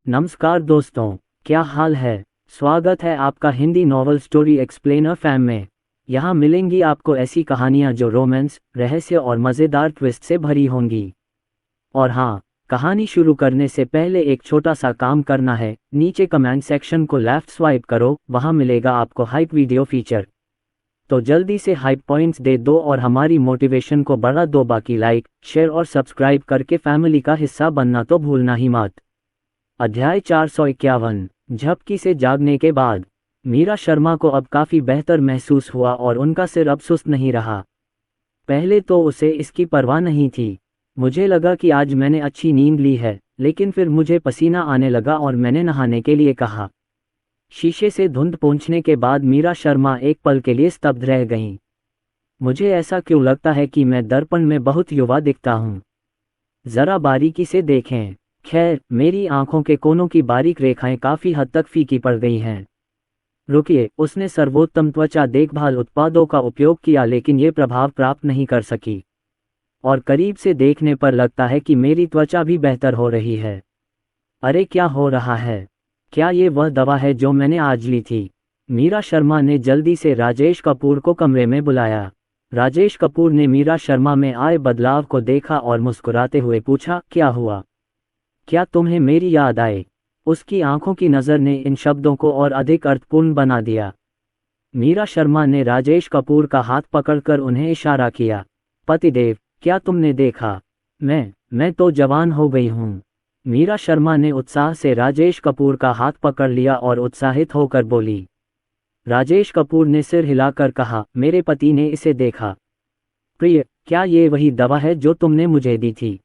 नमस्कार दोस्तों, क्या हाल है। स्वागत है आपका Hindi novel story explainer fam में। यहाँ मिलेंगी आपको ऐसी कहानियाँ जो रोमांस, रहस्य और मज़ेदार ट्विस्ट से भरी होंगी। और हाँ, कहानी शुरू करने से पहले एक छोटा सा काम करना है। नीचे कमेंट सेक्शन को लेफ्ट स्वाइप करो, वहाँ मिलेगा आपको हाइप वीडियो फीचर। तो जल्दी से हाइप पॉइंट्स दे दो और हमारी मोटिवेशन को बढ़ा दो। बाकी लाइक, शेयर और सब्सक्राइब करके फैमिली का हिस्सा बनना तो भूलना ही मत। अध्याय 451। झपकी से जागने के बाद मीरा शर्मा को अब काफ़ी बेहतर महसूस हुआ और उनका सिर अब सुस्त नहीं रहा। पहले तो उसे इसकी परवाह नहीं थी। मुझे लगा कि आज मैंने अच्छी नींद ली है, लेकिन फिर मुझे पसीना आने लगा और मैंने नहाने के लिए कहा। शीशे से धुंध पोंछने के बाद मीरा शर्मा एक पल के लिए स्तब्ध रह गईं। मुझे ऐसा क्यों लगता है कि मैं दर्पण में बहुत युवा दिखता हूँ? ज़रा बारीकी से देखें। खैर, मेरी आंखों के कोनों की बारीक रेखाएं काफ़ी हद तक फीकी पड़ गई हैं। रुकिए, उसने सर्वोत्तम त्वचा देखभाल उत्पादों का उपयोग किया, लेकिन ये प्रभाव प्राप्त नहीं कर सकी। और करीब से देखने पर लगता है कि मेरी त्वचा भी बेहतर हो रही है। अरे क्या हो रहा है? क्या ये वह दवा है जो मैंने आज ली थी? मीरा शर्मा ने जल्दी से राजेश कपूर को कमरे में बुलाया। राजेश कपूर ने मीरा शर्मा में आए बदलाव को देखा और मुस्कुराते हुए पूछा, क्या हुआ? क्या तुम्हें मेरी याद आए? उसकी आंखों की नज़र ने इन शब्दों को और अधिक अर्थपूर्ण बना दिया। मीरा शर्मा ने राजेश कपूर का हाथ पकड़कर उन्हें इशारा किया। पतिदेव, क्या तुमने देखा? मैं तो जवान हो गई हूँ। मीरा शर्मा ने उत्साह से राजेश कपूर का हाथ पकड़ लिया और उत्साहित होकर बोली। राजेश कपूर ने सिर हिलाकर कहा, मेरे पति ने इसे देखा। प्रिय, क्या ये वही दवा है जो तुमने मुझे दी थी?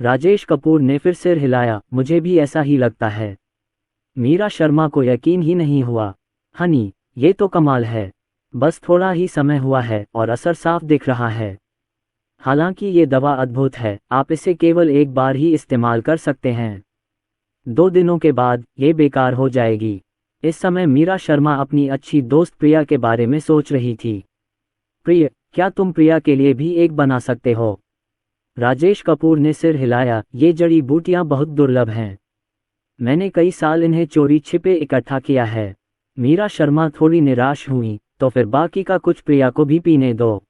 राजेश कपूर ने फिर सिर हिलाया। मुझे भी ऐसा ही लगता है। मीरा शर्मा को यकीन ही नहीं हुआ। हनी, ये तो कमाल है। बस थोड़ा ही समय हुआ है और असर साफ दिख रहा है। हालांकि ये दवा अद्भुत है, आप इसे केवल एक बार ही इस्तेमाल कर सकते हैं। 2 दिनों के बाद ये बेकार हो जाएगी। इस समय मीरा शर्मा अपनी अच्छी दोस्त प्रिया के बारे में सोच रही थी। प्रिय, क्या तुम प्रिया के लिए भी एक बना सकते हो? राजेश कपूर ने सिर हिलाया। ये जड़ी बूटियां बहुत दुर्लभ हैं। मैंने कई साल इन्हें चोरी छिपे इकट्ठा किया है। मीरा शर्मा थोड़ी निराश हुई। तो फिर बाकी का कुछ प्रिया को भी पीने दो।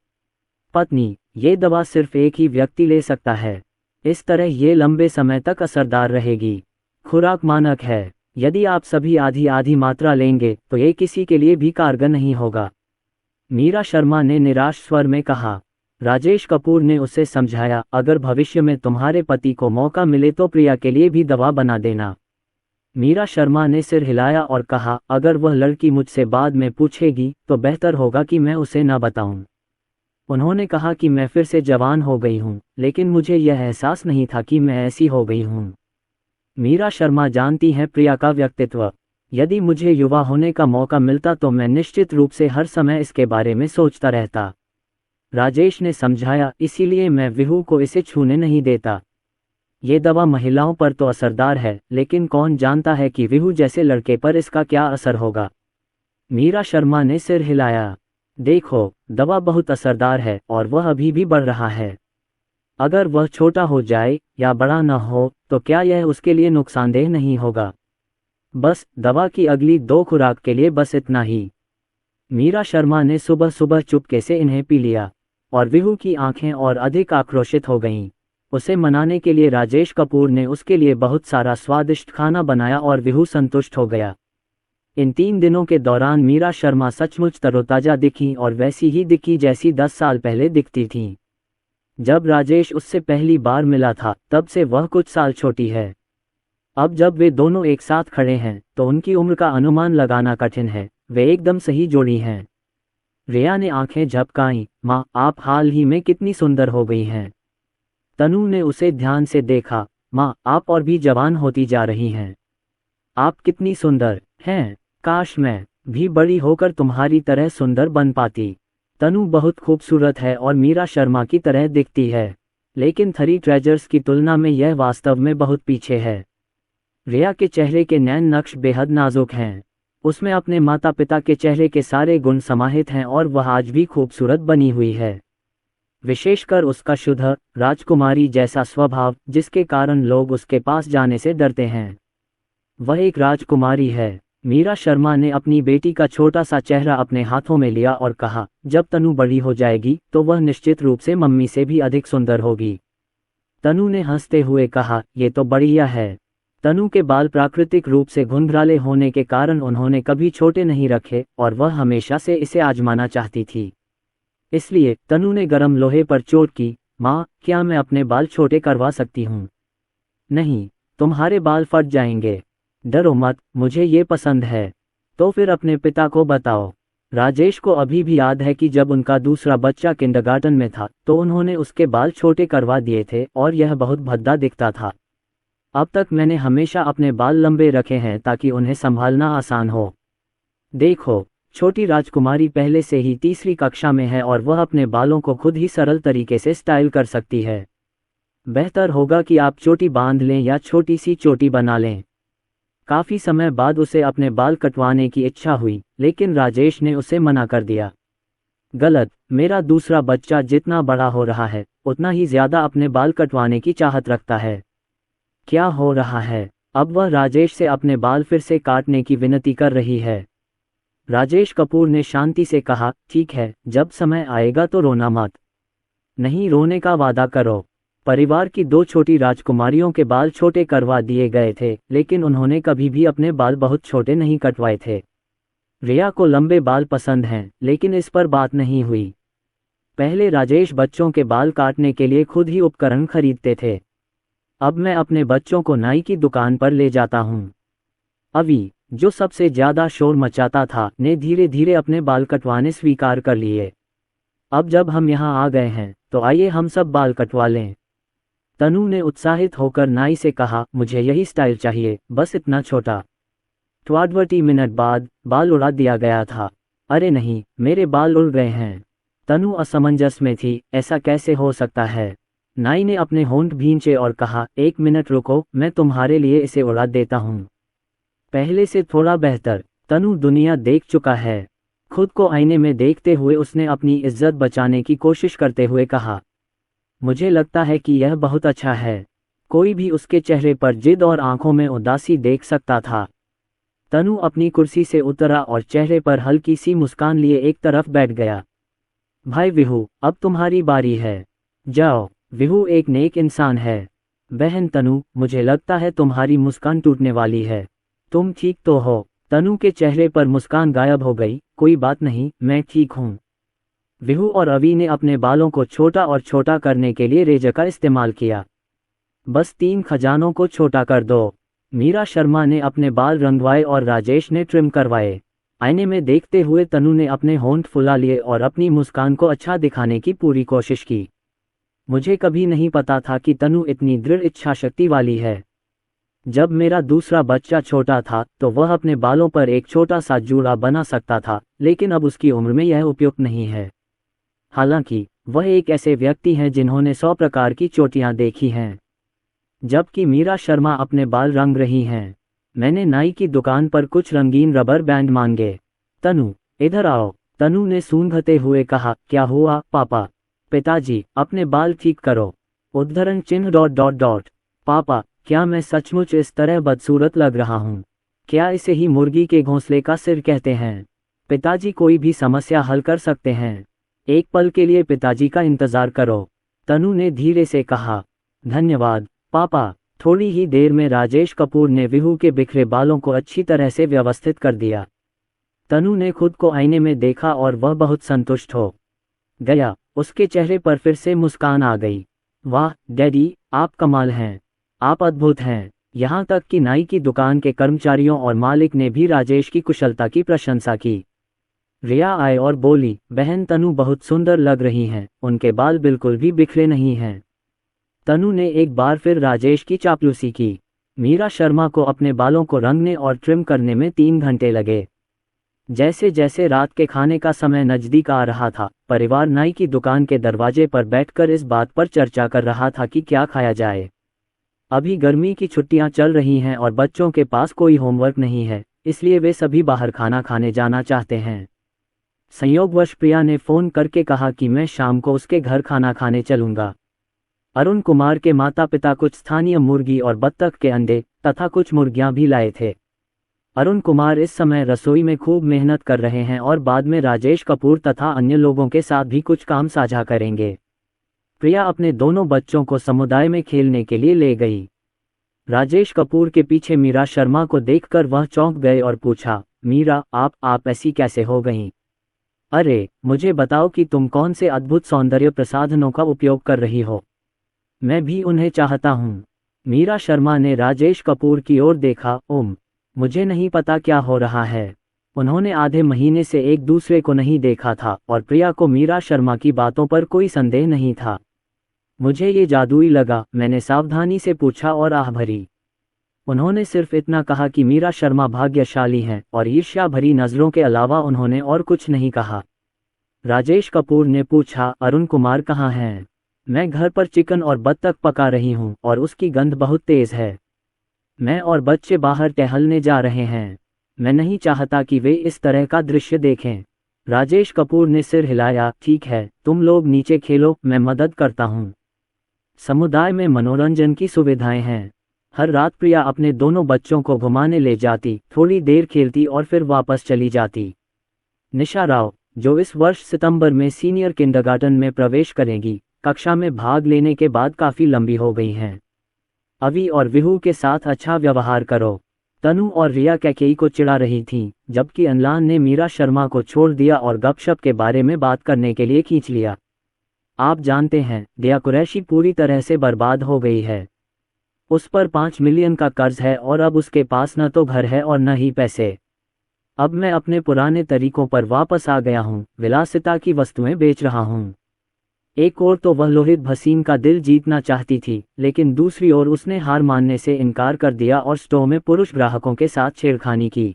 पत्नी, ये दवा सिर्फ एक ही व्यक्ति ले सकता है। इस तरह ये लंबे समय तक असरदार रहेगी। खुराक मानक है। यदि आप सभी आधी आधी मात्रा लेंगे तो ये किसी के लिए भी कारगर नहीं होगा। मीरा शर्मा ने निराश स्वर में कहा। राजेश कपूर ने उसे समझाया, अगर भविष्य में तुम्हारे पति को मौका मिले तो प्रिया के लिए भी दवा बना देना। मीरा शर्मा ने सिर हिलाया और कहा, अगर वह लड़की मुझसे बाद में पूछेगी तो बेहतर होगा कि मैं उसे न बताऊं। उन्होंने कहा कि मैं फिर से जवान हो गई हूं, लेकिन मुझे यह एहसास नहीं था कि मैं ऐसी हो गई हूं। मीरा शर्मा जानती हैं प्रिया का व्यक्तित्व। यदि मुझे युवा होने का मौका मिलता तो मैं निश्चित रूप से हर समय इसके बारे में सोचता रहता। राजेश ने समझाया, इसीलिए मैं विहू को इसे छूने नहीं देता। ये दवा महिलाओं पर तो असरदार है, लेकिन कौन जानता है कि विहू जैसे लड़के पर इसका क्या असर होगा। मीरा शर्मा ने सिर हिलाया। देखो, दवा बहुत असरदार है और वह अभी भी बढ़ रहा है। अगर वह छोटा हो जाए या बड़ा न हो तो क्या यह उसके लिए नुकसानदेह नहीं होगा? बस दवा की अगली 2 खुराक के लिए बस इतना ही। मीरा शर्मा ने सुबह सुबह चुपके से इन्हें पी लिया और विहू की आंखें और अधिक आक्रोशित हो गईं। उसे मनाने के लिए राजेश कपूर ने उसके लिए बहुत सारा स्वादिष्ट खाना बनाया और विहू संतुष्ट हो गया। इन 3 दिनों के दौरान मीरा शर्मा सचमुच तरोताजा दिखी और वैसी ही दिखी जैसी 10 साल पहले दिखती थीं। जब राजेश उससे पहली बार मिला था तब से वह कुछ साल छोटी है। अब जब वे दोनों एक साथ खड़े हैं तो उनकी उम्र का अनुमान लगाना कठिन है। वे एकदम सही जोड़ी हैं। रिया ने आंखें झपकाईं। माँ, आप हाल ही में कितनी सुंदर हो गई हैं। तनु ने उसे ध्यान से देखा। माँ, आप और भी जवान होती जा रही हैं। आप कितनी सुंदर हैं। काश मैं भी बड़ी होकर तुम्हारी तरह सुंदर बन पाती। तनु बहुत खूबसूरत है और मीरा शर्मा की तरह दिखती है, लेकिन 3 ट्रेजर्स की तुलना में यह वास्तव में बहुत पीछे है। रिया के चेहरे के नैन नक्श बेहद नाजुक हैं। उसमें अपने माता पिता के चेहरे के सारे गुण समाहित हैं और वह आज भी खूबसूरत बनी हुई है। विशेषकर उसका शुद्ध राजकुमारी जैसा स्वभाव, जिसके कारण लोग उसके पास जाने से डरते हैं। वह एक राजकुमारी है। मीरा शर्मा ने अपनी बेटी का छोटा सा चेहरा अपने हाथों में लिया और कहा, जब तनु बड़ी हो जाएगी तो वह निश्चित रूप से मम्मी से भी अधिक सुंदर होगी। तनु ने हंसते हुए कहा, ये तो बढ़िया है। तनु के बाल प्राकृतिक रूप से घुंघराले होने के कारण उन्होंने कभी छोटे नहीं रखे और वह हमेशा से इसे आजमाना चाहती थी। इसलिए तनु ने गर्म लोहे पर चोट की। माँ, क्या मैं अपने बाल छोटे करवा सकती हूँ? नहीं, तुम्हारे बाल फट जाएंगे। डरो मत, मुझे ये पसंद है। तो फिर अपने पिता को बताओ। राजेश को अभी भी याद है कि जब उनका दूसरा बच्चा किंडरगार्टन में था तो उन्होंने उसके बाल छोटे करवा दिए थे और यह बहुत भद्दा दिखता था। अब तक मैंने हमेशा अपने बाल लंबे रखे हैं ताकि उन्हें संभालना आसान हो। देखो, छोटी राजकुमारी पहले से ही तीसरी कक्षा में है और वह अपने बालों को खुद ही सरल तरीके से स्टाइल कर सकती है। बेहतर होगा कि आप चोटी बांध लें या छोटी सी चोटी बना लें। काफी समय बाद उसे अपने बाल कटवाने की इच्छा हुई, लेकिन राजेश ने उसे मना कर दिया। गलत, मेरा दूसरा बच्चा जितना बड़ा हो रहा है उतना ही ज्यादा अपने बाल कटवाने की चाहत रखता है। क्या हो रहा है? अब वह राजेश से अपने बाल फिर से काटने की विनती कर रही है। राजेश कपूर ने शांति से कहा, ठीक है, जब समय आएगा तो रोना मत। नहीं रोने का वादा करो। परिवार की दो छोटी राजकुमारियों के बाल छोटे करवा दिए गए थे, लेकिन उन्होंने कभी भी अपने बाल बहुत छोटे नहीं कटवाए थे। रिया को लंबे बाल पसंद हैं, लेकिन इस पर बात नहीं हुई। पहले राजेश बच्चों के बाल काटने के लिए खुद ही उपकरण खरीदते थे। अब मैं अपने बच्चों को नाई की दुकान पर ले जाता हूँ। अभी, जो सबसे ज्यादा शोर मचाता था, ने धीरे धीरे अपने बाल कटवाने स्वीकार कर लिए। अब जब हम यहाँ आ गए हैं तो आइए हम सब बाल कटवा लें। तनु ने उत्साहित होकर नाई से कहा, मुझे यही स्टाइल चाहिए, बस इतना छोटा। 20 मिनट बाद बाल उड़ा दिया गया था। अरे नहीं, मेरे बाल उड़ गए हैं। तनु असमंजस में थी, ऐसा कैसे हो सकता है? नाई ने अपने होंठ भींचे और कहा, 1 मिनट रुको, मैं तुम्हारे लिए इसे उड़ा देता हूँ। पहले से थोड़ा बेहतर। तनु दुनिया देख चुका है। खुद को आईने में देखते हुए उसने अपनी इज्जत बचाने की कोशिश करते हुए कहा, मुझे लगता है कि यह बहुत अच्छा है। कोई भी उसके चेहरे पर जिद और आंखों में उदासी देख सकता था। तनु अपनी कुर्सी से उतरा और चेहरे पर हल्की सी मुस्कान लिए एक तरफ बैठ गया। भाई विहू, अब तुम्हारी बारी है। जाओ। विहू एक नेक इंसान है। बहन तनु, मुझे लगता है तुम्हारी मुस्कान टूटने वाली है। तुम ठीक तो हो? तनु के चेहरे पर मुस्कान गायब हो गई। कोई बात नहीं, मैं ठीक हूँ। विहू और अवी ने अपने बालों को छोटा और छोटा करने के लिए रेजर का इस्तेमाल किया। बस 3 खजानों को छोटा कर दो। मीरा शर्मा ने अपने बाल रंगवाए और राजेश ने ट्रिम करवाए। आईने में देखते हुए तनु ने अपने होंठ फुला लिए और अपनी मुस्कान को अच्छा दिखाने की पूरी कोशिश की। मुझे कभी नहीं पता था कि तनु इतनी दृढ़ इच्छाशक्ति वाली है। जब मेरा दूसरा बच्चा छोटा था तो वह अपने बालों पर एक छोटा सा जूड़ा बना सकता था, लेकिन अब उसकी उम्र में यह उपयुक्त नहीं है। हालांकि वह एक ऐसे व्यक्ति हैं जिन्होंने 100 प्रकार की चोटियां देखी हैं। जबकि मीरा शर्मा अपने बाल रंग रही हैं। मैंने नाई की दुकान पर कुछ रंगीन रबर बैंड मांगे। तनु, इधर आओ। तनु ने सूंघते हुए कहा, क्या हुआ पापा? पिताजी, अपने बाल ठीक करो। उद्धरण चिन्ह ... पापा, क्या मैं सचमुच इस तरह बदसूरत लग रहा हूँ? क्या इसे ही मुर्गी के घोंसले का सिर कहते हैं? पिताजी कोई भी समस्या हल कर सकते हैं। एक पल के लिए पिताजी का इंतजार करो। तनु ने धीरे से कहा। धन्यवाद पापा। थोड़ी ही देर में राजेश कपूर ने विहू के बिखरे बालों को अच्छी तरह से व्यवस्थित कर दिया। तनु ने खुद को आईने में देखा और वह बहुत संतुष्ट हो गया। उसके चेहरे पर फिर से मुस्कान आ गई। वाह डैडी, आप कमाल हैं। आप अद्भुत हैं। यहाँ तक कि नाई की दुकान के कर्मचारियों और मालिक ने भी राजेश की कुशलता की प्रशंसा की। रिया आई और बोली, बहन तनु बहुत सुंदर लग रही हैं, उनके बाल बिल्कुल भी बिखरे नहीं हैं। तनु ने एक बार फिर राजेश की चापलूसी की। मीरा शर्मा को अपने बालों को रंगने और ट्रिम करने में 3 घंटे लगे। जैसे जैसे रात के खाने का समय नजदीक आ रहा था, परिवार नाई की दुकान के दरवाजे पर बैठकर इस बात पर चर्चा कर रहा था कि क्या खाया जाए। अभी गर्मी की छुट्टियां चल रही हैं और बच्चों के पास कोई होमवर्क नहीं है, इसलिए वे सभी बाहर खाना खाने जाना चाहते हैं। संयोगवश प्रिया ने फोन करके कहा कि मैं शाम को उसके घर खाना खाने चलूंगा। अरुण कुमार के माता पिता कुछ स्थानीय मुर्गी और बत्तख के अंडे तथा कुछ मुर्गियां भी लाए थे। अरुण कुमार इस समय रसोई में खूब मेहनत कर रहे हैं और बाद में राजेश कपूर तथा अन्य लोगों के साथ भी कुछ काम साझा करेंगे। प्रिया अपने दोनों बच्चों को समुदाय में खेलने के लिए ले गई। राजेश कपूर के पीछे मीरा शर्मा को देखकर वह चौंक गए और पूछा, मीरा, आप ऐसी कैसे हो गईं? अरे, मुझे बताओ कि तुम कौन से अद्भुत सौंदर्य प्रसाधनों का उपयोग कर रही हो। मैं भी उन्हें चाहता हूँ। मीरा शर्मा ने राजेश कपूर की ओर देखा। मुझे नहीं पता क्या हो रहा है। उन्होंने आधे महीने से एक दूसरे को नहीं देखा था और प्रिया को मीरा शर्मा की बातों पर कोई संदेह नहीं था। मुझे ये जादुई लगा, मैंने सावधानी से पूछा और आह भरी। उन्होंने सिर्फ इतना कहा कि मीरा शर्मा भाग्यशाली हैं और ईर्ष्या भरी नज़रों के अलावा उन्होंने और कुछ नहीं कहा। राजेश कपूर ने पूछा, अरुण कुमार कहाँ हैं? मैं घर पर चिकन और बत्तख पका रही हूँ और उसकी गंध बहुत तेज है। मैं और बच्चे बाहर टहलने जा रहे हैं। मैं नहीं चाहता कि वे इस तरह का दृश्य देखें। राजेश कपूर ने सिर हिलाया। ठीक है, तुम लोग नीचे खेलो, मैं मदद करता हूँ। समुदाय में मनोरंजन की सुविधाएं हैं। हर रात प्रिया अपने दोनों बच्चों को घुमाने ले जाती, थोड़ी देर खेलती और फिर वापस चली जाती। निशा राव, जो इस वर्ष सितंबर में सीनियर किंडरगार्टन में प्रवेश करेगी, कक्षा में भाग लेने के बाद काफ़ी लंबी हो गई हैं। अवी और विहू के साथ अच्छा व्यवहार करो। तनु और रिया कैकेयी को चिढ़ा रही थीं, जबकि अनलान ने मीरा शर्मा को छोड़ दिया और गपशप के बारे में बात करने के लिए खींच लिया। आप जानते हैं, दिया कुरैशी पूरी तरह से बर्बाद हो गई है। उस पर 5 मिलियन का कर्ज है और अब उसके पास न तो घर है और न ही पैसे। अब मैं अपने पुराने तरीकों पर वापस आ गया हूँ, विलासिता की वस्तुएं बेच रहा हूँ। एक ओर तो वह लोहित भसीन का दिल जीतना चाहती थी, लेकिन दूसरी ओर उसने हार मानने से इनकार कर दिया और स्टोर में पुरुष ग्राहकों के साथ छेड़खानी की।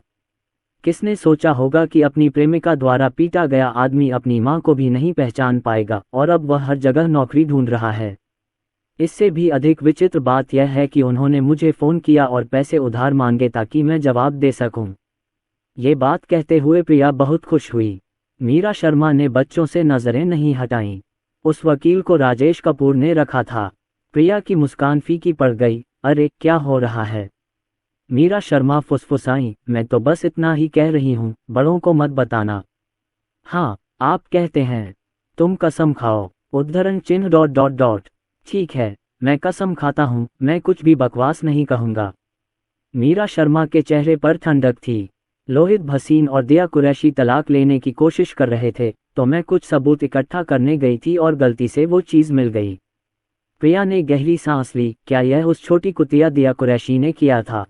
किसने सोचा होगा कि अपनी प्रेमिका द्वारा पीटा गया आदमी अपनी मां को भी नहीं पहचान पाएगा और अब वह हर जगह नौकरी ढूंढ रहा है। इससे भी अधिक विचित्र बात यह है कि उन्होंने मुझे फ़ोन किया और पैसे उधार मांगे ताकि मैं जवाब दे सकूं। ये बात कहते हुए प्रिया बहुत खुश हुई। मीरा शर्मा ने बच्चों से नज़रें नहीं हटाईं। उस वकील को राजेश कपूर ने रखा था। प्रिया की मुस्कान फीकी पड़ गई। अरे, क्या हो रहा है? मीरा शर्मा फुसफुसाई, मैं तो बस इतना ही कह रही हूँ, बड़ों को मत बताना। हाँ, आप कहते हैं। तुम कसम खाओ। उद्धरण चिन्ह ... ठीक है, मैं कसम खाता हूँ, मैं कुछ भी बकवास नहीं कहूँगा। मीरा शर्मा के चेहरे पर ठंडक थी। लोहित भसीन और दिया कुरैशी तलाक लेने की कोशिश कर रहे थे, तो मैं कुछ सबूत इकट्ठा करने गई थी और गलती से वो चीज़ मिल गई। प्रिया ने गहरी सांस ली। क्या यह उस छोटी कुतिया दिया कुरैशी ने किया था?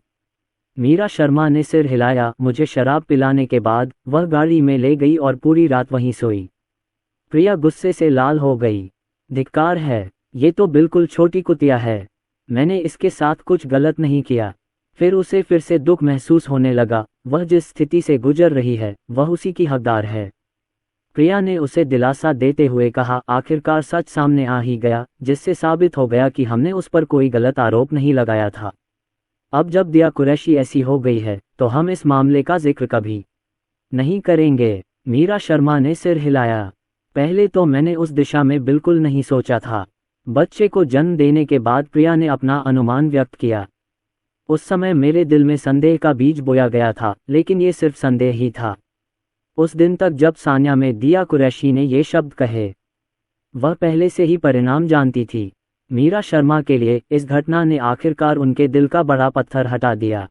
मीरा शर्मा ने सिर हिलाया। मुझे शराब पिलाने के बाद वह गाड़ी में ले गई और पूरी रात वहीं सोई। प्रिया गुस्से से लाल हो गई। धिक्कार है, ये तो बिल्कुल छोटी कुतिया है। मैंने इसके साथ कुछ गलत नहीं किया। फिर उसे फिर से दुख महसूस होने लगा। वह जिस स्थिति से गुजर रही है, वह उसी की हकदार है। प्रिया ने उसे दिलासा देते हुए कहा, आखिरकार सच सामने आ ही गया, जिससे साबित हो गया कि हमने उस पर कोई गलत आरोप नहीं लगाया था। अब जब दिया कुरैशी ऐसी हो गई है, तो हम इस मामले का जिक्र कभी नहीं करेंगे। मीरा शर्मा ने सिर हिलाया। पहले तो मैंने उस दिशा में बिल्कुल नहीं सोचा था। बच्चे को जन्म देने के बाद प्रिया ने अपना अनुमान व्यक्त किया। उस समय मेरे दिल में संदेह का बीज बोया गया था, लेकिन ये सिर्फ संदेह ही था। उस दिन तक जब सान्या में दिया कुरैशी ने ये शब्द कहे, वह पहले से ही परिणाम जानती थी। मीरा शर्मा के लिए इस घटना ने आखिरकार उनके दिल का बड़ा पत्थर हटा दिया।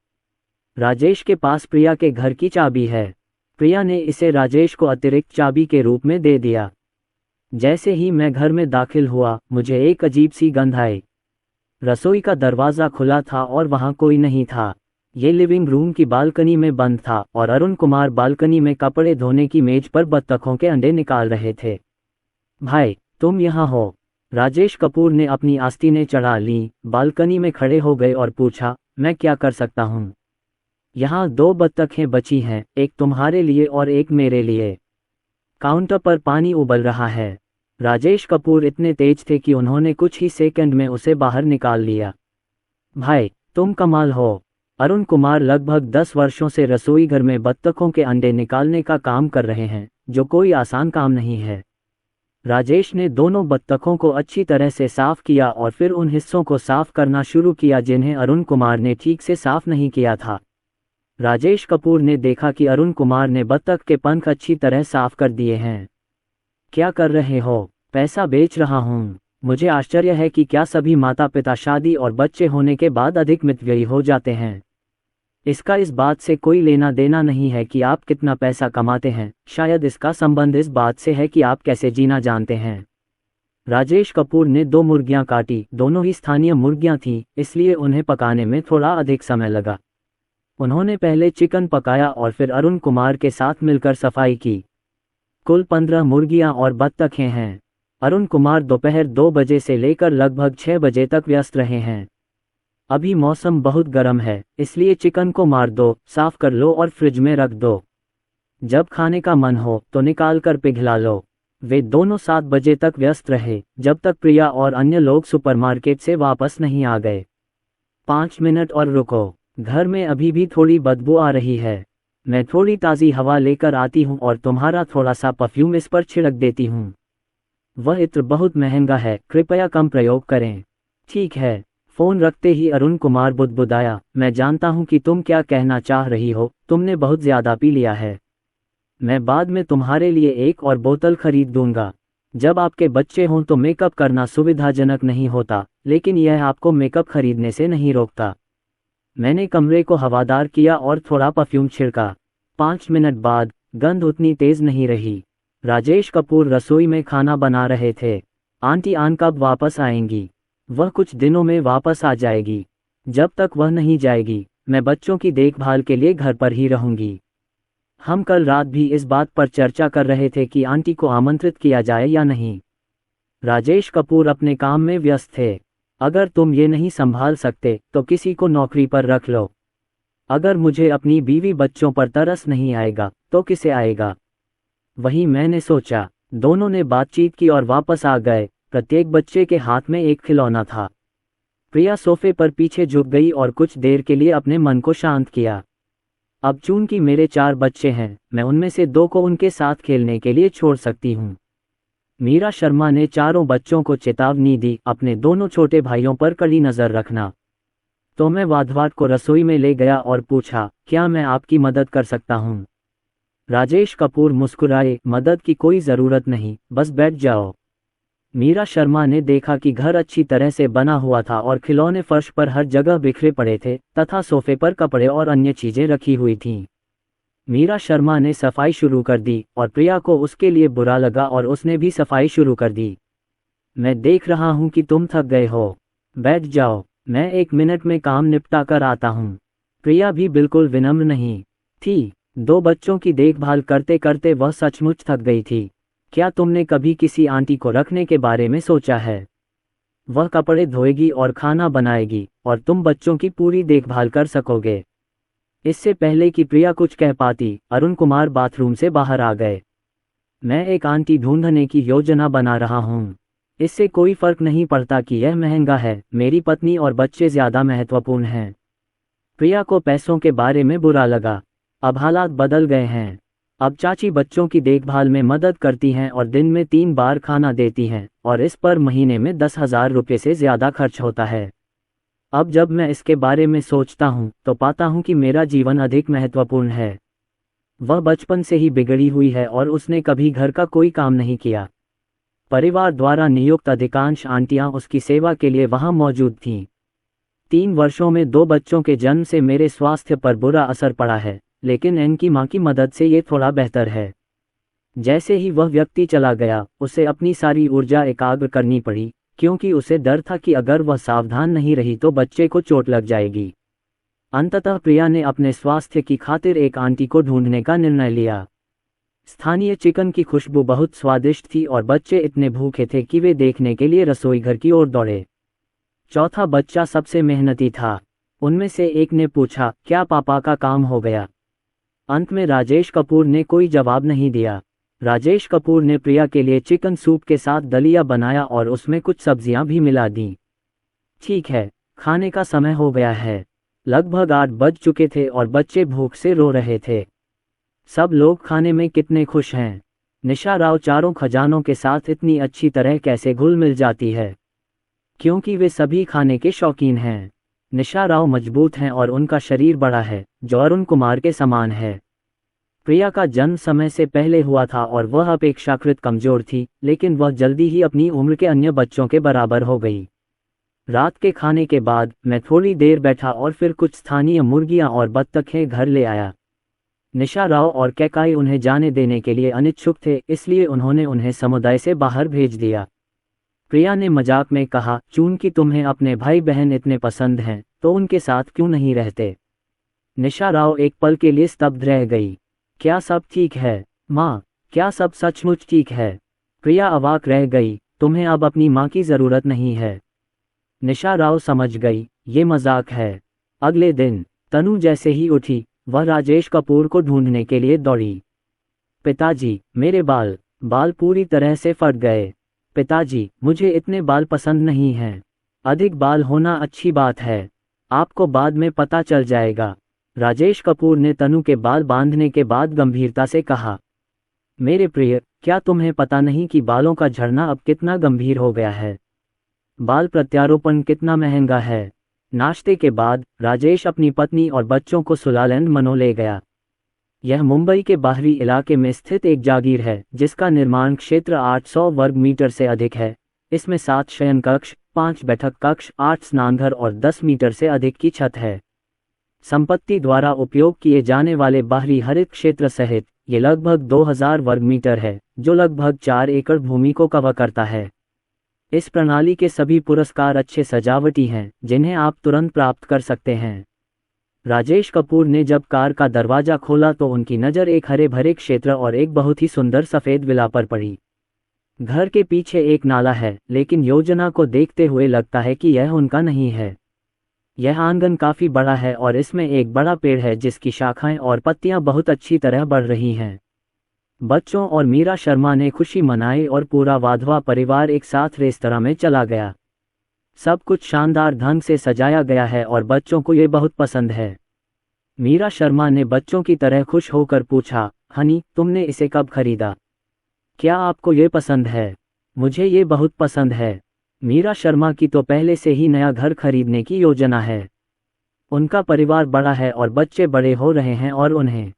राजेश के पास प्रिया के घर की चाबी है। प्रिया ने इसे राजेश को अतिरिक्त चाबी के रूप में दे दिया। जैसे ही मैं घर में दाखिल हुआ, मुझे एक अजीब सी गंध आई। रसोई का दरवाज़ा खुला था और वहाँ कोई नहीं था। ये लिविंग रूम की बालकनी में बंद था और अरुण कुमार बालकनी में कपड़े धोने की मेज पर बत्तखों के अंडे निकाल रहे थे। भाई, तुम यहाँ हो? राजेश कपूर ने अपनी आस्तीनें चढ़ा ली, बालकनी में खड़े हो गए और पूछा, मैं क्या कर सकता हूँ? यहाँ 2 बत्तखें बची हैं, एक तुम्हारे लिए और एक मेरे लिए। काउंटर पर पानी उबल रहा है। राजेश कपूर इतने तेज थे कि उन्होंने कुछ ही सेकंड में उसे बाहर निकाल लिया। भाई, तुम कमाल हो। अरुण कुमार लगभग 10 वर्षों से रसोई घर में बत्तखों के अंडे निकालने का काम कर रहे हैं, जो कोई आसान काम नहीं है। राजेश ने दोनों बत्तखों को अच्छी तरह से साफ किया और फिर उन हिस्सों को साफ करना शुरू किया जिन्हें अरुण कुमार ने ठीक से साफ नहीं किया था। राजेश कपूर ने देखा कि अरुण कुमार ने बत्तख के पंख अच्छी तरह साफ कर दिए हैं। क्या कर रहे हो? पैसा बेच रहा हूँ। मुझे आश्चर्य है कि क्या सभी माता पिता शादी और बच्चे होने के बाद अधिक मितव्ययी हो जाते हैं। इसका इस बात से कोई लेना देना नहीं है कि आप कितना पैसा कमाते हैं, शायद इसका संबंध इस बात से है कि आप कैसे जीना जानते हैं। राजेश कपूर ने 2 मुर्गियां काटी। दोनों ही स्थानीय मुर्गियां थीं, इसलिए उन्हें पकाने में थोड़ा अधिक समय लगा। उन्होंने पहले चिकन पकाया और फिर अरुण कुमार के साथ मिलकर सफाई की। कुल 15 मुर्गियां और बत्तखें हैं। अरुण कुमार दोपहर 2 बजे से लेकर लगभग 6 बजे तक व्यस्त रहे हैं। अभी मौसम बहुत गर्म है, इसलिए चिकन को मार दो, साफ कर लो और फ्रिज में रख दो। जब खाने का मन हो तो निकाल कर पिघला लो। वे दोनों 7 बजे तक व्यस्त रहे, जब तक प्रिया और अन्य लोग सुपरमार्केट से वापस नहीं आ गए। 5 मिनट और रुको, घर में अभी भी थोड़ी बदबू आ रही है। मैं थोड़ी ताज़ी हवा लेकर आती हूँ और तुम्हारा थोड़ा सा परफ्यूम इस पर छिड़क देती हूँ। वह इत्र बहुत महंगा है, कृपया कम प्रयोग करें। ठीक है। फोन रखते ही अरुण कुमार बुदबुदाया, मैं जानता हूं कि तुम क्या कहना चाह रही हो, तुमने बहुत ज्यादा पी लिया है। मैं बाद में तुम्हारे लिए एक और बोतल खरीद दूंगा। जब आपके बच्चे हों तो मेकअप करना सुविधाजनक नहीं होता, लेकिन यह आपको मेकअप खरीदने से नहीं रोकता। मैंने कमरे को हवादार किया और थोड़ा परफ्यूम छिड़का। 5 मिनट बाद गंध उतनी तेज नहीं रही। राजेश कपूर रसोई में खाना बना रहे थे। आंटी आन कब वापस आएंगी? वह कुछ दिनों में वापस आ जाएगी। जब तक वह नहीं जाएगी, मैं बच्चों की देखभाल के लिए घर पर ही रहूंगी। हम कल रात भी इस बात पर चर्चा कर रहे थे कि आंटी को आमंत्रित किया जाए या नहीं। राजेश कपूर अपने काम में व्यस्त थे। अगर तुम ये नहीं संभाल सकते तो किसी को नौकरी पर रख लो। अगर मुझे अपनी बीवी बच्चों पर तरस नहीं आएगा तो किसे आएगा? वही मैंने सोचा। दोनों ने बातचीत की और वापस आ गए। प्रत्येक बच्चे के हाथ में एक खिलौना था। प्रिया सोफे पर पीछे झुक गई और कुछ देर के लिए अपने मन को शांत किया। अब चूंकि मेरे 4 बच्चे हैं, मैं उनमें से 2 को उनके साथ खेलने के लिए छोड़ सकती हूँ। मीरा शर्मा ने चारों बच्चों को चेतावनी दी, अपने दोनों छोटे भाइयों पर कड़ी नजर रखना। तो मैं वाधवाट को रसोई में ले गया और पूछा, क्या मैं आपकी मदद कर सकता हूँ? राजेश कपूर मुस्कुराए, मदद की कोई ज़रूरत नहीं, बस बैठ जाओ। मीरा शर्मा ने देखा कि घर अच्छी तरह से बना हुआ था और खिलौने फर्श पर हर जगह बिखरे पड़े थे तथा सोफे पर कपड़े और अन्य चीजें रखी हुई थीं। मीरा शर्मा ने सफाई शुरू कर दी और प्रिया को उसके लिए बुरा लगा और उसने भी सफाई शुरू कर दी। मैं देख रहा हूं कि तुम थक गए हो, बैठ जाओ, मैं 1 मिनट में काम निपटा कर आता हूं। प्रिया भी बिल्कुल विनम्र नहीं थी। 2 बच्चों की देखभाल करते करते वह सचमुच थक गई थी। क्या तुमने कभी किसी आंटी को रखने के बारे में सोचा है? वह कपड़े धोएगी और खाना बनाएगी और तुम बच्चों की पूरी देखभाल कर सकोगे। इससे पहले कि प्रिया कुछ कह पाती, अरुण कुमार बाथरूम से बाहर आ गए। मैं एक आंटी ढूंढने की योजना बना रहा हूँ। इससे कोई फर्क नहीं पड़ता कि यह महंगा है, मेरी पत्नी और बच्चे ज्यादा महत्वपूर्ण हैं। प्रिया को पैसों के बारे में बुरा लगा। अब हालात बदल गए हैं। अब चाची बच्चों की देखभाल में मदद करती हैं और दिन में 3 बार खाना देती हैं और इस पर महीने में 10,000 रुपये से ज़्यादा खर्च होता है। अब जब मैं इसके बारे में सोचता हूँ तो पाता हूँ कि मेरा जीवन अधिक महत्वपूर्ण है। वह बचपन से ही बिगड़ी हुई है और उसने कभी घर का कोई काम नहीं किया। परिवार द्वारा नियुक्त अधिकांश आंटियाँ उसकी सेवा के लिए वहाँ मौजूद थीं। 3 वर्षों में 2 बच्चों के जन्म से मेरे स्वास्थ्य पर बुरा असर पड़ा है, लेकिन इनकी माँ की मदद से ये थोड़ा बेहतर है। जैसे ही वह व्यक्ति चला गया, उसे अपनी सारी ऊर्जा एकाग्र करनी पड़ी, क्योंकि उसे डर था कि अगर वह सावधान नहीं रही तो बच्चे को चोट लग जाएगी। अंततः प्रिया ने अपने स्वास्थ्य की खातिर एक आंटी को ढूंढने का निर्णय लिया। स्थानीय चिकन की खुशबू बहुत स्वादिष्ट थी और बच्चे इतने भूखे थे कि वे देखने के लिए रसोई घर की ओर दौड़े। चौथा बच्चा सबसे मेहनती था। उनमें से एक ने पूछा, क्या पापा का काम हो गया? अंत में राजेश कपूर ने कोई जवाब नहीं दिया। राजेश कपूर ने प्रिया के लिए चिकन सूप के साथ दलिया बनाया और उसमें कुछ सब्जियां भी मिला दी। ठीक है, खाने का समय हो गया है। लगभग 8 बज चुके थे और बच्चे भूख से रो रहे थे। सब लोग खाने में कितने खुश हैं। निशा राव चारों खजानों के साथ इतनी अच्छी तरह कैसे घुल मिल जाती है, क्योंकि वे सभी खाने के शौकीन हैं। निशा राव मजबूत हैं और उनका शरीर बड़ा है, जो अरुण कुमार के समान है। प्रिया का जन्म समय से पहले हुआ था और वह अपेक्षाकृत कमजोर थी, लेकिन वह जल्दी ही अपनी उम्र के अन्य बच्चों के बराबर हो गई। रात के खाने के बाद मैं थोड़ी देर बैठा और फिर कुछ स्थानीय मुर्गियां और बत्तखें घर ले आया। निशा राव और कैकाई उन्हें जाने देने के लिए अनिच्छुक थे, इसलिए उन्होंने उन्हें समुदाय से बाहर भेज दिया। प्रिया ने मजाक में कहा, चूंकि तुम्हें अपने भाई बहन इतने पसंद हैं, तो उनके साथ क्यों नहीं रहते। निशा राव एक पल के लिए स्तब्ध रह गई। क्या सब ठीक है माँ? क्या सब सचमुच ठीक है? प्रिया अवाक रह गई। तुम्हें अब अपनी माँ की जरूरत नहीं है। निशा राव समझ गई, ये मजाक है। अगले दिन तनु जैसे ही उठी, वह राजेश कपूर को ढूंढने के लिए दौड़ी। पिताजी, मेरे बाल पूरी तरह से फट गए। पिताजी, मुझे इतने बाल पसंद नहीं हैं। अधिक बाल होना अच्छी बात है, आपको बाद में पता चल जाएगा। राजेश कपूर ने तनु के बाल बांधने के बाद गंभीरता से कहा, मेरे प्रिय, क्या तुम्हें पता नहीं कि बालों का झड़ना अब कितना गंभीर हो गया है? बाल प्रत्यारोपण कितना महंगा है। नाश्ते के बाद राजेश अपनी पत्नी और बच्चों को सुलालैंड मनो ले गया। यह मुंबई के बाहरी इलाके में स्थित एक जागीर है, जिसका निर्माण क्षेत्र 800 वर्ग मीटर से अधिक है। इसमें 7 शयन कक्ष, 5 बैठक कक्ष, 8 स्नानघर और 10 मीटर से अधिक की छत है। संपत्ति द्वारा उपयोग किए जाने वाले बाहरी हरित क्षेत्र सहित ये लगभग 2000 वर्ग मीटर है, जो लगभग 4 एकड़ भूमि को कवर करता है। इस प्रणाली के सभी पुरस्कार अच्छे सजावटी हैं, जिन्हें आप तुरंत प्राप्त कर सकते हैं। राजेश कपूर ने जब कार का दरवाजा खोला तो उनकी नज़र एक हरे भरे क्षेत्र और एक बहुत ही सुंदर सफ़ेद विला पर पड़ी। घर के पीछे एक नाला है, लेकिन योजना को देखते हुए लगता है कि यह उनका नहीं है। यह आंगन काफ़ी बड़ा है और इसमें एक बड़ा पेड़ है जिसकी शाखाएं और पत्तियां बहुत अच्छी तरह बढ़ रही हैं। बच्चों और मीरा शर्मा ने खुशी मनाई और पूरा वाधवा परिवार एक साथ रेस्तरां में चला गया। सब कुछ शानदार ढंग से सजाया गया है और बच्चों को ये बहुत पसंद है। मीरा शर्मा ने बच्चों की तरह खुश होकर पूछा, हनी, तुमने इसे कब खरीदा? क्या आपको ये पसंद है? मुझे ये बहुत पसंद है। मीरा शर्मा की तो पहले से ही नया घर खरीदने की योजना है। उनका परिवार बड़ा है और बच्चे बड़े हो रहे हैं और उन्हें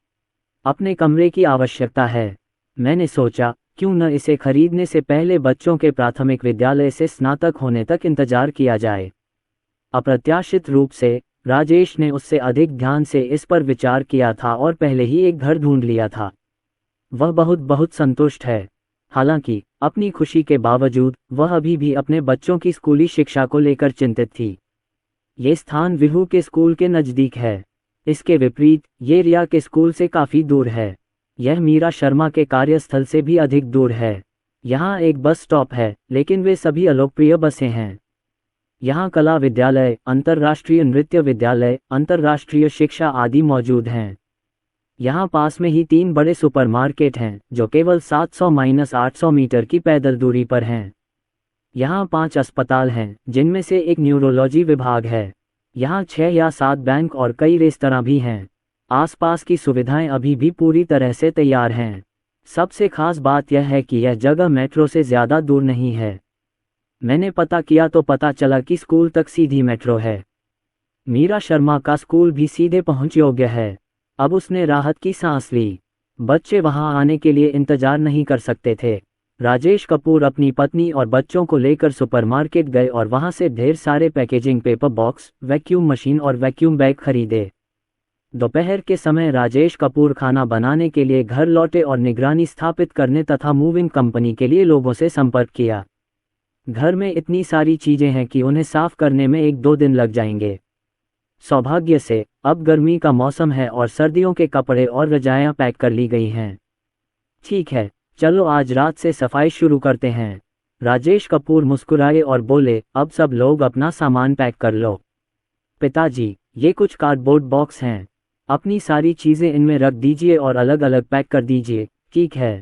अपने कमरे की आवश्यकता है। मैंने सोचा, क्यों न इसे खरीदने से पहले बच्चों के प्राथमिक विद्यालय से स्नातक होने तक इंतजार किया जाए। अप्रत्याशित रूप से राजेश ने उससे अधिक ध्यान से इस पर विचार किया था और पहले ही एक घर ढूंढ लिया था। वह बहुत बहुत संतुष्ट है। हालांकि अपनी खुशी के बावजूद वह अभी भी अपने बच्चों की स्कूली शिक्षा को लेकर चिंतित थी। ये स्थान विहू के स्कूल के नज़दीक है। इसके विपरीत ये रिया के स्कूल से काफ़ी दूर है। यह मीरा शर्मा के कार्यस्थल से भी अधिक दूर है। यहाँ एक बस स्टॉप है, लेकिन वे सभी अलोकप्रिय बसें हैं। यहाँ कला विद्यालय, अंतर्राष्ट्रीय नृत्य विद्यालय, अंतर्राष्ट्रीय शिक्षा आदि मौजूद हैं। यहाँ पास में ही 3 बड़े सुपरमार्केट हैं, जो केवल 700-800 मीटर की पैदल दूरी पर हैं। यहाँ 5 अस्पताल हैं, जिनमें से एक न्यूरोलॉजी विभाग है। यहाँ 6 या 7 बैंक और कई रेस्तरां भी हैं। आसपास की सुविधाएं अभी भी पूरी तरह से तैयार हैं। सबसे खास बात यह है कि यह जगह मेट्रो से ज़्यादा दूर नहीं है। मैंने पता किया तो पता चला कि स्कूल तक सीधी मेट्रो है। मीरा शर्मा का स्कूल भी सीधे पहुंच योग्य है। अब उसने राहत की सांस ली। बच्चे वहां आने के लिए इंतजार नहीं कर सकते थे। राजेश कपूर अपनी पत्नी और बच्चों को लेकर सुपरमार्केट गए और वहां से ढेर सारे packaging paper box, vacuum machine और वैक्यूम बैग खरीदे। दोपहर के समय राजेश कपूर खाना बनाने के लिए घर लौटे और निगरानी स्थापित करने तथा मूविंग कंपनी के लिए लोगों से संपर्क किया। घर में इतनी सारी चीजें हैं कि उन्हें साफ करने में 1-2 दिन लग जाएंगे। सौभाग्य से अब गर्मी का मौसम है और सर्दियों के कपड़े और रजाइयां पैक कर ली गई हैं। ठीक है, चलो आज रात से सफाई शुरू करते हैं। राजेश कपूर मुस्कुराए और बोले, अब सब लोग अपना सामान पैक कर लो। पिताजी, ये कुछ कार्डबोर्ड बॉक्स हैं। अपनी सारी चीजें इनमें रख दीजिए और अलग अलग पैक कर दीजिए। ठीक है।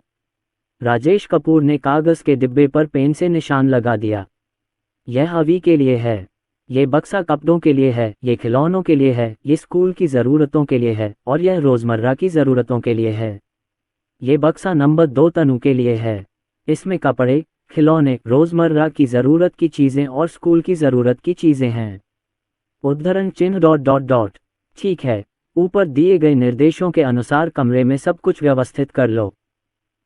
राजेश कपूर ने कागज के डिब्बे पर पेन से निशान लगा दिया। यह अभी के लिए है, ये बक्सा कपड़ों के लिए है, ये खिलौनों के लिए है, ये स्कूल की ज़रूरतों के लिए है और यह रोज़मर्रा की ज़रूरतों के लिए है। ये बक्सा नंबर 2 तनु के लिए है। इसमें कपड़े, खिलौने, रोजमर्रा की जरूरत की चीजें और स्कूल की जरूरत की चीजें हैं। उद्धरण चिन्ह डॉट डॉट डॉट। ठीक है, ऊपर दिए गए निर्देशों के अनुसार कमरे में सब कुछ व्यवस्थित कर लो।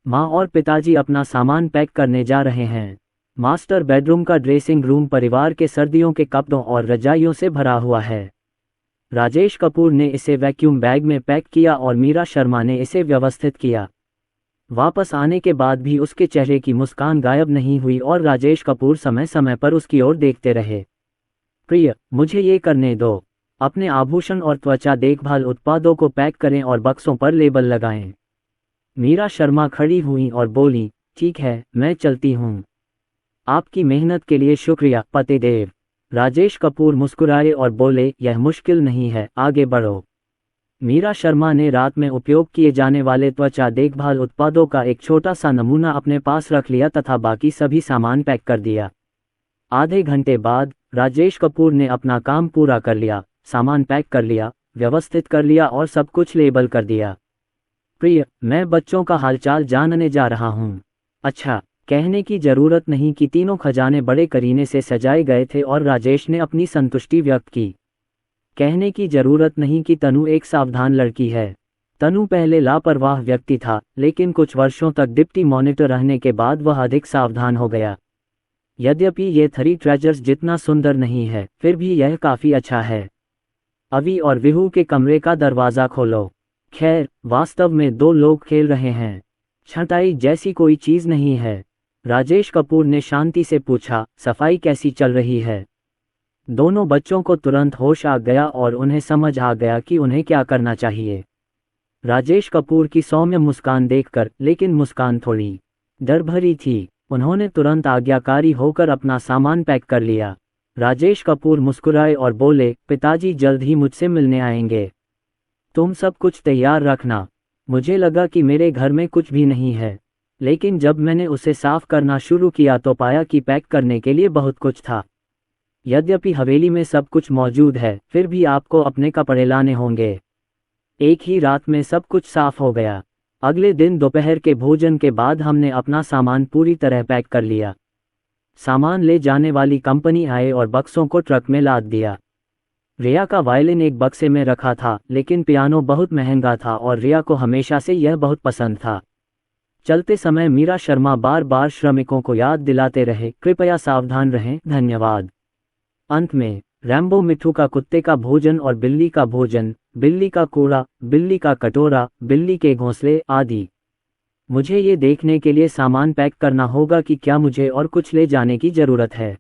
माँ और पिताजी अपना सामान पैक करने जा रहे हैं। मास्टर बेडरूम का ड्रेसिंग रूम परिवार के सर्दियों के कपड़ों और रजाइयों से भरा हुआ है। राजेश कपूर ने इसे वैक्यूम बैग में पैक किया और मीरा शर्मा ने इसे व्यवस्थित किया। वापस आने के बाद भी उसके चेहरे की मुस्कान गायब नहीं हुई और राजेश कपूर समय समय पर उसकी ओर देखते रहे। प्रिय, मुझे ये करने दो। अपने आभूषण और त्वचा देखभाल उत्पादों को पैक करें और बक्सों पर लेबल लगाएं। मीरा शर्मा खड़ी हुई और बोली, ठीक है, मैं चलती हूँ। आपकी मेहनत के लिए शुक्रिया पतिदेव। राजेश कपूर मुस्कुराए और बोले, यह मुश्किल नहीं है, आगे बढ़ो। मीरा शर्मा ने रात में उपयोग किए जाने वाले त्वचा देखभाल उत्पादों का एक छोटा सा नमूना अपने पास रख लिया तथा बाकी सभी सामान पैक कर दिया। आधे घंटे बाद राजेश कपूर ने अपना काम पूरा कर लिया, सामान पैक कर लिया, व्यवस्थित कर लिया और सब कुछ लेबल कर दिया। प्रिय, मैं बच्चों का हालचाल जानने जा रहा हूँ। अच्छा, कहने की जरूरत नहीं कि तीनों खजाने बड़े करीने से सजाए गए थे और राजेश ने अपनी संतुष्टि व्यक्त की। कहने की जरूरत नहीं कि तनु एक सावधान लड़की है। तनु पहले लापरवाह व्यक्ति था, लेकिन कुछ वर्षों तक डिप्टी मॉनिटर रहने के बाद वह अधिक सावधान हो गया। यद्यपि ये 3 ट्रेजर्स जितना सुंदर नहीं है, फिर भी यह काफी अच्छा है। अवि और विहू के कमरे का दरवाजा खोलो। खैर, वास्तव में 2 लोग खेल रहे हैं। छंटाई जैसी कोई चीज नहीं है। राजेश कपूर ने शांति से पूछा, सफाई कैसी चल रही है? दोनों बच्चों को तुरंत होश आ गया और उन्हें समझ आ गया कि उन्हें क्या करना चाहिए। राजेश कपूर की सौम्य मुस्कान देखकर, लेकिन मुस्कान थोड़ी डर भरी थी, उन्होंने तुरंत आज्ञाकारी होकर अपना सामान पैक कर लिया। राजेश कपूर मुस्कुराए और बोले, पिताजी जल्द ही मुझसे मिलने आएंगे। तुम सब कुछ तैयार रखना। मुझे लगा कि मेरे घर में कुछ भी नहीं है, लेकिन जब मैंने उसे साफ करना शुरू किया तो पाया कि पैक करने के लिए बहुत कुछ था। यद्यपि हवेली में सब कुछ मौजूद है, फिर भी आपको अपने कपड़े लाने होंगे। एक ही रात में सब कुछ साफ हो गया। अगले दिन दोपहर के भोजन के बाद हमने अपना सामान पूरी तरह पैक कर लिया। सामान ले जाने वाली कंपनी आए और बक्सों को ट्रक में लाद दिया। रिया का वायलिन एक बक्से में रखा था, लेकिन पियानो बहुत महंगा था और रिया को हमेशा से यह बहुत पसंद था। चलते समय मीरा शर्मा बार बार श्रमिकों को याद दिलाते रहे, कृपया सावधान रहें, धन्यवाद। अंत में रैम्बो मिठू का कुत्ते का भोजन और बिल्ली का भोजन, बिल्ली का कूड़ा, बिल्ली का कटोरा, बिल्ली के घोंसले आदि। मुझे ये देखने के लिए सामान पैक करना होगा कि क्या मुझे और कुछ ले जाने की जरूरत है।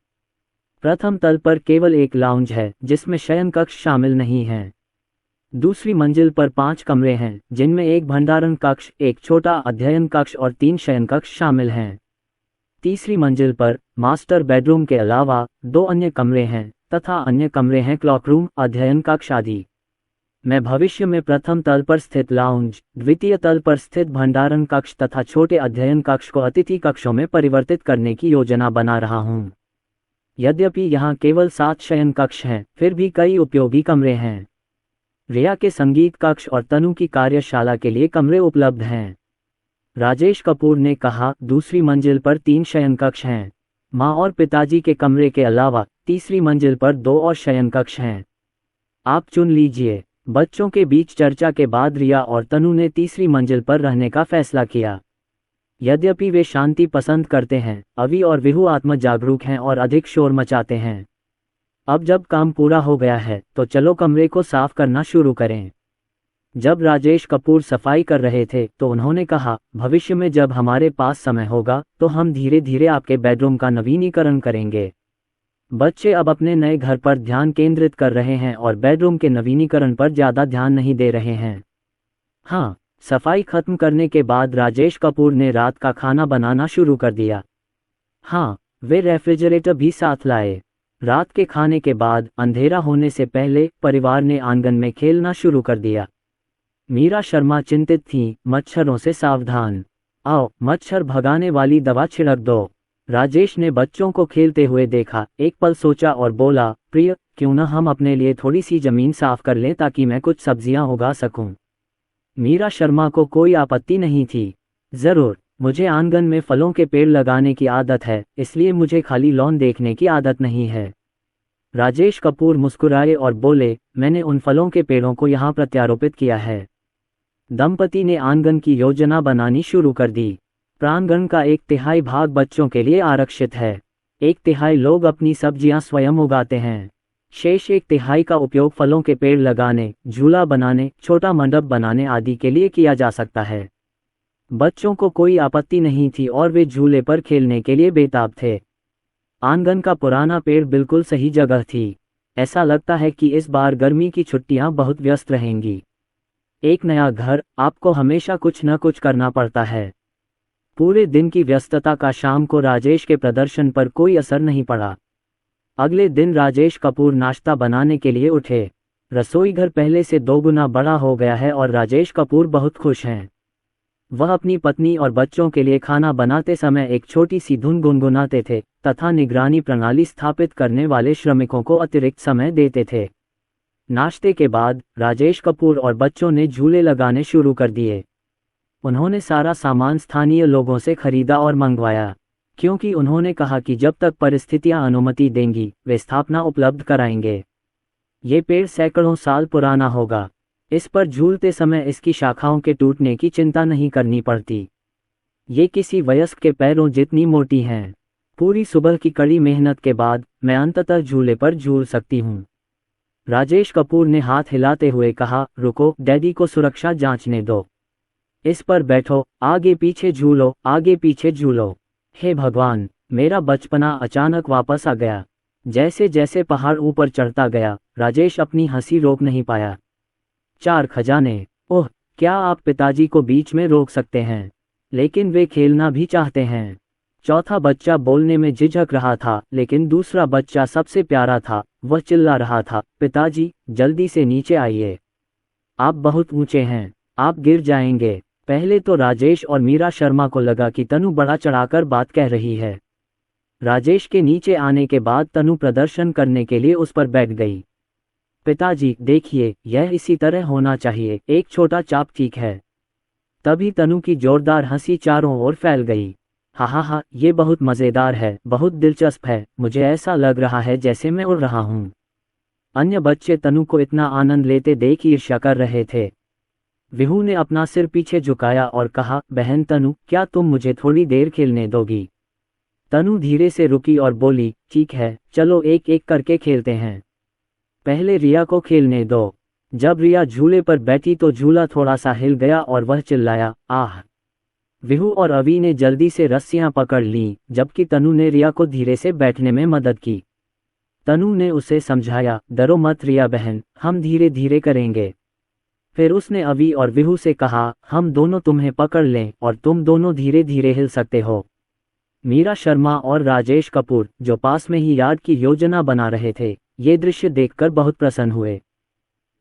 प्रथम तल पर केवल एक लाउंज है, जिसमें शयन कक्ष शामिल नहीं है। दूसरी मंजिल पर 5 कमरे हैं, जिनमें एक भंडारण कक्ष, एक छोटा अध्ययन कक्ष और 3 शयन कक्ष शामिल हैं। तीसरी मंजिल पर मास्टर बेडरूम के अलावा 2 अन्य कमरे हैं तथा अन्य कमरे हैं क्लॉक रूम, अध्ययन कक्ष आदि। मैं भविष्य में प्रथम तल पर स्थित लाउंज, द्वितीय तल पर स्थित भंडारण कक्ष तथा छोटे अध्ययन कक्ष को अतिथि कक्षों में परिवर्तित करने की योजना बना रहा हूँ। यद्यपि यहाँ केवल 7 शयन कक्ष हैं, फिर भी कई उपयोगी कमरे हैं। रिया के संगीत कक्ष और तनु की कार्यशाला के लिए कमरे उपलब्ध हैं। राजेश कपूर ने कहा, दूसरी मंजिल पर 3 शयन कक्ष हैं। माँ और पिताजी के कमरे के अलावा तीसरी मंजिल पर 2 और शयन कक्ष हैं। आप चुन लीजिए। बच्चों के बीच चर्चा के बाद रिया और तनु ने तीसरी मंजिल पर रहने का फैसला किया। यद्यपि वे शांति पसंद करते हैं, अवि और विहू आत्म जागरूक हैं और अधिक शोर मचाते हैं। अब जब काम पूरा हो गया है, तो चलो कमरे को साफ करना शुरू करें। जब राजेश कपूर सफाई कर रहे थे तो उन्होंने कहा, भविष्य में जब हमारे पास समय होगा तो हम धीरे धीरे आपके बेडरूम का नवीनीकरण करेंगे। बच्चे अब अपने नए घर पर ध्यान केंद्रित कर रहे हैं और बेडरूम के नवीनीकरण पर ज्यादा ध्यान नहीं दे रहे हैं। हाँ, सफाई खत्म करने के बाद राजेश कपूर ने रात का खाना बनाना शुरू कर दिया। हाँ, वे रेफ्रिजरेटर भी साथ लाए। रात के खाने के बाद अंधेरा होने से पहले परिवार ने आंगन में खेलना शुरू कर दिया। मीरा शर्मा चिंतित थीं, मच्छरों से सावधान। आओ, मच्छर भगाने वाली दवा छिड़क दो। राजेश ने बच्चों को खेलते हुए देखा, एक पल सोचा और बोला, प्रिय, क्यों न हम अपने लिए थोड़ी सी जमीन साफ कर लें ताकि मैं कुछ सब्जियां उगा सकूं। मीरा शर्मा को कोई आपत्ति नहीं थी। जरूर, मुझे आंगन में फलों के पेड़ लगाने की आदत है, इसलिए मुझे खाली लॉन देखने की आदत नहीं है। राजेश कपूर मुस्कुराए और बोले, मैंने उन फलों के पेड़ों को यहाँ प्रत्यारोपित किया है। दंपति ने आंगन की योजना बनानी शुरू कर दी। प्रांगण का 1/3 भाग बच्चों के लिए आरक्षित है। 1/3 लोग अपनी सब्जियां स्वयं उगाते हैं। शेष 1/3 का उपयोग फलों के पेड़ लगाने, झूला बनाने, छोटा मंडप बनाने आदि के लिए किया जा सकता है। बच्चों को कोई आपत्ति नहीं थी और वे झूले पर खेलने के लिए बेताब थे। आंगन का पुराना पेड़ बिल्कुल सही जगह थी। ऐसा लगता है कि इस बार गर्मी की छुट्टियां बहुत व्यस्त रहेंगी। एक नया घर, आपको हमेशा कुछ न कुछ करना पड़ता है। पूरे दिन की व्यस्तता का शाम को राजेश के प्रदर्शन पर कोई असर नहीं पड़ा। अगले दिन राजेश कपूर नाश्ता बनाने के लिए उठे। रसोई घर पहले से 2 गुना बड़ा हो गया है और राजेश कपूर बहुत खुश हैं। वह अपनी पत्नी और बच्चों के लिए खाना बनाते समय एक छोटी सी धुन गुनगुनाते थे तथा निगरानी प्रणाली स्थापित करने वाले श्रमिकों को अतिरिक्त समय देते थे। नाश्ते के बाद राजेश कपूर और बच्चों ने झूले लगाने शुरू कर दिए। उन्होंने सारा सामान स्थानीय लोगों से खरीदा और मंगवाया, क्योंकि उन्होंने कहा कि जब तक परिस्थितियां अनुमति देंगी वे स्थापना उपलब्ध कराएंगे। ये पेड़ सैकड़ों साल पुराना होगा। इस पर झूलते समय इसकी शाखाओं के टूटने की चिंता नहीं करनी पड़ती। ये किसी वयस्क के पैरों जितनी मोटी हैं। पूरी सुबह की कड़ी मेहनत के बाद मैं अंततः झूले पर झूल सकती हूँ। राजेश कपूर ने हाथ हिलाते हुए कहा, रुको, डैडी को सुरक्षा जांचने दो। इस पर बैठो, आगे पीछे झूलो, आगे पीछे झूलो। हे भगवान, मेरा बचपना अचानक वापस आ गया। जैसे जैसे पहाड़ ऊपर चढ़ता गया, राजेश अपनी हंसी रोक नहीं पाया। 4 खजाने, ओह, क्या आप पिताजी को बीच में रोक सकते हैं? लेकिन वे खेलना भी चाहते हैं। चौथा बच्चा बोलने में झिझक रहा था, लेकिन दूसरा बच्चा सबसे प्यारा था। वह चिल्ला रहा था, पिताजी, जल्दी से नीचे आइए। आप बहुत ऊंचे हैं, आप गिर जाएंगे। पहले तो राजेश और मीरा शर्मा को लगा कि तनु बड़ा चढ़ाकर बात कह रही है। राजेश के नीचे आने के बाद तनु प्रदर्शन करने के लिए उस पर बैठ गई। पिताजी, देखिए, यह इसी तरह होना चाहिए, एक छोटा चाप ठीक है। तभी तनु की जोरदार हंसी चारों ओर फैल गई। हा, ये बहुत मज़ेदार है, बहुत दिलचस्प है, मुझे ऐसा लग रहा है जैसे मैं उड़ रहा हूँ। अन्य बच्चे तनु को इतना आनंद लेते देख ईर्ष्या कर रहे थे। विहू ने अपना सिर पीछे झुकाया और कहा, बहन तनु, क्या तुम मुझे थोड़ी देर खेलने दोगी? तनु धीरे से रुकी और बोली, ठीक है, चलो एक एक करके खेलते हैं। पहले रिया को खेलने दो। जब रिया झूले पर बैठी तो झूला थोड़ा सा हिल गया और वह चिल्लाया, आह। विहू और अवी ने जल्दी से रस्सियां पकड़ लीं, जबकि तनु ने रिया को धीरे से बैठने में मदद की। तनु ने उसे समझाया, डरो मत रिया बहन, हम धीरे धीरे करेंगे। फिर उसने अवी और विहू से कहा, हम दोनों तुम्हें पकड़ लें और तुम दोनों धीरे धीरे हिल सकते हो। मीरा शर्मा और राजेश कपूर, जो पास में ही यार्ड की योजना बना रहे थे, ये दृश्य देखकर बहुत प्रसन्न हुए।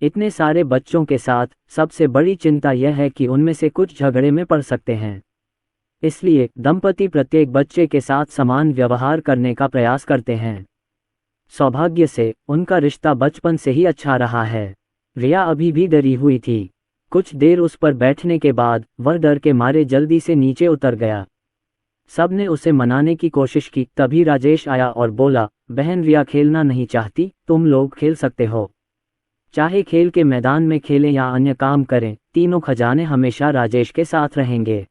इतने सारे बच्चों के साथ सबसे बड़ी चिंता यह है कि उनमें से कुछ झगड़े में पड़ सकते हैं। इसलिए दंपति प्रत्येक बच्चे के साथ समान व्यवहार करने का प्रयास करते हैं। सौभाग्य से उनका रिश्ता बचपन से ही अच्छा रहा है। रिया अभी भी डरी हुई थी। कुछ देर उस पर बैठने के बाद वह डर के मारे जल्दी से नीचे उतर गया। सबने उसे मनाने की कोशिश की, तभी राजेश आया और बोला, बहन रिया खेलना नहीं चाहती, तुम लोग खेल सकते हो। चाहे खेल के मैदान में खेलें या अन्य काम करें, तीनों खजाने हमेशा राजेश के साथ रहेंगे।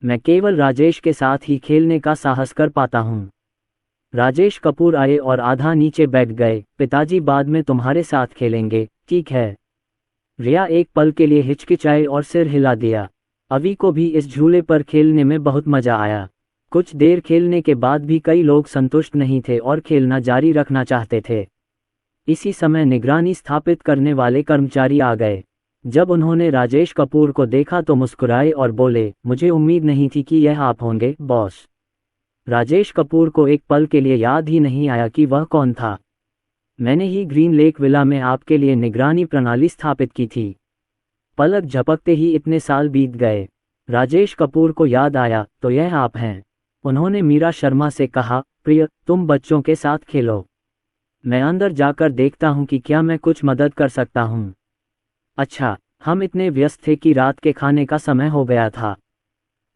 मैं केवल राजेश के साथ ही खेलने का साहस कर पाता हूँ। राजेश कपूर आए और आधा नीचे बैठ गए। पिताजी, बाद में तुम्हारे साथ खेलेंगे, ठीक है? रिया एक पल के लिए हिचकिचाई और सिर हिला दिया। अवी को भी इस झूले पर खेलने में बहुत मजा आया। कुछ देर खेलने के बाद भी कई लोग संतुष्ट नहीं थे और खेलना जारी रखना चाहते थे। इसी समय निगरानी स्थापित करने वाले कर्मचारी आ गए। जब उन्होंने राजेश कपूर को देखा तो मुस्कुराए और बोले, मुझे उम्मीद नहीं थी कि यह आप होंगे, बॉस। राजेश कपूर को एक पल के लिए याद ही नहीं आया कि वह कौन था। मैंने ही ग्रीन लेक विला में आपके लिए निगरानी प्रणाली स्थापित की थी। पलक झपकते ही इतने साल बीत गए। राजेश कपूर को याद आया, तो यह आप हैं। उन्होंने मीरा शर्मा से कहा, प्रिय, तुम बच्चों के साथ खेलो। मैं अंदर जाकर देखता हूँ कि क्या मैं कुछ मदद कर सकता हूँ। अच्छा, हम इतने व्यस्त थे कि रात के खाने का समय हो गया था।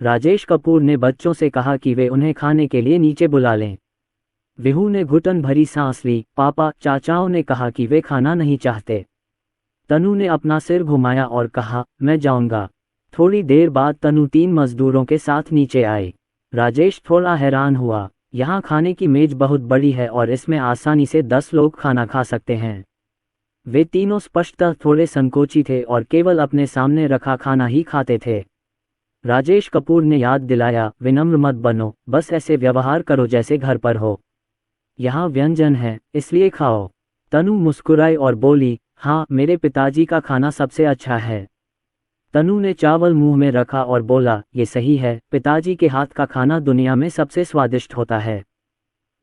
राजेश कपूर ने बच्चों से कहा कि वे उन्हें खाने के लिए नीचे बुला लें। विहू ने घुटन भरी सांस ली। पापा, चाचाओं ने कहा कि वे खाना नहीं चाहते। तनु ने अपना सिर घुमाया और कहा, मैं जाऊंगा। थोड़ी देर बाद तनु 3 मजदूरों के साथ नीचे आई। राजेश थोड़ा हैरान हुआ। यहाँ खाने की मेज बहुत बड़ी है और इसमें आसानी से 10 लोग खाना खा सकते हैं। वे तीनों स्पष्टतः थोड़े संकोची थे और केवल अपने सामने रखा खाना ही खाते थे। राजेश कपूर ने याद दिलाया, विनम्र मत बनो, बस ऐसे व्यवहार करो जैसे घर पर हो। यहाँ व्यंजन है, इसलिए खाओ। तनु मुस्कुराई और बोली, हाँ, मेरे पिताजी का खाना सबसे अच्छा है। तनु ने चावल मुंह में रखा और बोला, ये सही है, पिताजी के हाथ का खाना दुनिया में सबसे स्वादिष्ट होता है।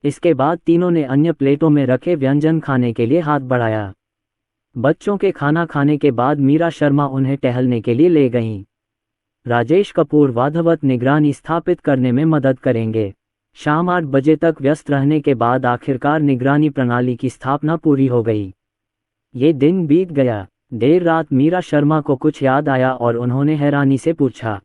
इसके बाद तीनों ने अन्य प्लेटों में रखे व्यंजन खाने के लिए हाथ बढ़ाया। बच्चों के खाना खाने के बाद मीरा शर्मा उन्हें टहलने के लिए ले गईं। राजेश कपूर वाधवत निगरानी स्थापित करने में मदद करेंगे। शाम 8 बजे तक व्यस्त रहने के बाद आखिरकार निगरानी प्रणाली की स्थापना पूरी हो गई। ये दिन बीत गया। देर रात मीरा शर्मा को कुछ याद आया और उन्होंने हैरानी से पूछा,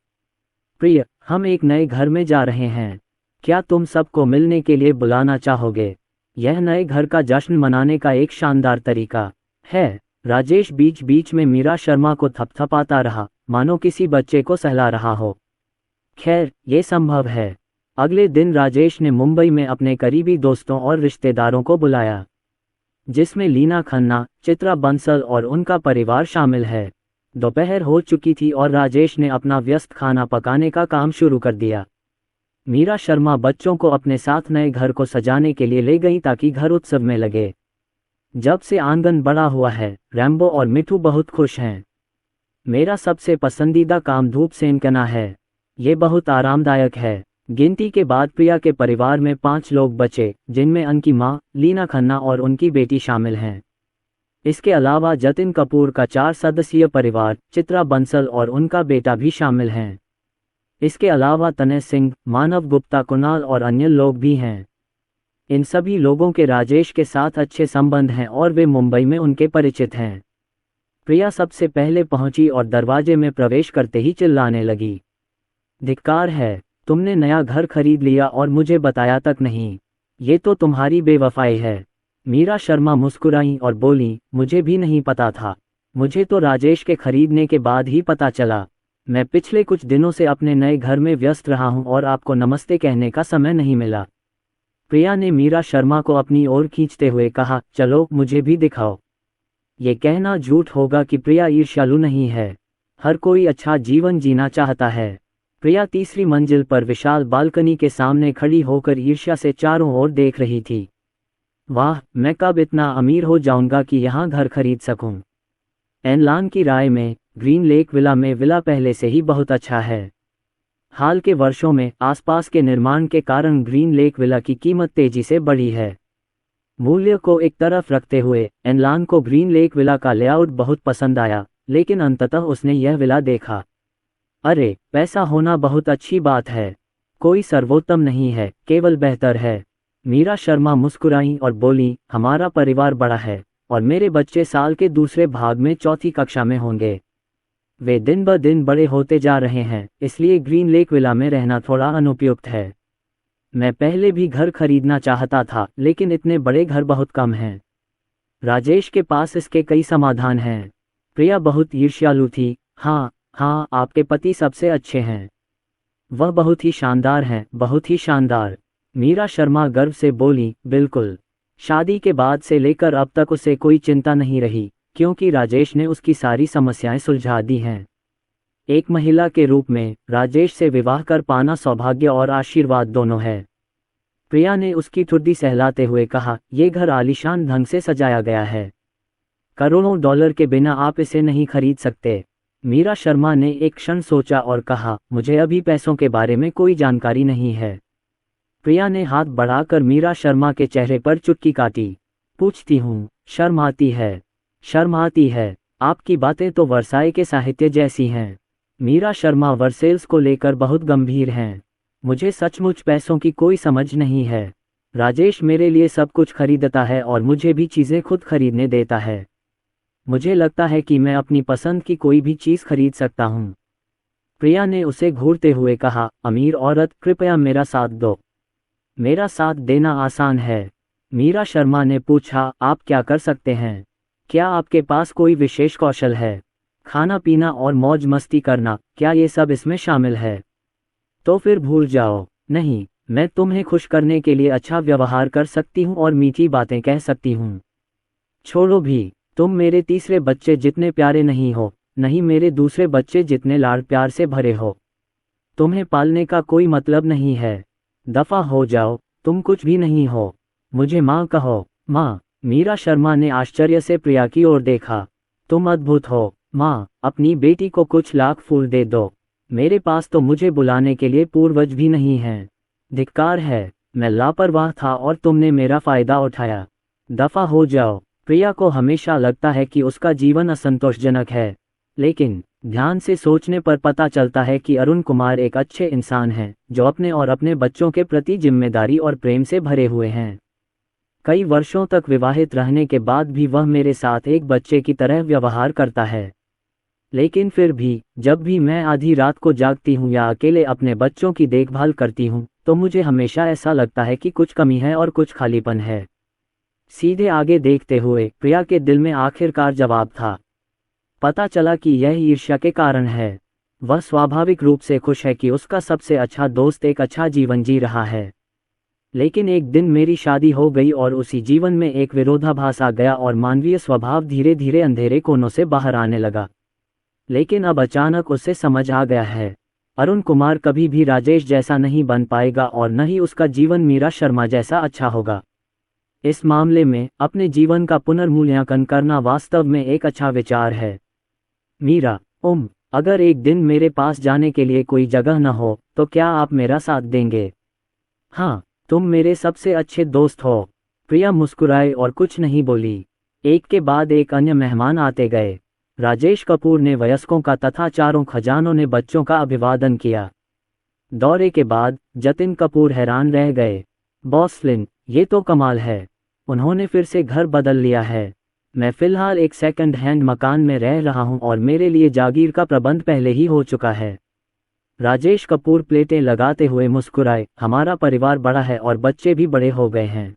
प्रिय, हम एक नए घर में जा रहे हैं, क्या तुम सबको मिलने के लिए बुलाना चाहोगे? यह नए घर का जश्न मनाने का एक शानदार तरीका है। राजेश बीच बीच में मीरा शर्मा को थपथपाता रहा, मानो किसी बच्चे को सहला रहा हो। खैर, ये संभव है। अगले दिन राजेश ने मुंबई में अपने करीबी दोस्तों और रिश्तेदारों को बुलाया, जिसमें लीना खन्ना, चित्रा बंसल और उनका परिवार शामिल है। दोपहर हो चुकी थी और राजेश ने अपना व्यस्त खाना पकाने का काम शुरू कर दिया। मीरा शर्मा बच्चों को अपने साथ नए घर को सजाने के लिए ले गई ताकि घर उत्सव में लगे। जब से आंगन बड़ा हुआ है, रैम्बो और मिठू बहुत खुश हैं। मेरा सबसे पसंदीदा काम धूप सेंकना है। ये बहुत आरामदायक है। गिनती के बाद प्रिया के परिवार में 5 लोग बचे, जिनमें उनकी मां, लीना खन्ना और उनकी बेटी शामिल हैं। इसके अलावा जतिन कपूर का 4 सदस्यीय परिवार, चित्रा बंसल और उनका बेटा भी शामिल हैं। इसके अलावा तनय सिंह, मानव गुप्ता, कुणाल और अन्य लोग भी हैं। इन सभी लोगों के राजेश के साथ अच्छे संबंध हैं और वे मुंबई में उनके परिचित हैं। प्रिया सबसे पहले पहुंची और दरवाजे में प्रवेश करते ही चिल्लाने लगी, धिक्कार है, तुमने नया घर खरीद लिया और मुझे बताया तक नहीं। ये तो तुम्हारी बेवफाई है। मीरा शर्मा मुस्कुराई और बोली, मुझे भी नहीं पता था। मुझे तो राजेश के खरीदने के बाद ही पता चला। मैं पिछले कुछ दिनों से अपने नए घर में व्यस्त रहा हूं और आपको नमस्ते कहने का समय नहीं मिला। प्रिया ने मीरा शर्मा को अपनी ओर खींचते हुए कहा, चलो मुझे भी दिखाओ। ये कहना झूठ होगा कि प्रिया ईर्ष्यालु नहीं है। हर कोई अच्छा जीवन जीना चाहता है। प्रिया तीसरी मंजिल पर विशाल बालकनी के सामने खड़ी होकर ईर्ष्या से चारों ओर देख रही थी। वाह, मैं कब इतना अमीर हो जाऊंगा कि यहाँ घर खरीद सकूं। एनलान की राय में ग्रीन लेक विला में विला पहले से ही बहुत अच्छा है। हाल के वर्षों में आसपास के निर्माण के कारण ग्रीन लेक विला की कीमत तेजी से बढ़ी है। मूल्य को एक तरफ रखते हुए एनलान को ग्रीन लेक विला का लेआउट बहुत पसंद आया, लेकिन अंततः उसने यह विला देखा। अरे, पैसा होना बहुत अच्छी बात है। कोई सर्वोत्तम नहीं है, केवल बेहतर है। मीरा शर्मा मुस्कुराई और बोली, हमारा परिवार बड़ा है और मेरे बच्चे साल के दूसरे भाग में 4th कक्षा में होंगे। वे दिन ब दिन बड़े होते जा रहे हैं, इसलिए ग्रीन लेक विला में रहना थोड़ा अनुपयुक्त है। मैं पहले भी घर खरीदना चाहता था, लेकिन इतने बड़े घर बहुत कम हैं। राजेश के पास इसके कई समाधान हैं। प्रिया बहुत ईर्ष्यालु थी। हाँ, आपके पति सबसे अच्छे हैं। वह बहुत ही शानदार हैं, बहुत ही शानदार। मीरा शर्मा गर्व से बोली, बिल्कुल। शादी के बाद से लेकर अब तक उसे कोई चिंता नहीं रही, क्योंकि राजेश ने उसकी सारी समस्याएं सुलझा दी हैं। एक महिला के रूप में राजेश से विवाह कर पाना सौभाग्य और आशीर्वाद दोनों है। प्रिया ने उसकी ठुड्डी सहलाते हुए कहा, यह घर आलीशान ढंग से सजाया गया है। करोड़ों डॉलर के बिना आप इसे नहीं खरीद सकते। मीरा शर्मा ने एक क्षण सोचा और कहा, मुझे अभी पैसों के बारे में कोई जानकारी नहीं है। प्रिया ने हाथ बढ़ाकर मीरा शर्मा के चेहरे पर चुटकी काटी। पूछती हूँ, शर्म आती है? शर्म आती है? आपकी बातें तो वर्साए के साहित्य जैसी हैं। मीरा शर्मा वर्सेल्स को लेकर बहुत गंभीर हैं। मुझे सचमुच पैसों की कोई समझ नहीं है। राजेश मेरे लिए सब कुछ खरीदता है और मुझे भी चीज़ें खुद खरीदने देता है। मुझे लगता है कि मैं अपनी पसंद की कोई भी चीज़ खरीद सकता हूँ। प्रिया ने उसे घूरते हुए कहा, अमीर औरत कृपया मेरा साथ दो। मेरा साथ देना आसान है। मीरा शर्मा ने पूछा, आप क्या कर सकते हैं? क्या आपके पास कोई विशेष कौशल है? खाना पीना और मौज मस्ती करना, क्या ये सब इसमें शामिल है? तो फिर भूल जाओ। नहीं, मैं तुम्हें खुश करने के लिए अच्छा व्यवहार कर सकती हूँ और मीठी बातें कह सकती हूँ। छोड़ो भी, तुम मेरे तीसरे बच्चे जितने प्यारे नहीं हो, नहीं मेरे दूसरे बच्चे जितने लाड़ प्यार से भरे हो। तुम्हें पालने का कोई मतलब नहीं है। दफा हो जाओ, तुम कुछ भी नहीं हो। मुझे माँ कहो। माँ। मीरा शर्मा ने आश्चर्य से प्रिया की ओर देखा। तुम अद्भुत हो माँ, अपनी बेटी को कुछ लाख फूल दे दो। मेरे पास तो मुझे बुलाने के लिए पूर्वज भी नहीं हैं। धिक्कार है, मैं लापरवाह था और तुमने मेरा फायदा उठाया। दफा हो जाओ। प्रिया को हमेशा लगता है कि उसका जीवन असंतोषजनक है, लेकिन ध्यान से सोचने पर पता चलता है कि अरुण कुमार एक अच्छे इंसान हैं, जो अपने और अपने बच्चों के प्रति जिम्मेदारी और प्रेम से भरे हुए हैं। कई वर्षों तक विवाहित रहने के बाद भी वह मेरे साथ एक बच्चे की तरह व्यवहार करता है। लेकिन फिर भी, जब भी मैं आधी रात को जागती हूँ या अकेले अपने बच्चों की देखभाल करती हूँ, तो मुझे हमेशा ऐसा लगता है कि कुछ कमी है और कुछ खालीपन है। सीधे आगे देखते हुए प्रिया के दिल में आखिरकार जवाब था। पता चला कि यह ईर्ष्या के कारण है। वह स्वाभाविक रूप से खुश है कि उसका सबसे अच्छा दोस्त एक अच्छा जीवन जी रहा है। लेकिन एक दिन मेरी शादी हो गई और उसी जीवन में एक विरोधाभास आ गया और मानवीय स्वभाव धीरे धीरे अंधेरे कोनों से बाहर आने लगा। लेकिन अब अचानक उसे समझ आ गया है, अरुण कुमार कभी भी राजेश जैसा नहीं बन पाएगा और न ही उसका जीवन मीरा शर्मा जैसा अच्छा होगा। इस मामले में अपने जीवन का पुनर्मूल्यांकन करना वास्तव में एक अच्छा विचार है। मीरा, अगर एक दिन मेरे पास जाने के लिए कोई जगह न हो, तो क्या आप मेरा साथ देंगे? हाँ, तुम मेरे सबसे अच्छे दोस्त हो। प्रिया मुस्कुराई और कुछ नहीं बोली। एक के बाद एक अन्य मेहमान आते गए। राजेश कपूर ने वयस्कों का तथा चारों खजानों ने बच्चों का अभिवादन किया। दौरे के बाद जतिन कपूर हैरान रह गए। बॉस लिन, ये तो कमाल है। उन्होंने फिर से घर बदल लिया है। मैं फिलहाल एक सेकंड हैंड मकान में रह रहा हूं और मेरे लिए जागीर का प्रबंध पहले ही हो चुका है। राजेश कपूर प्लेटें लगाते हुए मुस्कुराए, हमारा परिवार बड़ा है और बच्चे भी बड़े हो गए हैं।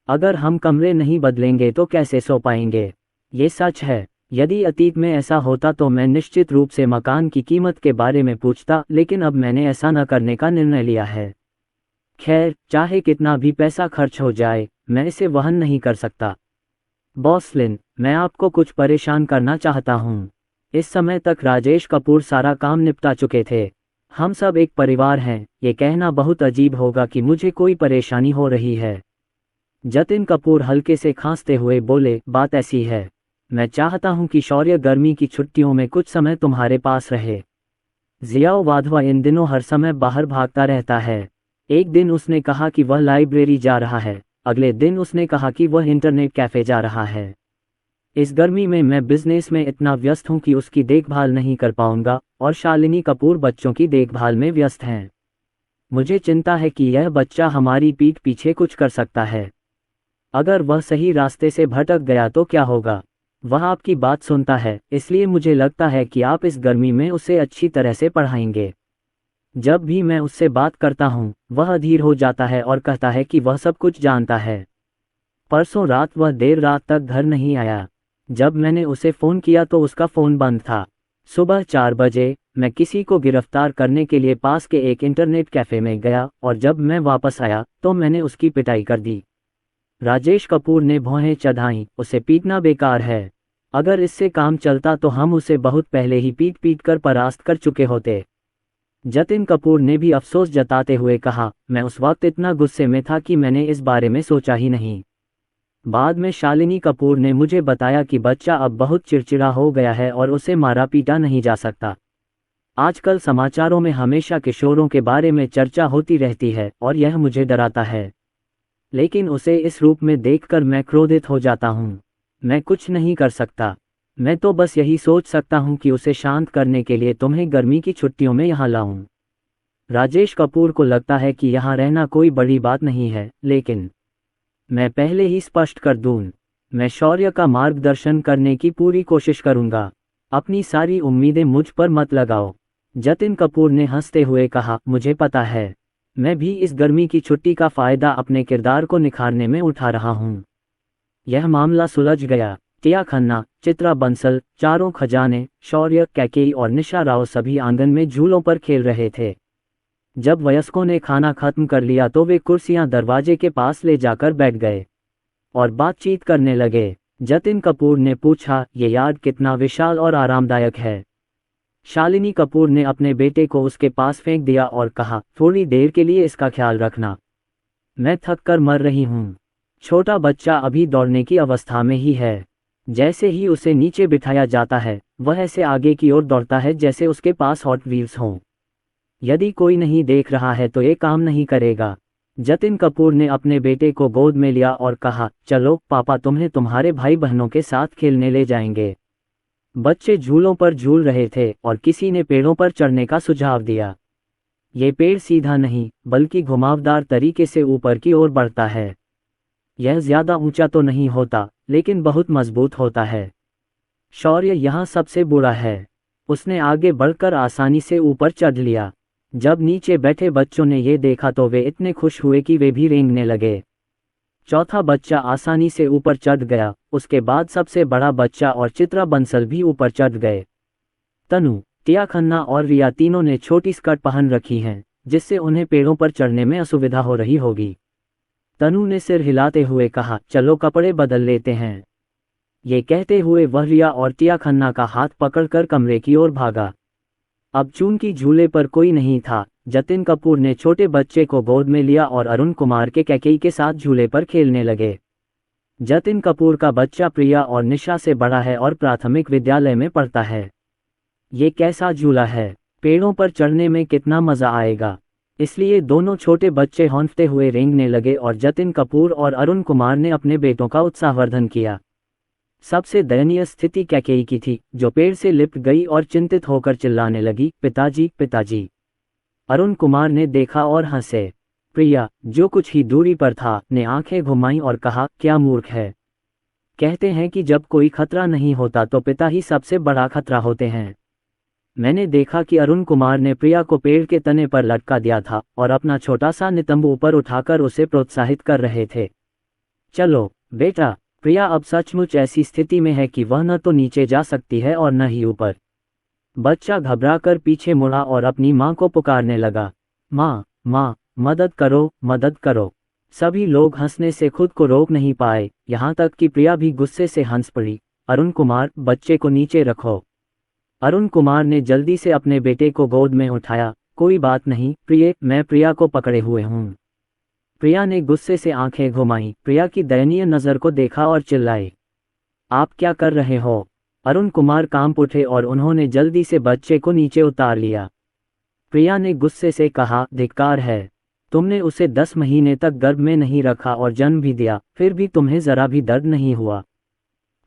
अगर हम कमरे नहीं बदलेंगे तो कैसे सो पाएंगे? ये सच है। यदि अतीत में ऐसा होता तो मैं निश्चित रूप से मकान की कीमत के बारे में पूछता, लेकिन अब मैंने ऐसा न करने का निर्णय लिया है। खैर, चाहे कितना भी पैसा खर्च हो जाए, मैं इसे वहन नहीं कर सकता। बॉस लिन, मैं आपको कुछ परेशान करना चाहता हूँ। इस समय तक राजेश कपूर सारा काम निपटा चुके थे। हम सब एक परिवार हैं। ये कहना बहुत अजीब होगा कि मुझे कोई परेशानी हो रही है। जतिन कपूर हल्के से खांसते हुए बोले, बात ऐसी है, मैं चाहता हूं कि शौर्य गर्मी की छुट्टियों में कुछ समय तुम्हारे पास रहे। जियाओ वाधवा इन दिनों हर समय बाहर भागता रहता है। एक दिन उसने कहा कि वह लाइब्रेरी जा रहा है, अगले दिन उसने कहा कि वह इंटरनेट कैफे जा रहा है। इस गर्मी में मैं बिजनेस में इतना व्यस्त हूं कि उसकी देखभाल नहीं कर पाऊंगा, और शालिनी कपूर बच्चों की देखभाल में व्यस्त हैं। मुझे चिंता है कि यह बच्चा हमारी पीठ पीछे कुछ कर सकता है। अगर वह सही रास्ते से भटक गया तो क्या होगा? वह आपकी बात सुनता है, इसलिए मुझे लगता है कि आप इस गर्मी में उसे अच्छी तरह से पढ़ाएंगे। जब भी मैं उससे बात करता हूँ, वह अधीर हो जाता है और कहता है कि वह सब कुछ जानता है। परसों रात वह देर रात तक घर नहीं आया। जब मैंने उसे फ़ोन किया तो उसका फ़ोन बंद था। सुबह 4 बजे मैं किसी को गिरफ्तार करने के लिए पास के एक इंटरनेट कैफ़े में गया, और जब मैं वापस आया तो मैंने उसकी पिटाई कर दी। राजेश कपूर ने भौहें चढ़ाईं, उसे पीटना बेकार है। अगर इससे काम चलता तो हम उसे बहुत पहले ही पीट पीट कर परास्त कर चुके होते। जतिन कपूर ने भी अफसोस जताते हुए कहा, मैं उस वक्त इतना गुस्से में था कि मैंने इस बारे में सोचा ही नहीं। बाद में शालिनी कपूर ने मुझे बताया कि बच्चा अब बहुत चिड़चिड़ा हो गया है और उसे मारा पीटा नहीं जा सकता। आजकल समाचारों में हमेशा किशोरों के बारे में चर्चा होती रहती है और यह मुझे डराता है। लेकिन उसे इस रूप में देखकर मैं क्रोधित हो जाता हूँ। मैं कुछ नहीं कर सकता। मैं तो बस यही सोच सकता हूँ कि उसे शांत करने के लिए तुम्हें गर्मी की छुट्टियों में यहाँ लाऊं। राजेश कपूर को लगता है कि यहाँ रहना कोई बड़ी बात नहीं है, लेकिन मैं पहले ही स्पष्ट कर दूं, मैं शौर्य का मार्गदर्शन करने की पूरी कोशिश करूंगा। अपनी सारी उम्मीदें मुझ पर मत लगाओ। जतिन कपूर ने हंसते हुए कहा, मुझे पता है, मैं भी इस गर्मी की छुट्टी का फ़ायदा अपने किरदार को निखारने में उठा रहा हूँ। यह मामला सुलझ गया। टिया खन्ना, चित्रा बंसल, चारों खजाने, शौर्य, कैकेयी और निशा राव सभी आंगन में झूलों पर खेल रहे थे। जब वयस्कों ने खाना खत्म कर लिया तो वे कुर्सियां दरवाजे के पास ले जाकर बैठ गए और बातचीत करने लगे। जतिन कपूर ने पूछा, ये यार्ड कितना विशाल और आरामदायक है। शालिनी कपूर ने अपने बेटे को उसके पास फेंक दिया और कहा, थोड़ी देर के लिए इसका ख्याल रखना, मैं थक कर मर रही हूँ। छोटा बच्चा अभी दौड़ने की अवस्था में ही है। जैसे ही उसे नीचे बिठाया जाता है वह ऐसे आगे की ओर दौड़ता है जैसे उसके पास हॉट व्हील्स हों। यदि कोई नहीं देख रहा है तो ये काम नहीं करेगा। जतिन कपूर ने अपने बेटे को गोद में लिया और कहा, चलो पापा तुम्हें तुम्हारे भाई बहनों के साथ खेलने ले जाएंगे। बच्चे झूलों पर झूल रहे थे और किसी ने पेड़ों पर चढ़ने का सुझाव दिया। ये पेड़ सीधा नहीं बल्कि घुमावदार तरीके से ऊपर की ओर बढ़ता है। यह ज्यादा ऊंचा तो नहीं होता लेकिन बहुत मजबूत होता है। शौर्य यहाँ सबसे बुरा है। उसने आगे बढ़कर आसानी से ऊपर चढ़ लिया। जब नीचे बैठे बच्चों ने ये देखा तो वे इतने खुश हुए कि वे भी रेंगने लगे। चौथा बच्चा आसानी से ऊपर चढ़ गया। उसके बाद सबसे बड़ा बच्चा और चित्रा बंसल भी ऊपर चढ़ गए। तनु, टिया खन्ना और रिया तीनों ने छोटी स्कर्ट पहन रखी हैं जिससे उन्हें पेड़ों पर चढ़ने में असुविधा हो रही होगी। तनु ने सिर हिलाते हुए कहा, चलो कपड़े बदल लेते हैं। ये कहते हुए वह रिया और टिया खन्ना का हाथ पकड़कर कमरे की ओर भागा। अब चूंकि झूले पर कोई नहीं था, जतिन कपूर ने छोटे बच्चे को गोद में लिया और अरुण कुमार के कैकेयी के साथ झूले पर खेलने लगे। जतिन कपूर का बच्चा प्रिया और निशा से बड़ा है और प्राथमिक विद्यालय में पढ़ता है। ये कैसा झूला है, पेड़ों पर चढ़ने में कितना मजा आएगा। इसलिए दोनों छोटे बच्चे हौंफते हुए रेंगने लगे और जतिन कपूर और अरुण कुमार ने अपने बेटों का उत्साहवर्धन किया। सबसे दयनीय स्थिति कैकेयी की थी, जो पेड़ से लिपट गई और चिंतित होकर चिल्लाने लगी, पिताजी पिताजी। अरुण कुमार ने देखा और हंसे। प्रिया, जो कुछ ही दूरी पर था, ने आंखें घुमाई और कहा, क्या मूर्ख है। कहते हैं कि जब कोई खतरा नहीं होता तो पिता ही सबसे बड़ा खतरा होते हैं। मैंने देखा कि अरुण कुमार ने प्रिया को पेड़ के तने पर लटका दिया था और अपना छोटा सा नितंब ऊपर उठाकर उसे प्रोत्साहित कर रहे थे। चलो बेटा। प्रिया अब सचमुच ऐसी स्थिति में है कि वह न तो नीचे जा सकती है और न ही ऊपर। बच्चा घबराकर पीछे मुड़ा और अपनी माँ को पुकारने लगा, माँ माँ, मदद करो मदद करो। सभी लोग हंसने से खुद को रोक नहीं पाए, यहाँ तक कि प्रिया भी गुस्से से हंस पड़ी। अरुण कुमार, बच्चे को नीचे रखो। अरुण कुमार ने जल्दी से अपने बेटे को गोद में उठाया। कोई बात नहीं प्रिय, मैं प्रिया को पकड़े हुए हूँ। प्रिया ने गुस्से से आंखें घुमाई, प्रिया की दयनीय नज़र को देखा और चिल्लाई, आप क्या कर रहे हो। अरुण कुमार कांप उठे और उन्होंने जल्दी से बच्चे को नीचे उतार लिया। प्रिया ने गुस्से से कहा, धिक्कार है, तुमने उसे 10 महीने तक गर्भ में नहीं रखा और जन्म भी दिया, फिर भी तुम्हें जरा भी दर्द नहीं हुआ।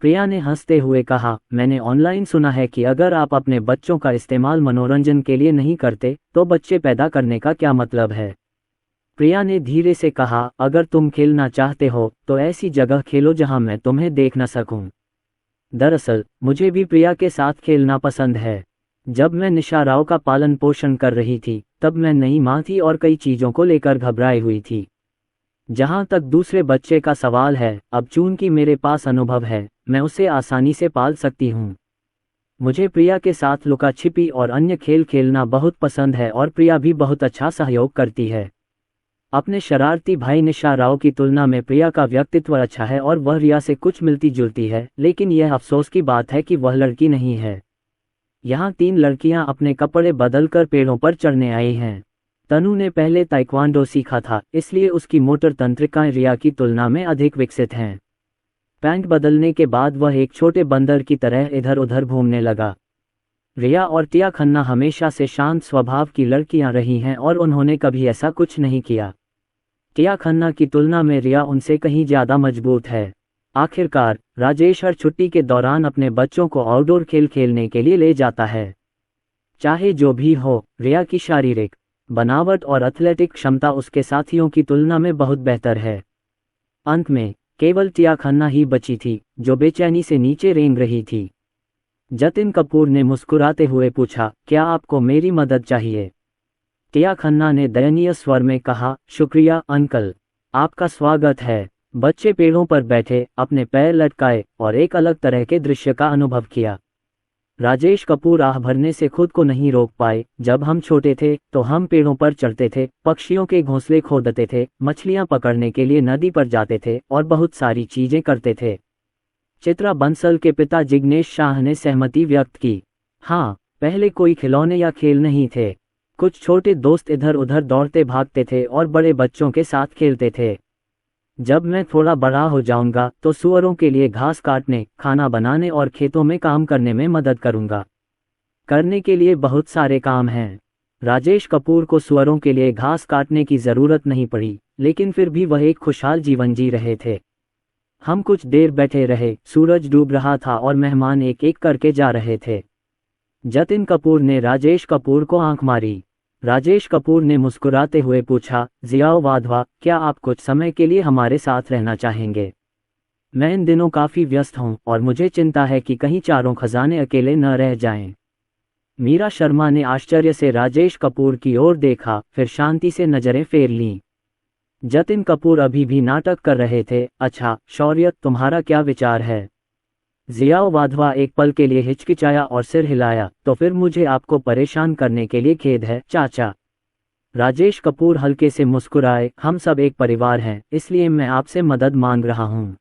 प्रिया ने हंसते हुए कहा, मैंने ऑनलाइन सुना है कि अगर आप अपने बच्चों का इस्तेमाल मनोरंजन के लिए नहीं करते तो बच्चे पैदा करने का क्या मतलब है। प्रिया ने धीरे से कहा, अगर तुम खेलना चाहते हो तो ऐसी जगह खेलो जहां मैं तुम्हें देख न सकूं। दरअसल मुझे भी प्रिया के साथ खेलना पसंद है। जब मैं निशा राव का पालन पोषण कर रही थी तब मैं नई माँ थी और कई चीज़ों को लेकर घबराई हुई थी। जहाँ तक दूसरे बच्चे का सवाल है, अब चूंकि मेरे पास अनुभव है, मैं उसे आसानी से पाल सकती हूँ। मुझे प्रिया के साथ लुका छिपी और अन्य खेल खेलना बहुत पसंद है और प्रिया भी बहुत अच्छा सहयोग करती है। अपने शरारती भाई निशा राव की तुलना में प्रिया का व्यक्तित्व अच्छा है और वह रिया से कुछ मिलती जुलती है, लेकिन यह अफसोस की बात है कि वह लड़की नहीं है। यहाँ 3 लड़कियाँ अपने कपड़े बदलकर पेड़ों पर चढ़ने आई हैं। तनु ने पहले ताइक्वांडो सीखा था, इसलिए उसकी मोटर तंत्रिकाएं रिया की तुलना में अधिक विकसित हैं। पैंट बदलने के बाद वह एक छोटे बंदर की तरह इधर उधर घूमने लगा। रिया और टिया खन्ना हमेशा से शांत स्वभाव की लड़कियां रही हैं और उन्होंने कभी ऐसा कुछ नहीं किया। टिया खन्ना की तुलना में रिया उनसे कहीं ज़्यादा मजबूत है। आखिरकार राजेश हर छुट्टी के दौरान अपने बच्चों को आउटडोर खेल खेलने के लिए ले जाता है। चाहे जो भी हो, रिया की शारीरिक बनावट और एथलेटिक क्षमता उसके साथियों की तुलना में बहुत बेहतर है। अंत में केवल टिया खन्ना ही बची थी जो बेचैनी से नीचे रेंग रही थी। जतिन कपूर ने मुस्कुराते हुए पूछा, क्या आपको मेरी मदद चाहिए? टिया खन्ना ने दयनीय स्वर में कहा, शुक्रिया अंकल, आपका स्वागत है। बच्चे पेड़ों पर बैठे अपने पैर लटकाए और एक अलग तरह के दृश्य का अनुभव किया। राजेश कपूर आह भरने से खुद को नहीं रोक पाए। जब हम छोटे थे तो हम पेड़ों पर चढ़ते थे, पक्षियों के घोंसले खोदते थे, मछलियां पकड़ने के लिए नदी पर जाते थे और बहुत सारी चीजें करते थे। चित्रा बंसल के पिता जिग्नेश शाह ने सहमति व्यक्त की। हाँ, पहले कोई खिलौने या खेल नहीं थे। कुछ छोटे दोस्त इधर उधर दौड़ते भागते थे और बड़े बच्चों के साथ खेलते थे। जब मैं थोड़ा बड़ा हो जाऊंगा तो सुअरों के लिए घास काटने, खाना बनाने और खेतों में काम करने में मदद करूंगा। करने के लिए बहुत सारे काम हैं। राजेश कपूर को सुअरों के लिए घास काटने की जरूरत नहीं पड़ी, लेकिन फिर भी वह एक खुशहाल जीवन जी रहे थे। हम कुछ देर बैठे रहे, सूरज डूब रहा था और मेहमान एक एक करके जा रहे थे। जतिन कपूर ने राजेश कपूर को आंख मारी। राजेश कपूर ने मुस्कुराते हुए पूछा, जियाओ वाधवा, क्या आप कुछ समय के लिए हमारे साथ रहना चाहेंगे? मैं इन दिनों काफ़ी व्यस्त हूं और मुझे चिंता है कि कहीं चारों खजाने अकेले न रह जाएं। मीरा शर्मा ने आश्चर्य से राजेश कपूर की ओर देखा, फिर शांति से नजरें फेर लीं। जतिन कपूर अभी भी नाटक कर रहे थे। अच्छा शौर्य, तुम्हारा क्या विचार है? जियाओ वाधवा एक पल के लिए हिचकिचाया और सिर हिलाया। तो फिर मुझे आपको परेशान करने के लिए खेद है चाचा। राजेश कपूर हल्के से मुस्कुराए, हम सब एक परिवार हैं, इसलिए मैं आपसे मदद मांग रहा हूं।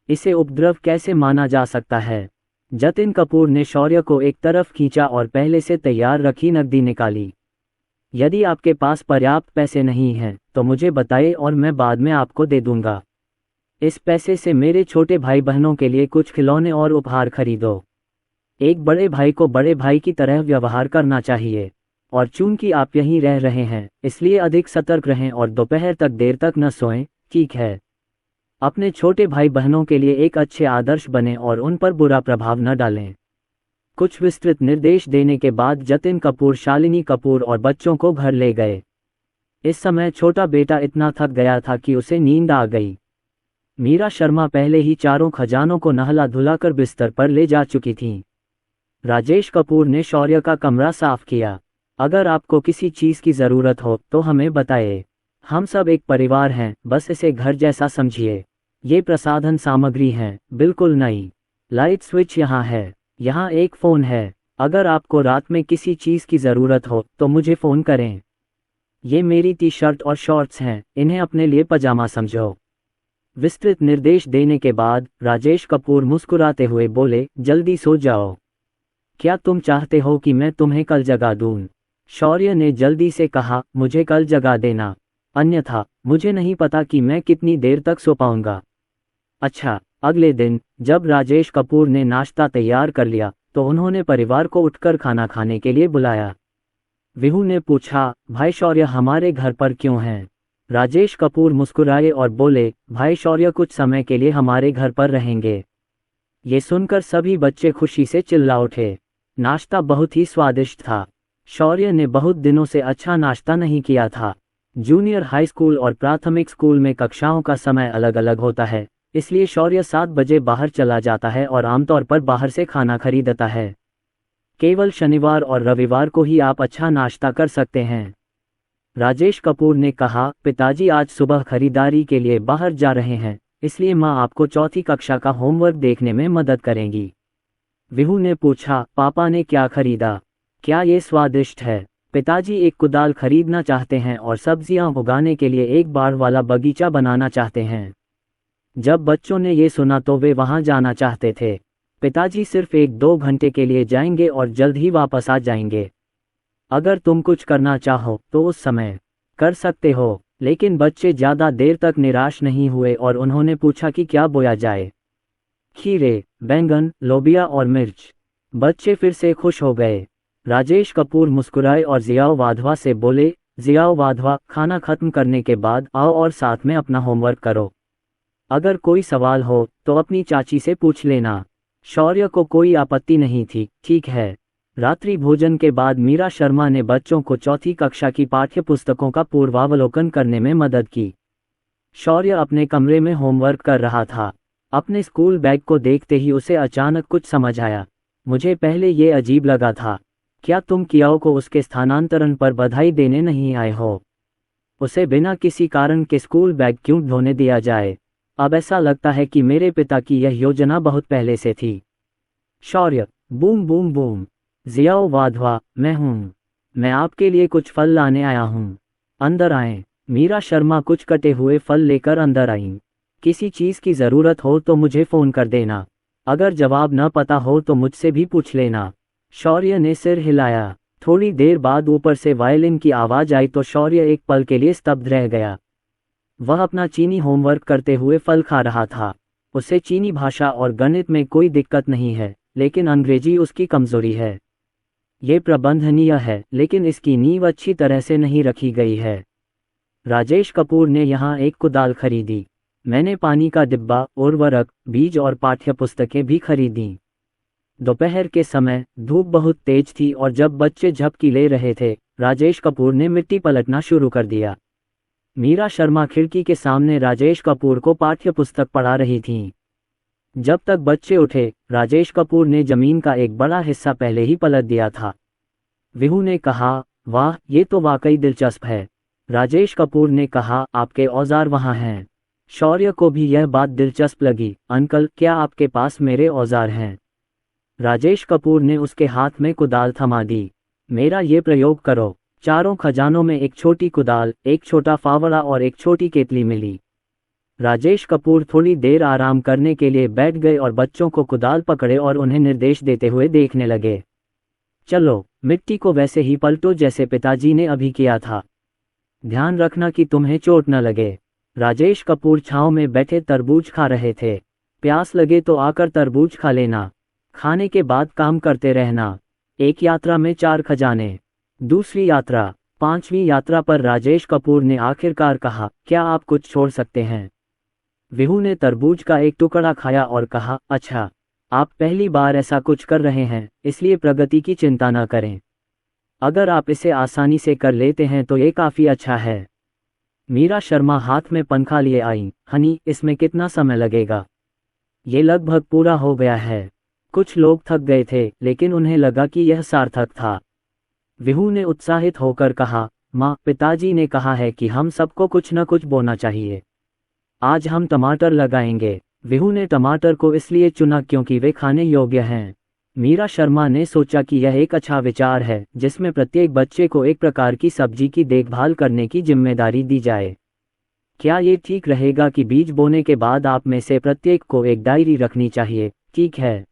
इसे उपद्रव कैसे माना जा सकता है? जतिन कपूर ने शौर्य को एक तरफ खींचा और पहले से तैयार रखी नकदी निकाली। यदि आपके पास पर्याप्त पैसे नहीं हैं तो मुझे बताइए और मैं बाद में आपको दे दूंगा। इस पैसे से मेरे छोटे भाई बहनों के लिए कुछ खिलौने और उपहार खरीदो। एक बड़े भाई को बड़े भाई की तरह व्यवहार करना चाहिए। और चूंकि आप यहीं रह रहे हैं, इसलिए अधिक सतर्क रहें और दोपहर तक देर तक न सोएं, ठीक है? अपने छोटे भाई बहनों के लिए एक अच्छे आदर्श बने और उन पर बुरा प्रभाव न डालें। कुछ विस्तृत निर्देश देने के बाद जतिन कपूर शालिनी कपूर और बच्चों को घर ले गए। इस समय छोटा बेटा इतना थक गया था कि उसे नींद आ गई। मीरा शर्मा पहले ही चारों खजानों को नहला धुलाकर बिस्तर पर ले जा चुकी थीं। राजेश कपूर ने शौर्य का कमरा साफ किया। अगर आपको किसी चीज की जरूरत हो तो हमें बताइए। हम सब एक परिवार हैं, बस इसे घर जैसा समझिए। ये प्रसाधन सामग्री हैं, बिल्कुल नई। लाइट स्विच यहाँ है। यहाँ एक फ़ोन है। अगर आपको रात में किसी चीज़ की ज़रूरत हो तो मुझे फ़ोन करें। ये मेरी टी शर्ट और शॉर्ट्स हैं, इन्हें अपने लिए पजामा समझो। विस्तृत निर्देश देने के बाद राजेश कपूर मुस्कुराते हुए बोले, जल्दी सो जाओ। क्या तुम चाहते हो कि मैं तुम्हें कल जगा दूं? शौर्य ने जल्दी से कहा, मुझे कल जगा देना, अन्यथा मुझे नहीं पता कि मैं कितनी देर तक सो पाऊंगा। अच्छा। अगले दिन जब राजेश कपूर ने नाश्ता तैयार कर लिया तो उन्होंने परिवार को उठकर खाना खाने के लिए बुलाया। विहू ने पूछा, भाई शौर्य हमारे घर पर क्यों हैं? राजेश कपूर मुस्कुराए और बोले, भाई शौर्य कुछ समय के लिए हमारे घर पर रहेंगे। ये सुनकर सभी बच्चे खुशी से चिल्ला उठे। नाश्ता बहुत ही स्वादिष्ट था। शौर्य ने बहुत दिनों से अच्छा नाश्ता नहीं किया था। जूनियर हाई स्कूल और प्राथमिक स्कूल में कक्षाओं का समय अलग अलग होता है, इसलिए शौर्य 7 बजे बाहर चला जाता है और आमतौर पर बाहर से खाना खरीदता है। केवल शनिवार और रविवार को ही आप अच्छा नाश्ता कर सकते हैं। राजेश कपूर ने कहा, पिताजी आज सुबह खरीदारी के लिए बाहर जा रहे हैं, इसलिए माँ आपको चौथी कक्षा का होमवर्क देखने में मदद करेंगी। विहू ने पूछा, पापा ने क्या खरीदा? क्या ये स्वादिष्ट है? पिताजी एक कुदाल खरीदना चाहते हैं और सब्जियां उगाने के लिए एक बाड़ वाला बगीचा बनाना चाहते हैं। जब बच्चों ने ये सुना तो वे वहां जाना चाहते थे। पिताजी सिर्फ 1-2 घंटे के लिए जाएंगे और जल्द ही वापस आ जाएंगे। अगर तुम कुछ करना चाहो तो उस समय कर सकते हो। लेकिन बच्चे ज़्यादा देर तक निराश नहीं हुए और उन्होंने पूछा कि क्या बोया जाए। खीरे, बैंगन, लोबिया और मिर्च। बच्चे फिर से खुश हो गए। राजेश कपूर मुस्कुराए और जियाओ वाधवा से बोले, जियाओ वाधवा, खाना खत्म करने के बाद आओ और साथ में अपना होमवर्क करो। अगर कोई सवाल हो तो अपनी चाची से पूछ लेना। शौर्य को कोई आपत्ति नहीं थी। ठीक है। रात्रि भोजन के बाद मीरा शर्मा ने बच्चों को चौथी कक्षा की पाठ्य पुस्तकों का पूर्वावलोकन करने में मदद की। शौर्य अपने कमरे में होमवर्क कर रहा था। अपने स्कूल बैग को देखते ही उसे अचानक कुछ समझ आया। मुझे पहले ये अजीब लगा था। क्या तुम कियाओ को उसके स्थानांतरण पर बधाई देने नहीं आए हो? उसे बिना किसी कारण के स्कूल बैग क्यों ढोने दिया जाए? अब ऐसा लगता है कि मेरे पिता की यह योजना बहुत पहले से थी। Shaurya, boom boom boom. जियाओ वाधवा, मैं हूँ। मैं आपके लिए कुछ फल लाने आया हूँ। अंदर आएं। मीरा शर्मा कुछ कटे हुए फल लेकर अंदर आईं। किसी चीज़ की ज़रूरत हो तो मुझे फ़ोन कर देना। अगर जवाब न पता हो तो मुझसे भी पूछ लेना। शौर्य ने सिर हिलाया। थोड़ी देर बाद ऊपर से वायलिन की आवाज़ आई तो शौर्य एक पल के लिए स्तब्ध रह गया। वह अपना चीनी होमवर्क करते हुए फल खा रहा था। उसे चीनी भाषा और गणित में कोई दिक्कत नहीं है, लेकिन अंग्रेजी उसकी कमज़ोरी है। ये प्रबंधनीय है, लेकिन इसकी नींव अच्छी तरह से नहीं रखी गई है। राजेश कपूर ने यहाँ एक कुदाल खरीदी। मैंने पानी का डिब्बा, उर्वरक, बीज और पाठ्यपुस्तकें भी खरीदीं। दोपहर के समय धूप बहुत तेज थी और जब बच्चे झपकी ले रहे थे, राजेश कपूर ने मिट्टी पलटना शुरू कर दिया। मीरा शर्मा खिड़की के सामने राजेश कपूर को पाठ्यपुस्तक पढ़ा रही थीं। जब तक बच्चे उठे, राजेश कपूर ने जमीन का एक बड़ा हिस्सा पहले ही पलट दिया था। विहू ने कहा, वाह, ये तो वाकई दिलचस्प है। राजेश कपूर ने कहा, आपके औजार वहाँ हैं। शौर्य को भी यह बात दिलचस्प लगी। अंकल, क्या आपके पास मेरे औजार हैं? राजेश कपूर ने उसके हाथ में कुदाल थमा दी। मेरा ये प्रयोग करो। चारों खजानों में एक छोटी कुदाल, एक छोटा फावड़ा और एक छोटी केतली मिली। राजेश कपूर थोड़ी देर आराम करने के लिए बैठ गए और बच्चों को कुदाल पकड़े और उन्हें निर्देश देते हुए देखने लगे। चलो, मिट्टी को वैसे ही पलटो जैसे पिताजी ने अभी किया था। ध्यान रखना कि तुम्हें चोट न लगे। राजेश कपूर छांव में बैठे तरबूज खा रहे थे। प्यास लगे तो आकर तरबूज खा लेना। खाने के बाद काम करते रहना। एक यात्रा में 4 खजाने। दूसरी यात्रा। 5वीं यात्रा पर राजेश कपूर ने आखिरकार कहा, क्या आप कुछ छोड़ सकते हैं? विहू ने तरबूज का एक टुकड़ा खाया और कहा, अच्छा, आप पहली बार ऐसा कुछ कर रहे हैं, इसलिए प्रगति की चिंता न करें। अगर आप इसे आसानी से कर लेते हैं तो ये काफ़ी अच्छा है। मीरा शर्मा हाथ में पंखा लिए आईं। हनी, इसमें कितना समय लगेगा? ये लगभग पूरा हो गया है। कुछ लोग थक गए थे, लेकिन उन्हें लगा कि यह सार्थक था। विहू ने उत्साहित होकर कहा, माँ, पिताजी ने कहा है कि हम सबको कुछ न कुछ बोना चाहिए। आज हम टमाटर लगाएंगे। विहू ने टमाटर को इसलिए चुना क्योंकि वे खाने योग्य हैं। मीरा शर्मा ने सोचा कि यह एक अच्छा विचार है, जिसमें प्रत्येक बच्चे को एक प्रकार की सब्जी की देखभाल करने की जिम्मेदारी दी जाए। क्या ये ठीक रहेगा कि बीज बोने के बाद आप में से प्रत्येक को एक डायरी रखनी चाहिए? ठीक है।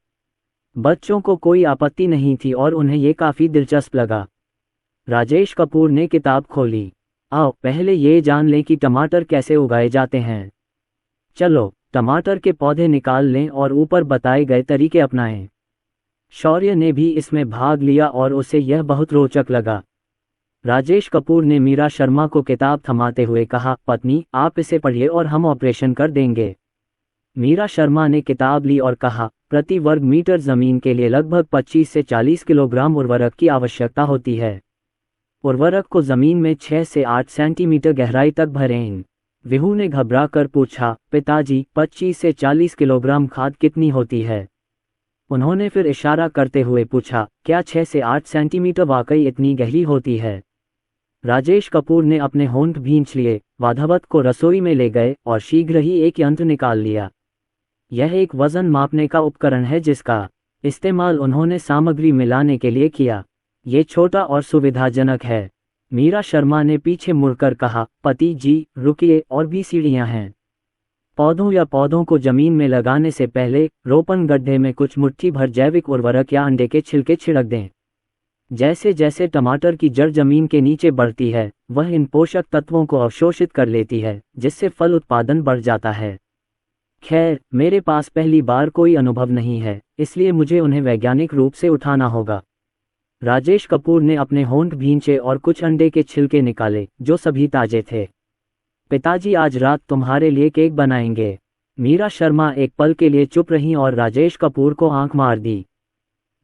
बच्चों को कोई आपत्ति नहीं थी और उन्हें ये काफ़ी दिलचस्प लगा। राजेश कपूर ने किताब खोली। आओ, पहले ये जान लें कि टमाटर कैसे उगाए जाते हैं। चलो, टमाटर के पौधे निकाल लें और ऊपर बताए गए तरीके अपनाएं। शौर्य ने भी इसमें भाग लिया और उसे यह बहुत रोचक लगा। राजेश कपूर ने मीरा शर्मा को किताब थमाते हुए कहा, पत्नी, आप इसे पढ़िए और हम ऑपरेशन कर देंगे। मीरा शर्मा ने किताब ली और कहा, प्रति वर्ग मीटर जमीन के लिए लगभग 25 से 40 किलोग्राम उर्वरक की आवश्यकता होती है। उर्वरक को जमीन में 6 से 8 सेंटीमीटर गहराई तक भरें। विहू ने घबराकर पूछा, पिताजी, 25 से 40 किलोग्राम खाद कितनी होती है? उन्होंने फिर इशारा करते हुए पूछा, क्या 6 से 8 सेंटीमीटर वाकई इतनी गहरी होती है? राजेश कपूर ने अपने होंठ भींच लिए, वाधवत को रसोई में ले गए और शीघ्र ही एक यंत्र निकाल लिया। यह एक वजन मापने का उपकरण है जिसका इस्तेमाल उन्होंने सामग्री मिलाने के लिए किया। ये छोटा और सुविधाजनक है। मीरा शर्मा ने पीछे मुड़कर कहा, पति जी, रुकिए, और भी सीढ़ियां हैं। पौधों या पौधों को जमीन में लगाने से पहले रोपण गड्ढे में कुछ मुट्ठी भर जैविक उर्वरक या अंडे के छिलके छिड़क दें। जैसे जैसे टमाटर की जड़ जमीन के नीचे बढ़ती है, वह इन पोषक तत्वों को अवशोषित कर लेती है, जिससे फल उत्पादन बढ़ जाता है। खैर, मेरे पास पहली बार कोई अनुभव नहीं है, इसलिए मुझे उन्हें वैज्ञानिक रूप से उठाना होगा। राजेश कपूर ने अपने होंठ भींचे और कुछ अंडे के छिलके निकाले, जो सभी ताजे थे। पिताजी, आज रात तुम्हारे लिए केक बनाएंगे। मीरा शर्मा एक पल के लिए चुप रहीं और राजेश कपूर को आंख मार दी।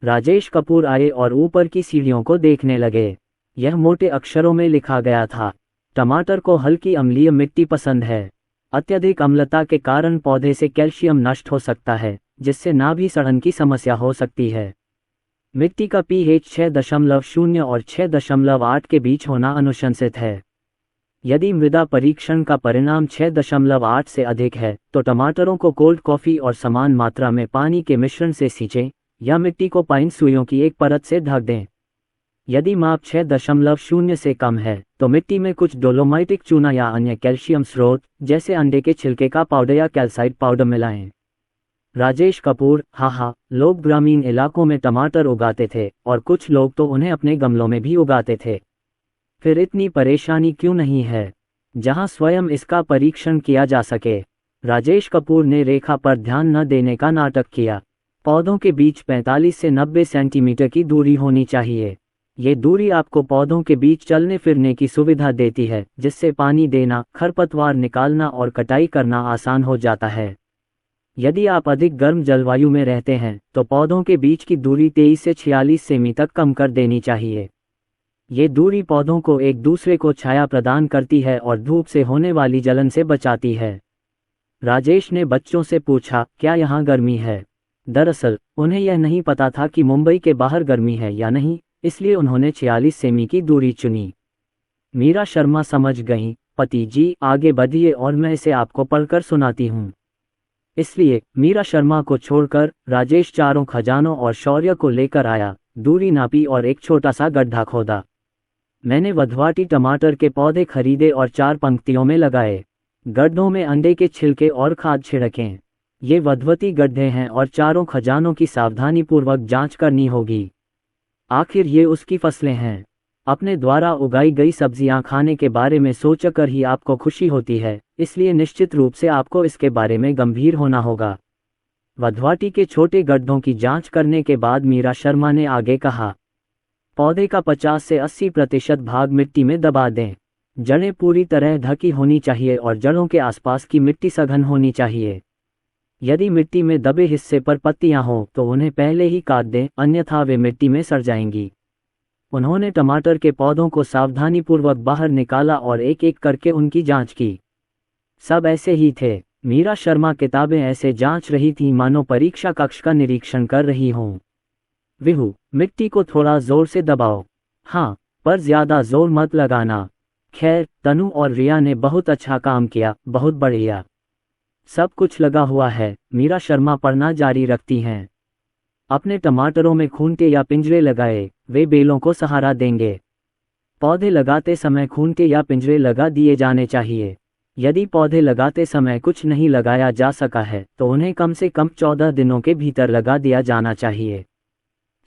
राजेश कपूर आए और ऊपर की सीढ़ियों को देखने लगे। यह मोटे अक्षरों में लिखा गया था, टमाटर को हल्की अम्लीय मिट्टी पसंद है। अत्यधिक अम्लता के कारण पौधे से कैल्शियम नष्ट हो सकता है, जिससे नाभि सड़न की समस्या हो सकती है। मिट्टी का पीएच 6.0 और 6.8 के बीच होना अनुशंसित है। यदि मृदा परीक्षण का परिणाम 6.8 से अधिक है तो टमाटरों को कोल्ड कॉफ़ी और समान मात्रा में पानी के मिश्रण से सींचें या मिट्टी को पाइन सुइयों की एक परत से ढक दें। यदि माप 6.0 से कम है तो मिट्टी में कुछ डोलोमाइटिक चूना या अन्य कैल्शियम स्रोत जैसे अंडे के छिलके का पाउडर या कैल्साइट पाउडर मिलाएं। राजेश कपूर: हाँ, लोग ग्रामीण इलाकों में टमाटर उगाते थे और कुछ लोग तो उन्हें अपने गमलों में भी उगाते थे। फिर इतनी परेशानी क्यों नहीं है जहां स्वयं इसका परीक्षण किया जा सके। राजेश कपूर ने रेखा पर ध्यान न देने का नाटक किया। पौधों के बीच 45 से 90 सेंटीमीटर की दूरी होनी चाहिए। ये दूरी आपको पौधों के बीच चलने फिरने की सुविधा देती है, जिससे पानी देना, खरपतवार निकालना और कटाई करना आसान हो जाता है। यदि आप अधिक गर्म जलवायु में रहते हैं तो पौधों के बीच की दूरी 23 से 46 सेमी तक कम कर देनी चाहिए। ये दूरी पौधों को एक दूसरे को छाया प्रदान करती है और धूप से होने वाली जलन से बचाती है। राजेश ने बच्चों से पूछा, क्या यहाँ गर्मी है? दरअसल उन्हें यह नहीं पता था कि मुंबई के बाहर गर्मी है या नहीं, इसलिए उन्होंने 46 सेमी की दूरी चुनी। मीरा शर्मा समझ गईं। पति जी, आगे बढ़िए और मैं इसे आपको पढ़कर सुनाती हूँ। इसलिए मीरा शर्मा को छोड़कर राजेश चारों खजानों और शौर्य को लेकर आया, दूरी नापी और एक छोटा सा गड्ढा खोदा। मैंने वधवाटी टमाटर के पौधे खरीदे और 4 पंक्तियों में लगाए। गड्ढों में अंडे के छिलके और खाद छिड़कें। ये वधवती गड्ढे हैं और चारों खजानों की सावधानीपूर्वक जांच करनी होगी। आखिर ये उसकी फसलें हैं। अपने द्वारा उगाई गई सब्जियां खाने के बारे में सोचकर ही आपको खुशी होती है, इसलिए निश्चित रूप से आपको इसके बारे में गंभीर होना होगा। वधवाटी के छोटे गड्ढों की जांच करने के बाद मीरा शर्मा ने आगे कहा, पौधे का 50 से 80% भाग मिट्टी में दबा दें। जड़ें पूरी तरह ढकी होनी चाहिए और जड़ों के आसपास की मिट्टी सघन होनी चाहिए। यदि मिट्टी में दबे हिस्से पर पत्तियां हों तो उन्हें पहले ही काट दें, अन्यथा वे मिट्टी में सड़ जाएंगी। उन्होंने टमाटर के पौधों को सावधानीपूर्वक बाहर निकाला और एक एक करके उनकी जांच की। सब ऐसे ही थे। मीरा शर्मा किताबें ऐसे जांच रही थी मानो परीक्षा कक्ष का निरीक्षण कर रही हों। विहू, मिट्टी को थोड़ा जोर से दबाओ। हाँ, पर ज्यादा जोर मत लगाना। खैर, तनु और रिया ने बहुत अच्छा काम किया, बहुत बढ़िया। सब कुछ लगा हुआ है। मीरा शर्मा पढ़ना जारी रखती हैं। अपने टमाटरों में खूंटे या पिंजरे लगाए, वे बेलों को सहारा देंगे। पौधे लगाते समय खूंटे या पिंजरे लगा दिए जाने चाहिए। यदि पौधे लगाते समय कुछ नहीं लगाया जा सका है तो उन्हें कम से कम 14 दिनों के भीतर लगा दिया जाना चाहिए।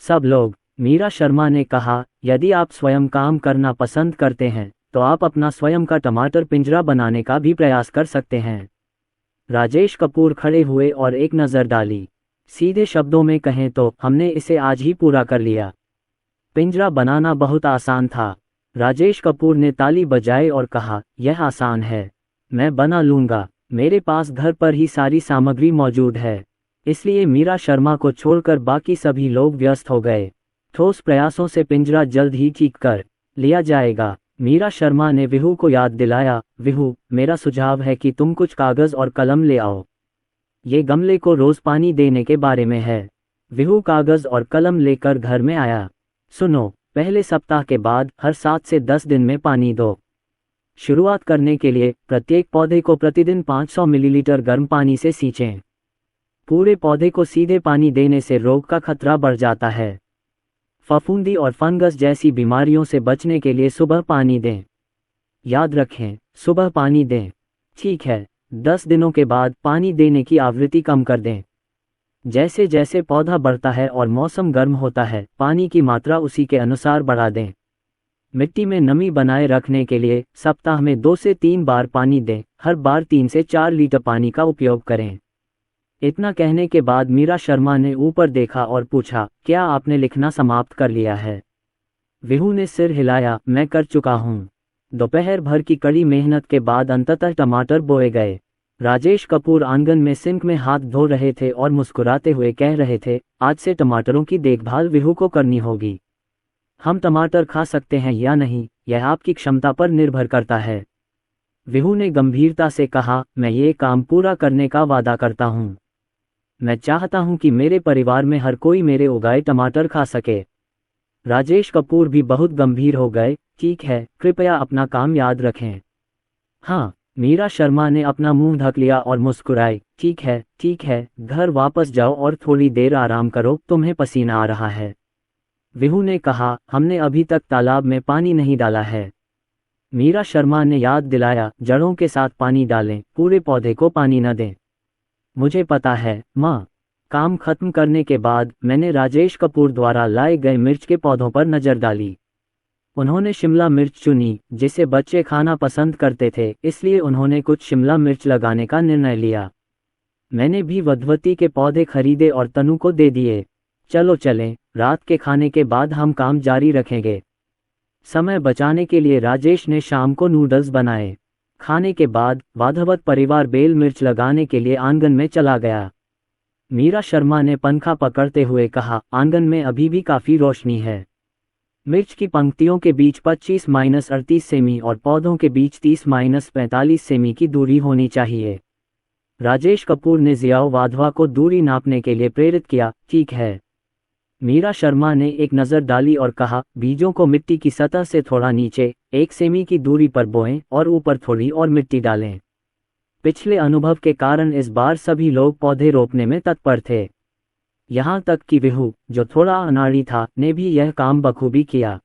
सब लोग, मीरा शर्मा ने कहा, यदि आप स्वयं काम करना पसंद करते हैं तो आप अपना स्वयं का टमाटर पिंजरा बनाने का भी प्रयास कर सकते हैं। राजेश कपूर खड़े हुए और एक नज़र डाली। सीधे शब्दों में कहें तो हमने इसे आज ही पूरा कर लिया। पिंजरा बनाना बहुत आसान था। राजेश कपूर ने ताली बजाई और कहा, यह आसान है, मैं बना लूँगा। मेरे पास घर पर ही सारी सामग्री मौजूद है। इसलिए मीरा शर्मा को छोड़कर बाकी सभी लोग व्यस्त हो गए। ठोस प्रयासों से पिंजरा जल्द ही ठीक कर लिया जाएगा। मीरा शर्मा ने विहू को याद दिलाया, विहू, मेरा सुझाव है कि तुम कुछ कागज़ और कलम ले आओ। ये गमले को रोज़ पानी देने के बारे में है। विहू कागज़ और कलम लेकर घर में आया। सुनो, पहले सप्ताह के बाद हर 7 से 10 दिन में पानी दो। शुरुआत करने के लिए प्रत्येक पौधे को प्रतिदिन 500 मिलीलीटर गर्म पानी से सींचें। पूरे पौधे को सीधे पानी देने से रोग का खतरा बढ़ जाता है। फफूंदी और फंगस जैसी बीमारियों से बचने के लिए सुबह पानी दें। याद रखें, सुबह पानी दें। ठीक है, 10 दिनों के बाद पानी देने की आवृत्ति कम कर दें। जैसे जैसे पौधा बढ़ता है और मौसम गर्म होता है, पानी की मात्रा उसी के अनुसार बढ़ा दें। मिट्टी में नमी बनाए रखने के लिए सप्ताह में 2 से 3 बार पानी दें। हर बार 3 से 4 लीटर पानी का उपयोग करें। इतना कहने के बाद मीरा शर्मा ने ऊपर देखा और पूछा, क्या आपने लिखना समाप्त कर लिया है? विहू ने सिर हिलाया, मैं कर चुका हूँ। दोपहर भर की कड़ी मेहनत के बाद अंततः टमाटर बोए गए। राजेश कपूर आंगन में सिंक में हाथ धो रहे थे और मुस्कुराते हुए कह रहे थे, आज से टमाटरों की देखभाल विहू को करनी होगी। हम टमाटर खा सकते हैं या नहीं, यह आपकी क्षमता पर निर्भर करता है। विहू ने गंभीरता से कहा, मैं ये काम पूरा करने का वादा करता हूँ। मैं चाहता हूं कि मेरे परिवार में हर कोई मेरे उगाए टमाटर खा सके। राजेश कपूर भी बहुत गंभीर हो गए। ठीक है, कृपया अपना काम याद रखें। हाँ, मीरा शर्मा ने अपना मुंह ढक लिया और मुस्कुराई। ठीक है, घर वापस जाओ और थोड़ी देर आराम करो, तुम्हें पसीना आ रहा है। विहू ने कहा, हमने अभी तक तालाब में पानी नहीं डाला है। मीरा शर्मा ने याद दिलाया, जड़ों के साथ पानी डालें, पूरे पौधे को पानी न दें। मुझे पता है, माँ। काम खत्म करने के बाद मैंने राजेश कपूर द्वारा लाए गए मिर्च के पौधों पर नजर डाली। उन्होंने शिमला मिर्च चुनी, जिसे बच्चे खाना पसंद करते थे, इसलिए उन्होंने कुछ शिमला मिर्च लगाने का निर्णय लिया। मैंने भी वधवती के पौधे खरीदे और तनु को दे दिए। चलो चलें, रात के खाने के बाद हम काम जारी रखेंगे। समय बचाने के लिए राजेश ने शाम को नूडल्स बनाए। खाने के बाद वाधवत परिवार बेल मिर्च लगाने के लिए आंगन में चला गया। मीरा शर्मा ने पंखा पकड़ते हुए कहा, आंगन में अभी भी काफी रोशनी है। मिर्च की पंक्तियों के बीच 25-38 सेमी और पौधों के बीच 30-45 सेमी की दूरी होनी चाहिए। राजेश कपूर ने जियाओ वाधवा को दूरी नापने के लिए प्रेरित किया। ठीक है। मीरा शर्मा ने एक नज़र डाली और कहा, बीजों को मिट्टी की सतह से थोड़ा नीचे 1 सेमी की दूरी पर बोएं और ऊपर थोड़ी और मिट्टी डालें। पिछले अनुभव के कारण इस बार सभी लोग पौधे रोपने में तत्पर थे। यहाँ तक कि विहू, जो थोड़ा अनाड़ी था, ने भी यह काम बखूबी किया।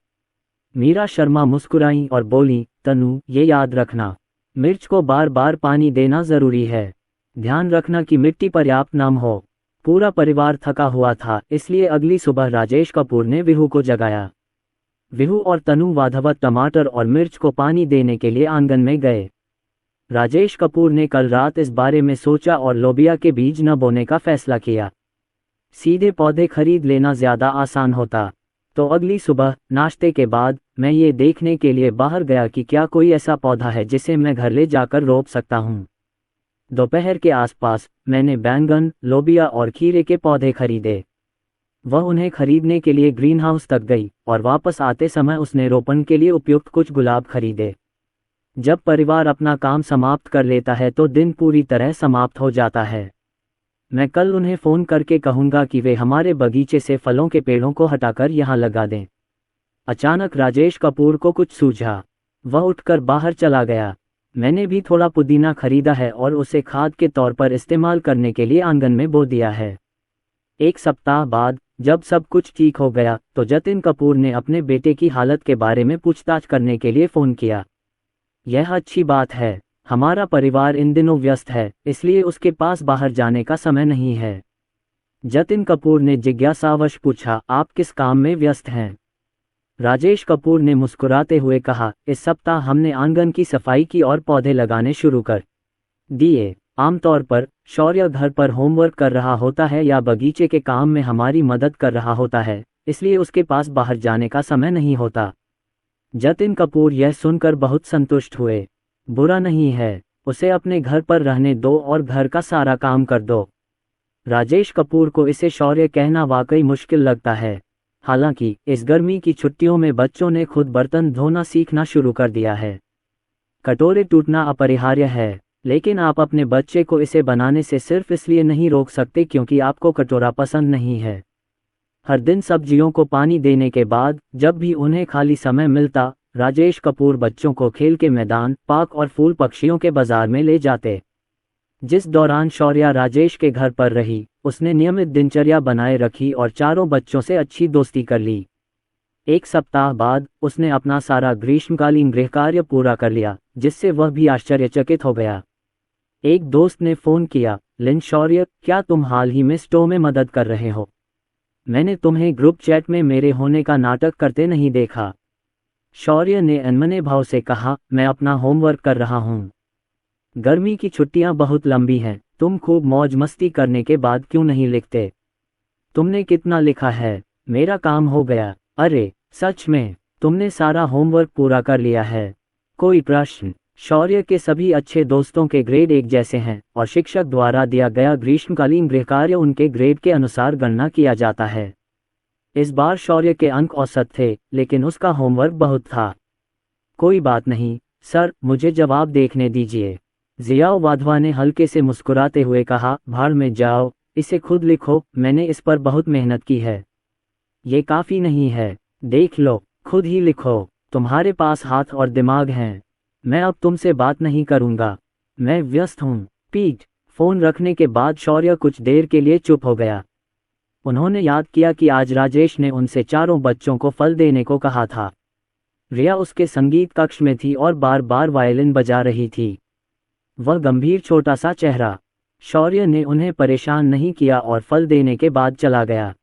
मीरा शर्मा मुस्कुराईं और बोलीं, तनु, ये याद रखना, मिर्च को बार बार पानी देना जरूरी है। ध्यान रखना कि मिट्टी पर्याप्त नम हो। पूरा परिवार थका हुआ था, इसलिए अगली सुबह राजेश कपूर ने विहू को जगाया। विहू और तनु वाधवत टमाटर और मिर्च को पानी देने के लिए आंगन में गए। राजेश कपूर ने कल रात इस बारे में सोचा और लोबिया के बीज न बोने का फैसला किया। सीधे पौधे खरीद लेना ज्यादा आसान होता। तो अगली सुबह नाश्ते के बाद मैं ये देखने के लिए बाहर गया कि क्या कोई ऐसा पौधा है जिसे मैं घर ले जाकर रोप सकता हूँ। दोपहर के आसपास मैंने बैंगन, लोबिया और खीरे के पौधे खरीदे। वह उन्हें खरीदने के लिए ग्रीनहाउस तक गई और वापस आते समय उसने रोपण के लिए उपयुक्त कुछ गुलाब खरीदे। जब परिवार अपना काम समाप्त कर लेता है तो दिन पूरी तरह समाप्त हो जाता है। मैं कल उन्हें फ़ोन करके कहूँगा कि वे हमारे बगीचे से फलों के पेड़ों को हटाकर यहाँ लगा दें। अचानक राजेश कपूर को कुछ सूझा। वह उठकर बाहर चला गया। मैंने भी थोड़ा पुदीना खरीदा है और उसे खाद के तौर पर इस्तेमाल करने के लिए आंगन में बो दिया है। 1 सप्ताह बाद जब सब कुछ ठीक हो गया तो जतिन कपूर ने अपने बेटे की हालत के बारे में पूछताछ करने के लिए फ़ोन किया। यह अच्छी बात है। हमारा परिवार इन दिनों व्यस्त है, इसलिए उसके पास बाहर जाने का समय नहीं है। जतिन कपूर ने जिज्ञासावश पूछा, आप किस काम में व्यस्त हैं? राजेश कपूर ने मुस्कुराते हुए कहा, इस सप्ताह हमने आंगन की सफाई की और पौधे लगाने शुरू कर दिए। आमतौर पर शौर्य घर पर होमवर्क कर रहा होता है या बगीचे के काम में हमारी मदद कर रहा होता है, इसलिए उसके पास बाहर जाने का समय नहीं होता। जतिन कपूर यह सुनकर बहुत संतुष्ट हुए। बुरा नहीं है, उसे अपने घर पर रहने दो और घर का सारा काम कर दो। राजेश कपूर को इसे शौर्य कहना वाकई मुश्किल लगता है। हालांकि इस गर्मी की छुट्टियों में बच्चों ने खुद बर्तन धोना सीखना शुरू कर दिया है। कटोरे टूटना अपरिहार्य है, लेकिन आप अपने बच्चे को इसे बनाने से सिर्फ इसलिए नहीं रोक सकते क्योंकि आपको कटोरा पसंद नहीं है। हर दिन सब्जियों को पानी देने के बाद जब भी उन्हें खाली समय मिलता, राजेश कपूर बच्चों को खेल के मैदान, पार्क और फूल पक्षियों के बाजार में ले जाते। जिस दौरान शौर्या राजेश के घर पर रही, उसने नियमित दिनचर्या बनाए रखी और चारों बच्चों से अच्छी दोस्ती कर ली। 1 सप्ताह बाद उसने अपना सारा ग्रीष्मकालीन गृहकार्य पूरा कर लिया, जिससे वह भी आश्चर्यचकित हो गया। एक दोस्त ने फोन किया, लिन शौर्य, क्या तुम हाल ही में स्टोव में मदद कर रहे हो? मैंने तुम्हें ग्रुप चैट में मेरे होने का नाटक करते नहीं देखा। शौर्य ने अनमने भाव से कहा, मैं अपना होमवर्क कर रहा हूँ। गर्मी की छुट्टियां बहुत लंबी हैं, तुम खूब मौज मस्ती करने के बाद क्यों नहीं लिखते? तुमने कितना लिखा है? मेरा काम हो गया। अरे सच में, तुमने सारा होमवर्क पूरा कर लिया है? कोई प्रश्न? शौर्य के सभी अच्छे दोस्तों के ग्रेड एक जैसे हैं और शिक्षक द्वारा दिया गया ग्रीष्मकालीन गृहकार्य उनके ग्रेड के अनुसार गणना किया जाता है। इस बार शौर्य के अंक औसत थे, लेकिन उसका होमवर्क बहुत था। कोई बात नहीं सर, मुझे जवाब देखने दीजिए। जियाओ वाधवा ने हल्के से मुस्कुराते हुए कहा, भाड़ में जाओ, इसे खुद लिखो, मैंने इस पर बहुत मेहनत की है। ये काफ़ी नहीं है, देख लो, खुद ही लिखो, तुम्हारे पास हाथ और दिमाग हैं। मैं अब तुमसे बात नहीं करूँगा, मैं व्यस्त हूँ। पीट। फोन रखने के बाद शौर्य कुछ देर के लिए चुप हो गया। उन्होंने याद किया कि आज राजेश ने उनसे चारों बच्चों को फल देने को कहा था। रिया उसके संगीत कक्ष में थी और बार बार वायलिन बजा रही थी। वह गंभीर छोटा सा चेहरा। शौर्य ने उन्हें परेशान नहीं किया और फल देने के बाद चला गया।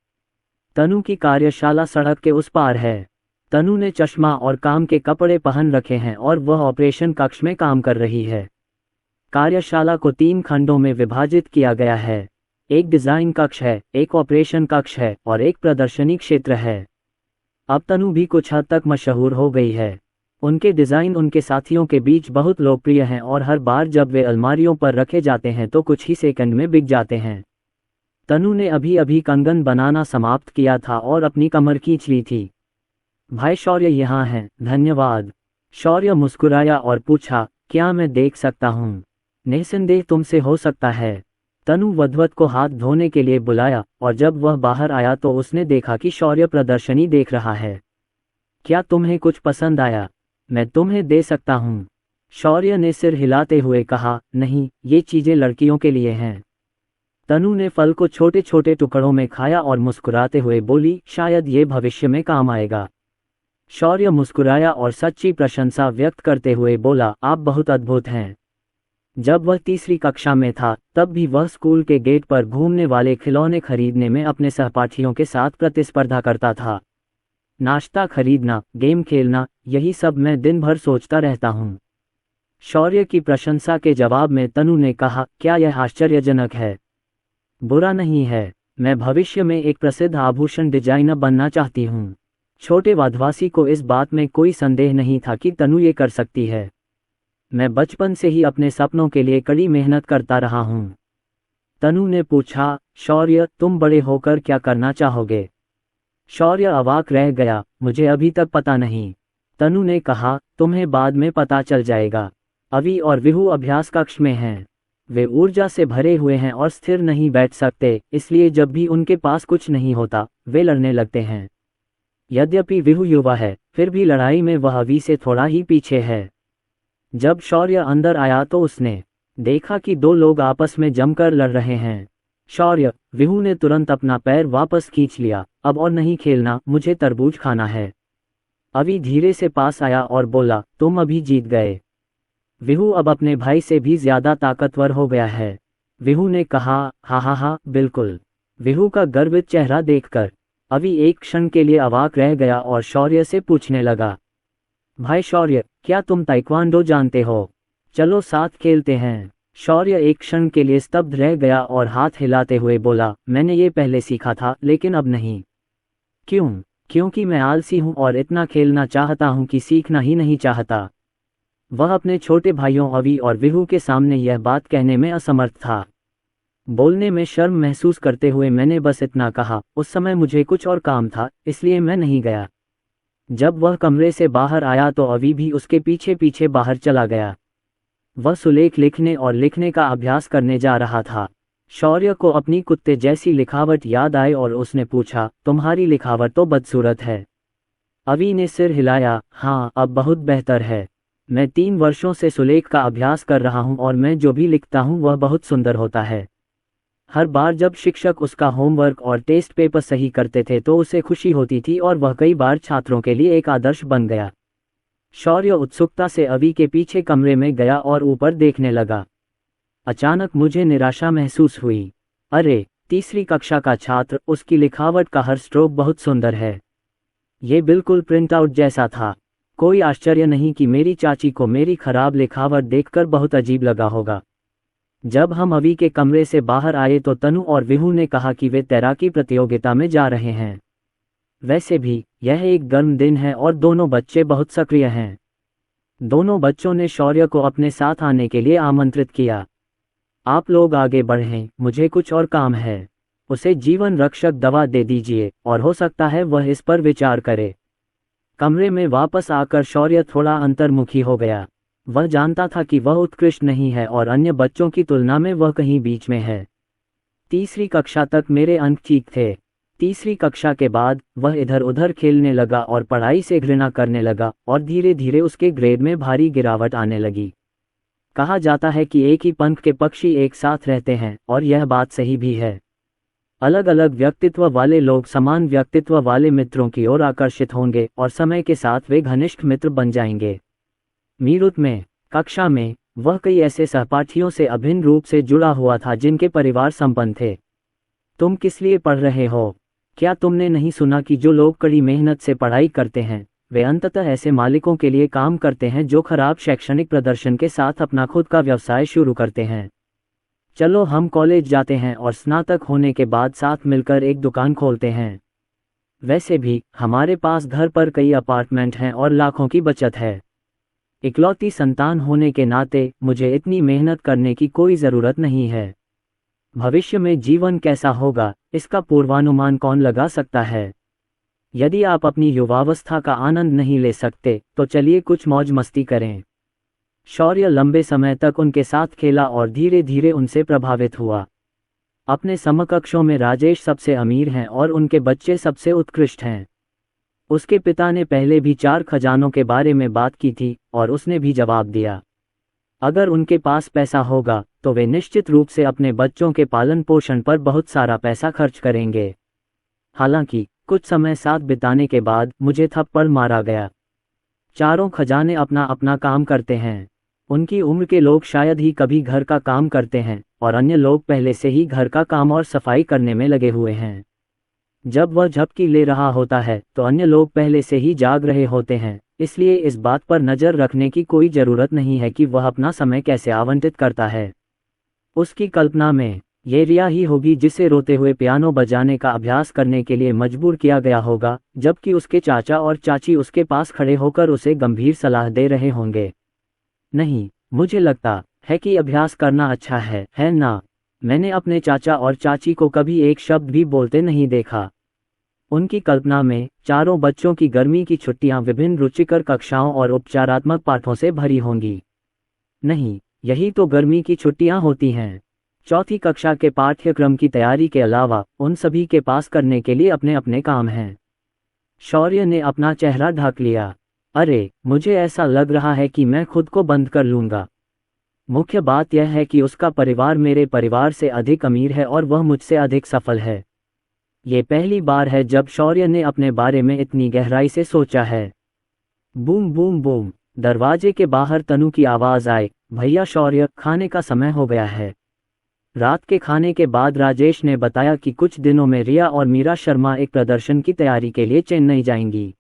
तनु की कार्यशाला सड़क के उस पार है। तनु ने चश्मा और काम के कपड़े पहन रखे हैं और वह ऑपरेशन कक्ष में काम कर रही है। कार्यशाला को 3 खंडों में विभाजित किया गया है। एक डिज़ाइन कक्ष है, एक ऑपरेशन कक्ष है और एक प्रदर्शनी क्षेत्र है। अब तनु भी कुछ हद तक मशहूर हो गई है। उनके डिज़ाइन उनके साथियों के बीच बहुत लोकप्रिय हैं और हर बार जब वे अलमारियों पर रखे जाते हैं तो कुछ ही सेकंड में बिक जाते हैं। तनु ने अभी अभी कंगन बनाना समाप्त किया था और अपनी कमर खींच ली थी। भाई शौर्य यहाँ हैं, धन्यवाद। शौर्य मुस्कुराया और पूछा, क्या मैं देख सकता हूँ? निस्संदेह तुमसे हो सकता है। तनु वधवत को हाथ धोने के लिए बुलाया और जब वह बाहर आया तो उसने देखा कि शौर्य प्रदर्शनी देख रहा है। क्या तुम्हें कुछ पसंद आया? मैं तुम्हें दे सकता हूँ। शौर्य ने सिर हिलाते हुए कहा, नहीं, ये चीज़ें लड़कियों के लिए हैं। तनु ने फल को छोटे छोटे टुकड़ों में खाया और मुस्कुराते हुए बोली, शायद ये भविष्य में काम आएगा। शौर्य मुस्कुराया और सच्ची प्रशंसा व्यक्त करते हुए बोला, आप बहुत अद्भुत हैं। जब वह तीसरी कक्षा में था तब भी वह स्कूल के गेट पर घूमने वाले खिलौने खरीदने में अपने सहपाठियों के साथ प्रतिस्पर्धा करता था। नाश्ता खरीदना, गेम खेलना, यही सब मैं दिन भर सोचता रहता हूँ। शौर्य की प्रशंसा के जवाब में तनु ने कहा, क्या यह आश्चर्यजनक है? बुरा नहीं है, मैं भविष्य में एक प्रसिद्ध आभूषण डिजाइनर बनना चाहती हूँ। छोटे वाधवासी को इस बात में कोई संदेह नहीं था कि तनु ये कर सकती है। मैं बचपन से ही अपने सपनों के लिए कड़ी मेहनत करता रहा हूँ। तनु ने पूछा, शौर्य, तुम बड़े होकर क्या करना चाहोगे? शौर्य अवाक रह गया, मुझे अभी तक पता नहीं। तनु ने कहा, तुम्हें बाद में पता चल जाएगा। अवि और विहू अभ्यास कक्ष में हैं। वे ऊर्जा से भरे हुए हैं और स्थिर नहीं बैठ सकते, इसलिए जब भी उनके पास कुछ नहीं होता वे लड़ने लगते हैं। यद्यपि विहू युवा है, फिर भी लड़ाई में वह अवि से थोड़ा ही पीछे है। जब शौर्य अंदर आया तो उसने देखा कि 2 लोग आपस में जमकर लड़ रहे हैं। शौर्य, विहू ने तुरंत अपना पैर वापस खींच लिया, अब और नहीं खेलना, मुझे तरबूज खाना है। अवि धीरे से पास आया और बोला, तुम अभी जीत गए। विहू अब अपने भाई से भी ज्यादा ताकतवर हो गया है। विहू ने कहा, हा, बिल्कुल। विहू का गर्वित चेहरा देखकर अवि एक क्षण के लिए अवाक रह गया और शौर्य से पूछने लगा, भाई शौर्य, क्या तुम ताइक्वांडो जानते हो? चलो साथ खेलते हैं। शौर्य एक क्षण के लिए स्तब्ध रह गया और हाथ हिलाते हुए बोला, मैंने ये पहले सीखा था लेकिन अब नहीं। क्यों? क्योंकि मैं आलसी हूँ और इतना खेलना चाहता हूँ कि सीखना ही नहीं चाहता। वह अपने छोटे भाइयों अवि और विहू के सामने यह बात कहने में असमर्थ था। बोलने में शर्म महसूस करते हुए मैंने बस इतना कहा, उस समय मुझे कुछ और काम था इसलिए मैं नहीं गया। जब वह कमरे से बाहर आया तो अवि भी उसके पीछे पीछे बाहर चला गया। वह सुलेख लिखने और लिखने का अभ्यास करने जा रहा था। शौर्य को अपनी कुत्ते जैसी लिखावट याद आई और उसने पूछा, तुम्हारी लिखावट तो बदसूरत है। अवि ने सिर हिलाया, हाँ, अब बहुत बेहतर है। मैं 3 वर्षों से सुलेख का अभ्यास कर रहा हूँ और मैं जो भी लिखता हूँ वह बहुत सुंदर होता है। हर बार जब शिक्षक उसका होमवर्क और टेस्ट पेपर सही करते थे तो उसे खुशी होती थी और वह कई बार छात्रों के लिए एक आदर्श बन गया। शौर्य उत्सुकता से अवि के पीछे कमरे में गया और ऊपर देखने लगा। अचानक मुझे निराशा महसूस हुई। अरे, तीसरी कक्षा का छात्र, उसकी लिखावट का हर स्ट्रोक बहुत सुंदर है। ये बिल्कुल प्रिंटआउट जैसा था। कोई आश्चर्य नहीं कि मेरी चाची को मेरी खराब लिखावट देखकर बहुत अजीब लगा होगा। जब हम अवि के कमरे से बाहर आए तो तनु और विहू ने कहा कि वे तैराकी प्रतियोगिता में जा रहे हैं। वैसे भी यह एक गर्म दिन है और दोनों बच्चे बहुत सक्रिय हैं। दोनों बच्चों ने शौर्य को अपने साथ आने के लिए आमंत्रित किया। आप लोग आगे बढ़ें, मुझे कुछ और काम है। उसे जीवन रक्षक दवा दे दीजिए और हो सकता है वह इस पर विचार करे। कमरे में वापस आकर शौर्य थोड़ा अंतर्मुखी हो गया। वह जानता था कि वह उत्कृष्ट नहीं है और अन्य बच्चों की तुलना में वह कहीं बीच में है। तीसरी कक्षा तक मेरे अंक ठीक थे। तीसरी कक्षा के बाद वह इधर उधर खेलने लगा और पढ़ाई से घृणा करने लगा और धीरे धीरे उसके ग्रेड में भारी गिरावट आने लगी। कहा जाता है कि एक ही पंख के पक्षी एक साथ रहते हैं, और यह बात सही भी है। अलग अलग व्यक्तित्व वाले लोग समान व्यक्तित्व वाले मित्रों की ओर आकर्षित होंगे और समय के साथ वे घनिष्ठ मित्र बन जाएंगे। मीरुत में कक्षा में वह कई ऐसे सहपाठियों से अभिन्न रूप से जुड़ा हुआ था जिनके परिवार संपन्न थे। तुम किस लिए पढ़ रहे हो? क्या तुमने नहीं सुना कि जो लोग कड़ी मेहनत से पढ़ाई करते हैं वे अंततः ऐसे मालिकों के लिए काम करते हैं जो खराब शैक्षणिक प्रदर्शन के साथ अपना खुद का व्यवसाय शुरू करते हैं। चलो हम कॉलेज जाते हैं और स्नातक होने के बाद साथ मिलकर एक दुकान खोलते हैं। वैसे भी हमारे पास घर पर कई अपार्टमेंट हैं और लाखों की बचत है। इकलौती संतान होने के नाते मुझे इतनी मेहनत करने की कोई ज़रूरत नहीं है। भविष्य में जीवन कैसा होगा इसका पूर्वानुमान कौन लगा सकता है? यदि आप अपनी युवावस्था का आनंद नहीं ले सकते तो चलिए कुछ मौज मस्ती करें। शौर्य लंबे समय तक उनके साथ खेला और धीरे धीरे उनसे प्रभावित हुआ। अपने समकक्षों में राजेश सबसे अमीर हैं और उनके बच्चे सबसे उत्कृष्ट हैं। उसके पिता ने पहले भी 4 खजानों के बारे में बात की थी और उसने भी जवाब दिया। अगर उनके पास पैसा होगा तो वे निश्चित रूप से अपने बच्चों के पालन पोषण पर बहुत सारा पैसा खर्च करेंगे। हालांकि कुछ समय साथ बिताने के बाद मुझे थप्पड़ मारा गया। चारों खजाने अपना अपना काम करते हैं। उनकी उम्र के लोग शायद ही कभी घर का काम करते हैं और अन्य लोग पहले से ही घर का काम और सफाई करने में लगे हुए हैं। जब वह झपकी ले रहा होता है तो अन्य लोग पहले से ही जाग रहे होते हैं, इसलिए इस बात पर नज़र रखने की कोई ज़रूरत नहीं है कि वह अपना समय कैसे आवंटित करता है। उसकी कल्पना में ये रिया ही होगी जिसे रोते हुए पियानो बजाने का अभ्यास करने के लिए मजबूर किया गया होगा, जबकि उसके चाचा और चाची उसके पास खड़े होकर उसे गंभीर सलाह दे रहे होंगे। नहीं, मुझे लगता है कि अभ्यास करना अच्छा है ना? मैंने अपने चाचा और चाची को कभी एक शब्द भी बोलते नहीं देखा। उनकी कल्पना में चारों बच्चों की गर्मी की छुट्टियां विभिन्न रुचिकर कक्षाओं और उपचारात्मक पाठों से भरी होंगी। नहीं, यही तो गर्मी की छुट्टियां होती हैं। चौथी कक्षा के पाठ्यक्रम की तैयारी के अलावा उन सभी के पास करने के लिए अपने अपने काम हैं। शौर्य ने अपना चेहरा ढक लिया। अरे, मुझे ऐसा लग रहा है कि मैं खुद को बंद कर लूँगा। मुख्य बात यह है कि उसका परिवार मेरे परिवार से अधिक अमीर है और वह मुझसे अधिक सफल है। ये पहली बार है जब शौर्य ने अपने बारे में इतनी गहराई से सोचा है। बूम बूम बूम, दरवाजे के बाहर तनु की आवाज़ आई, भैया शौर्य, खाने का समय हो गया है। रात के खाने के बाद राजेश ने बताया कि कुछ दिनों में रिया और मीरा शर्मा एक प्रदर्शन की तैयारी के लिए चेन्नई जाएंगी।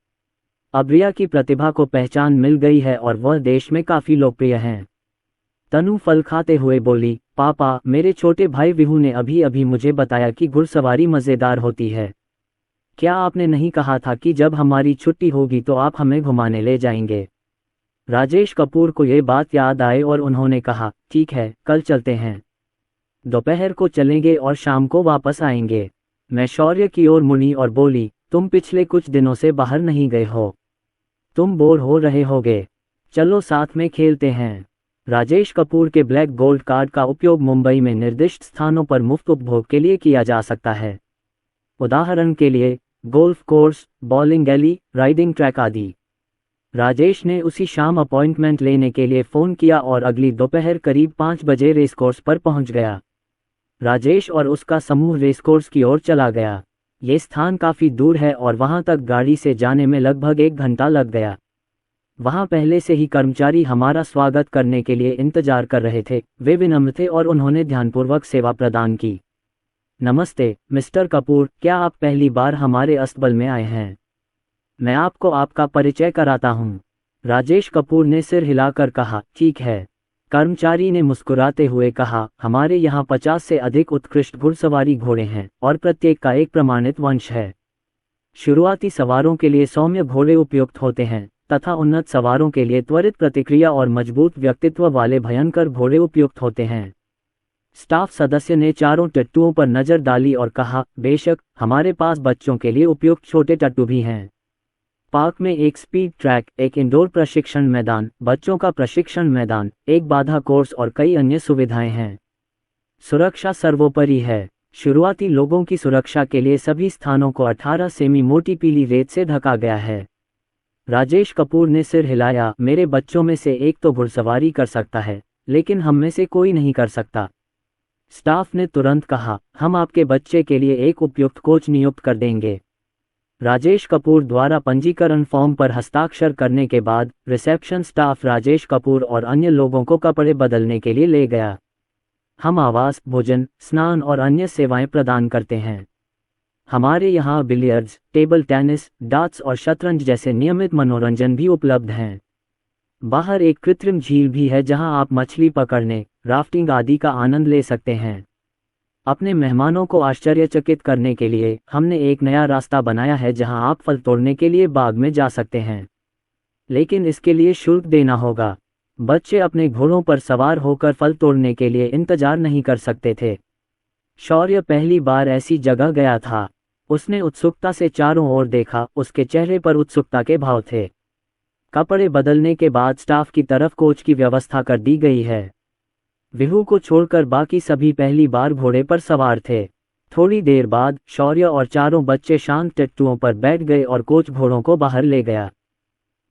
अब रिया की प्रतिभा को पहचान मिल गई है और वह देश में काफ़ी लोकप्रिय हैं। तनु फल खाते हुए बोली, पापा, मेरे छोटे भाई विहू ने अभी अभी मुझे बताया कि घुड़सवारी मज़ेदार होती है। क्या आपने नहीं कहा था कि जब हमारी छुट्टी होगी तो आप हमें घुमाने ले जाएंगे? राजेश कपूर को ये बात याद आई और उन्होंने कहा, ठीक है, कल चलते हैं। दोपहर को चलेंगे और शाम को वापस आएंगे। मैं शौर्य की ओर मुड़ी और बोली, तुम पिछले कुछ दिनों से बाहर नहीं गए हो, तुम बोर हो रहे होगे, चलो साथ में खेलते हैं। राजेश कपूर के ब्लैक गोल्ड कार्ड का उपयोग मुंबई में निर्दिष्ट स्थानों पर मुफ्त उपभोग के लिए किया जा सकता है। उदाहरण के लिए golf course, bowling alley, riding track आदि। राजेश ने उसी शाम अपॉइंटमेंट लेने के लिए फ़ोन किया और अगली दोपहर करीब 5 बजे रेसकोर्स पर पहुंच गया। राजेश और उसका समूह रेसकोर्स की ओर चला गया। ये स्थान काफ़ी दूर है और वहां तक गाड़ी से जाने में लगभग 1 घंटा लग गया। वहां पहले से ही कर्मचारी हमारा स्वागत करने के लिए इंतजार कर रहे थे। वे विनम्र थे और उन्होंने ध्यानपूर्वक सेवा प्रदान की। नमस्ते मिस्टर कपूर, क्या आप पहली बार हमारे अस्तबल में आए हैं? मैं आपको आपका परिचय कराता हूँ। राजेश कपूर ने सिर हिलाकर कहा, ठीक है। कर्मचारी ने मुस्कुराते हुए कहा, हमारे यहाँ 50 से अधिक उत्कृष्ट घुड़सवारी घोड़े हैं और प्रत्येक का एक प्रमाणित वंश है। शुरुआती सवारों के लिए सौम्य घोड़े उपयुक्त होते हैं तथा उन्नत सवारों के लिए त्वरित प्रतिक्रिया और मजबूत व्यक्तित्व वाले भयंकर घोड़े उपयुक्त होते हैं। स्टाफ सदस्य ने चारों टट्टुओं पर नजर डाली और कहा, बेशक, हमारे पास बच्चों के लिए उपयुक्त छोटे टट्टू भी हैं। पार्क में एक स्पीड ट्रैक, एक इंडोर प्रशिक्षण मैदान, बच्चों का प्रशिक्षण मैदान, एक बाधा कोर्स और कई अन्य सुविधाएं हैं। सुरक्षा सर्वोपरि है। शुरुआती लोगों की सुरक्षा के लिए सभी स्थानों को 18 सेमी मोटी पीली रेत से ढका गया है। राजेश कपूर ने सिर हिलाया। मेरे बच्चों में से एक तो घुड़सवारी कर सकता है, लेकिन हम में से कोई नहीं कर सकता। स्टाफ ने तुरंत कहा, हम आपके बच्चे के लिए एक उपयुक्त कोच नियुक्त कर देंगे। राजेश कपूर द्वारा पंजीकरण फॉर्म पर हस्ताक्षर करने के बाद रिसेप्शन स्टाफ राजेश कपूर और अन्य लोगों को कपड़े बदलने के लिए ले गया। हम आवास, भोजन, स्नान और अन्य सेवाएं प्रदान करते हैं। हमारे यहाँ बिलियर्ड्स, टेबल टेनिस, डार्ट्स और शतरंज जैसे नियमित मनोरंजन भी उपलब्ध हैं। बाहर एक कृत्रिम झील भी है जहां आप मछली पकड़ने, राफ्टिंग आदि का आनंद ले सकते हैं। अपने मेहमानों को आश्चर्यचकित करने के लिए हमने एक नया रास्ता बनाया है जहां आप फल तोड़ने के लिए बाग में जा सकते हैं, लेकिन इसके लिए शुल्क देना होगा। बच्चे अपने घोड़ों पर सवार होकर फल तोड़ने के लिए इंतजार नहीं कर सकते थे। शौर्य पहली बार ऐसी जगह गया था। उसने उत्सुकता से चारों ओर देखा। उसके चेहरे पर उत्सुकता के भाव थे। कपड़े बदलने के बाद स्टाफ की तरफ कोच की व्यवस्था कर दी गई है। विहू को छोड़कर बाकी सभी पहली बार घोड़े पर सवार थे। थोड़ी देर बाद शौर्य और चारों बच्चे शांत टट्टुओं पर बैठ गए और कोच घोड़ों को बाहर ले गया।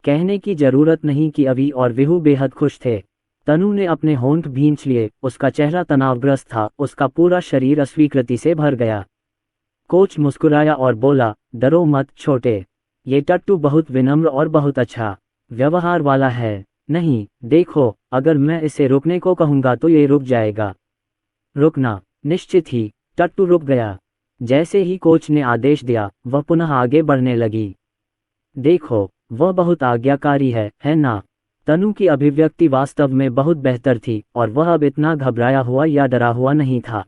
कहने की जरूरत नहीं कि अवी और विहू बेहद खुश थे। तनु ने अपने होंठ भींच लिए। उसका चेहरा तनावग्रस्त था। उसका पूरा शरीर अस्वीकृति से भर गया। कोच मुस्कुराया और बोला, डरो मत छोटे, ये टट्टू बहुत विनम्र और बहुत अच्छा व्यवहार वाला है। नहीं, देखो, अगर मैं इसे रुकने को कहूंगा तो ये रुक जाएगा। रुकना। निश्चित ही टट्टू रुक गया। जैसे ही कोच ने आदेश दिया, वह पुनः आगे बढ़ने लगी। देखो, वह बहुत आज्ञाकारी है ना? तनु की अभिव्यक्ति वास्तव में बहुत बेहतर थी और वह अब इतना घबराया हुआ या डरा हुआ नहीं था।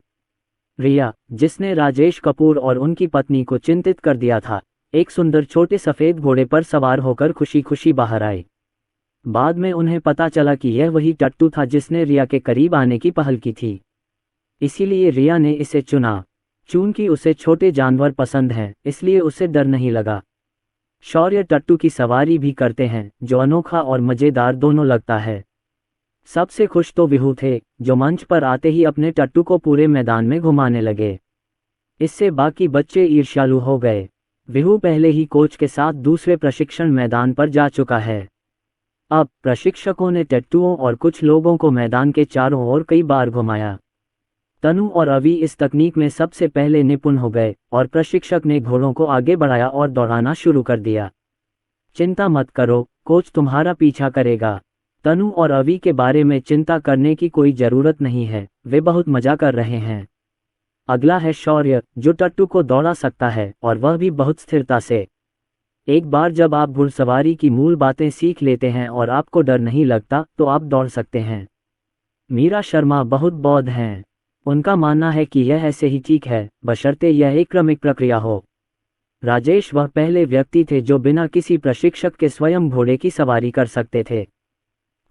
रिया, जिसने राजेश कपूर और उनकी पत्नी को चिंतित कर दिया था, एक सुंदर छोटे सफ़ेद घोड़े पर सवार होकर खुशी खुशी बाहर आई। बाद में उन्हें पता चला कि यह वही टट्टू था जिसने रिया के करीब आने की पहल की थी। इसीलिए रिया ने इसे चुना। चूंकि उसे छोटे जानवर पसंद हैं, इसलिए उसे डर नहीं लगा। शौर्य टट्टू की सवारी भी करते हैं, जो अनोखा और मज़ेदार दोनों लगता है। सबसे खुश तो विहू थे, जो मंच पर आते ही अपने टट्टू को पूरे मैदान में घुमाने लगे। इससे बाकी बच्चे ईर्ष्यालु हो गए। विहू पहले ही कोच के साथ दूसरे प्रशिक्षण मैदान पर जा चुका है। अब प्रशिक्षकों ने टट्टुओं और कुछ लोगों को मैदान के चारों ओर कई बार घुमाया। तनु और अवी इस तकनीक में सबसे पहले निपुण हो गए और प्रशिक्षक ने घोड़ों को आगे बढ़ाया और दौड़ाना शुरू कर दिया। चिंता मत करो, कोच तुम्हारा पीछा करेगा। तनु और अवी के बारे में चिंता करने की कोई जरूरत नहीं है, वे बहुत मजा कर रहे हैं। अगला है शौर्य, जो टट्टू को दौड़ा सकता है और वह भी बहुत स्थिरता से। एक बार जब आप घुड़सवारी की मूल बातें सीख लेते हैं और आपको डर नहीं लगता, तो आप दौड़ सकते हैं। मीरा शर्मा बहुत बौद्ध हैं। उनका मानना है कि यह ऐसे ही ठीक है, बशर्ते यह एक क्रमिक प्रक्रिया हो। राजेश वह पहले व्यक्ति थे जो बिना किसी प्रशिक्षक के स्वयं घोड़े की सवारी कर सकते थे।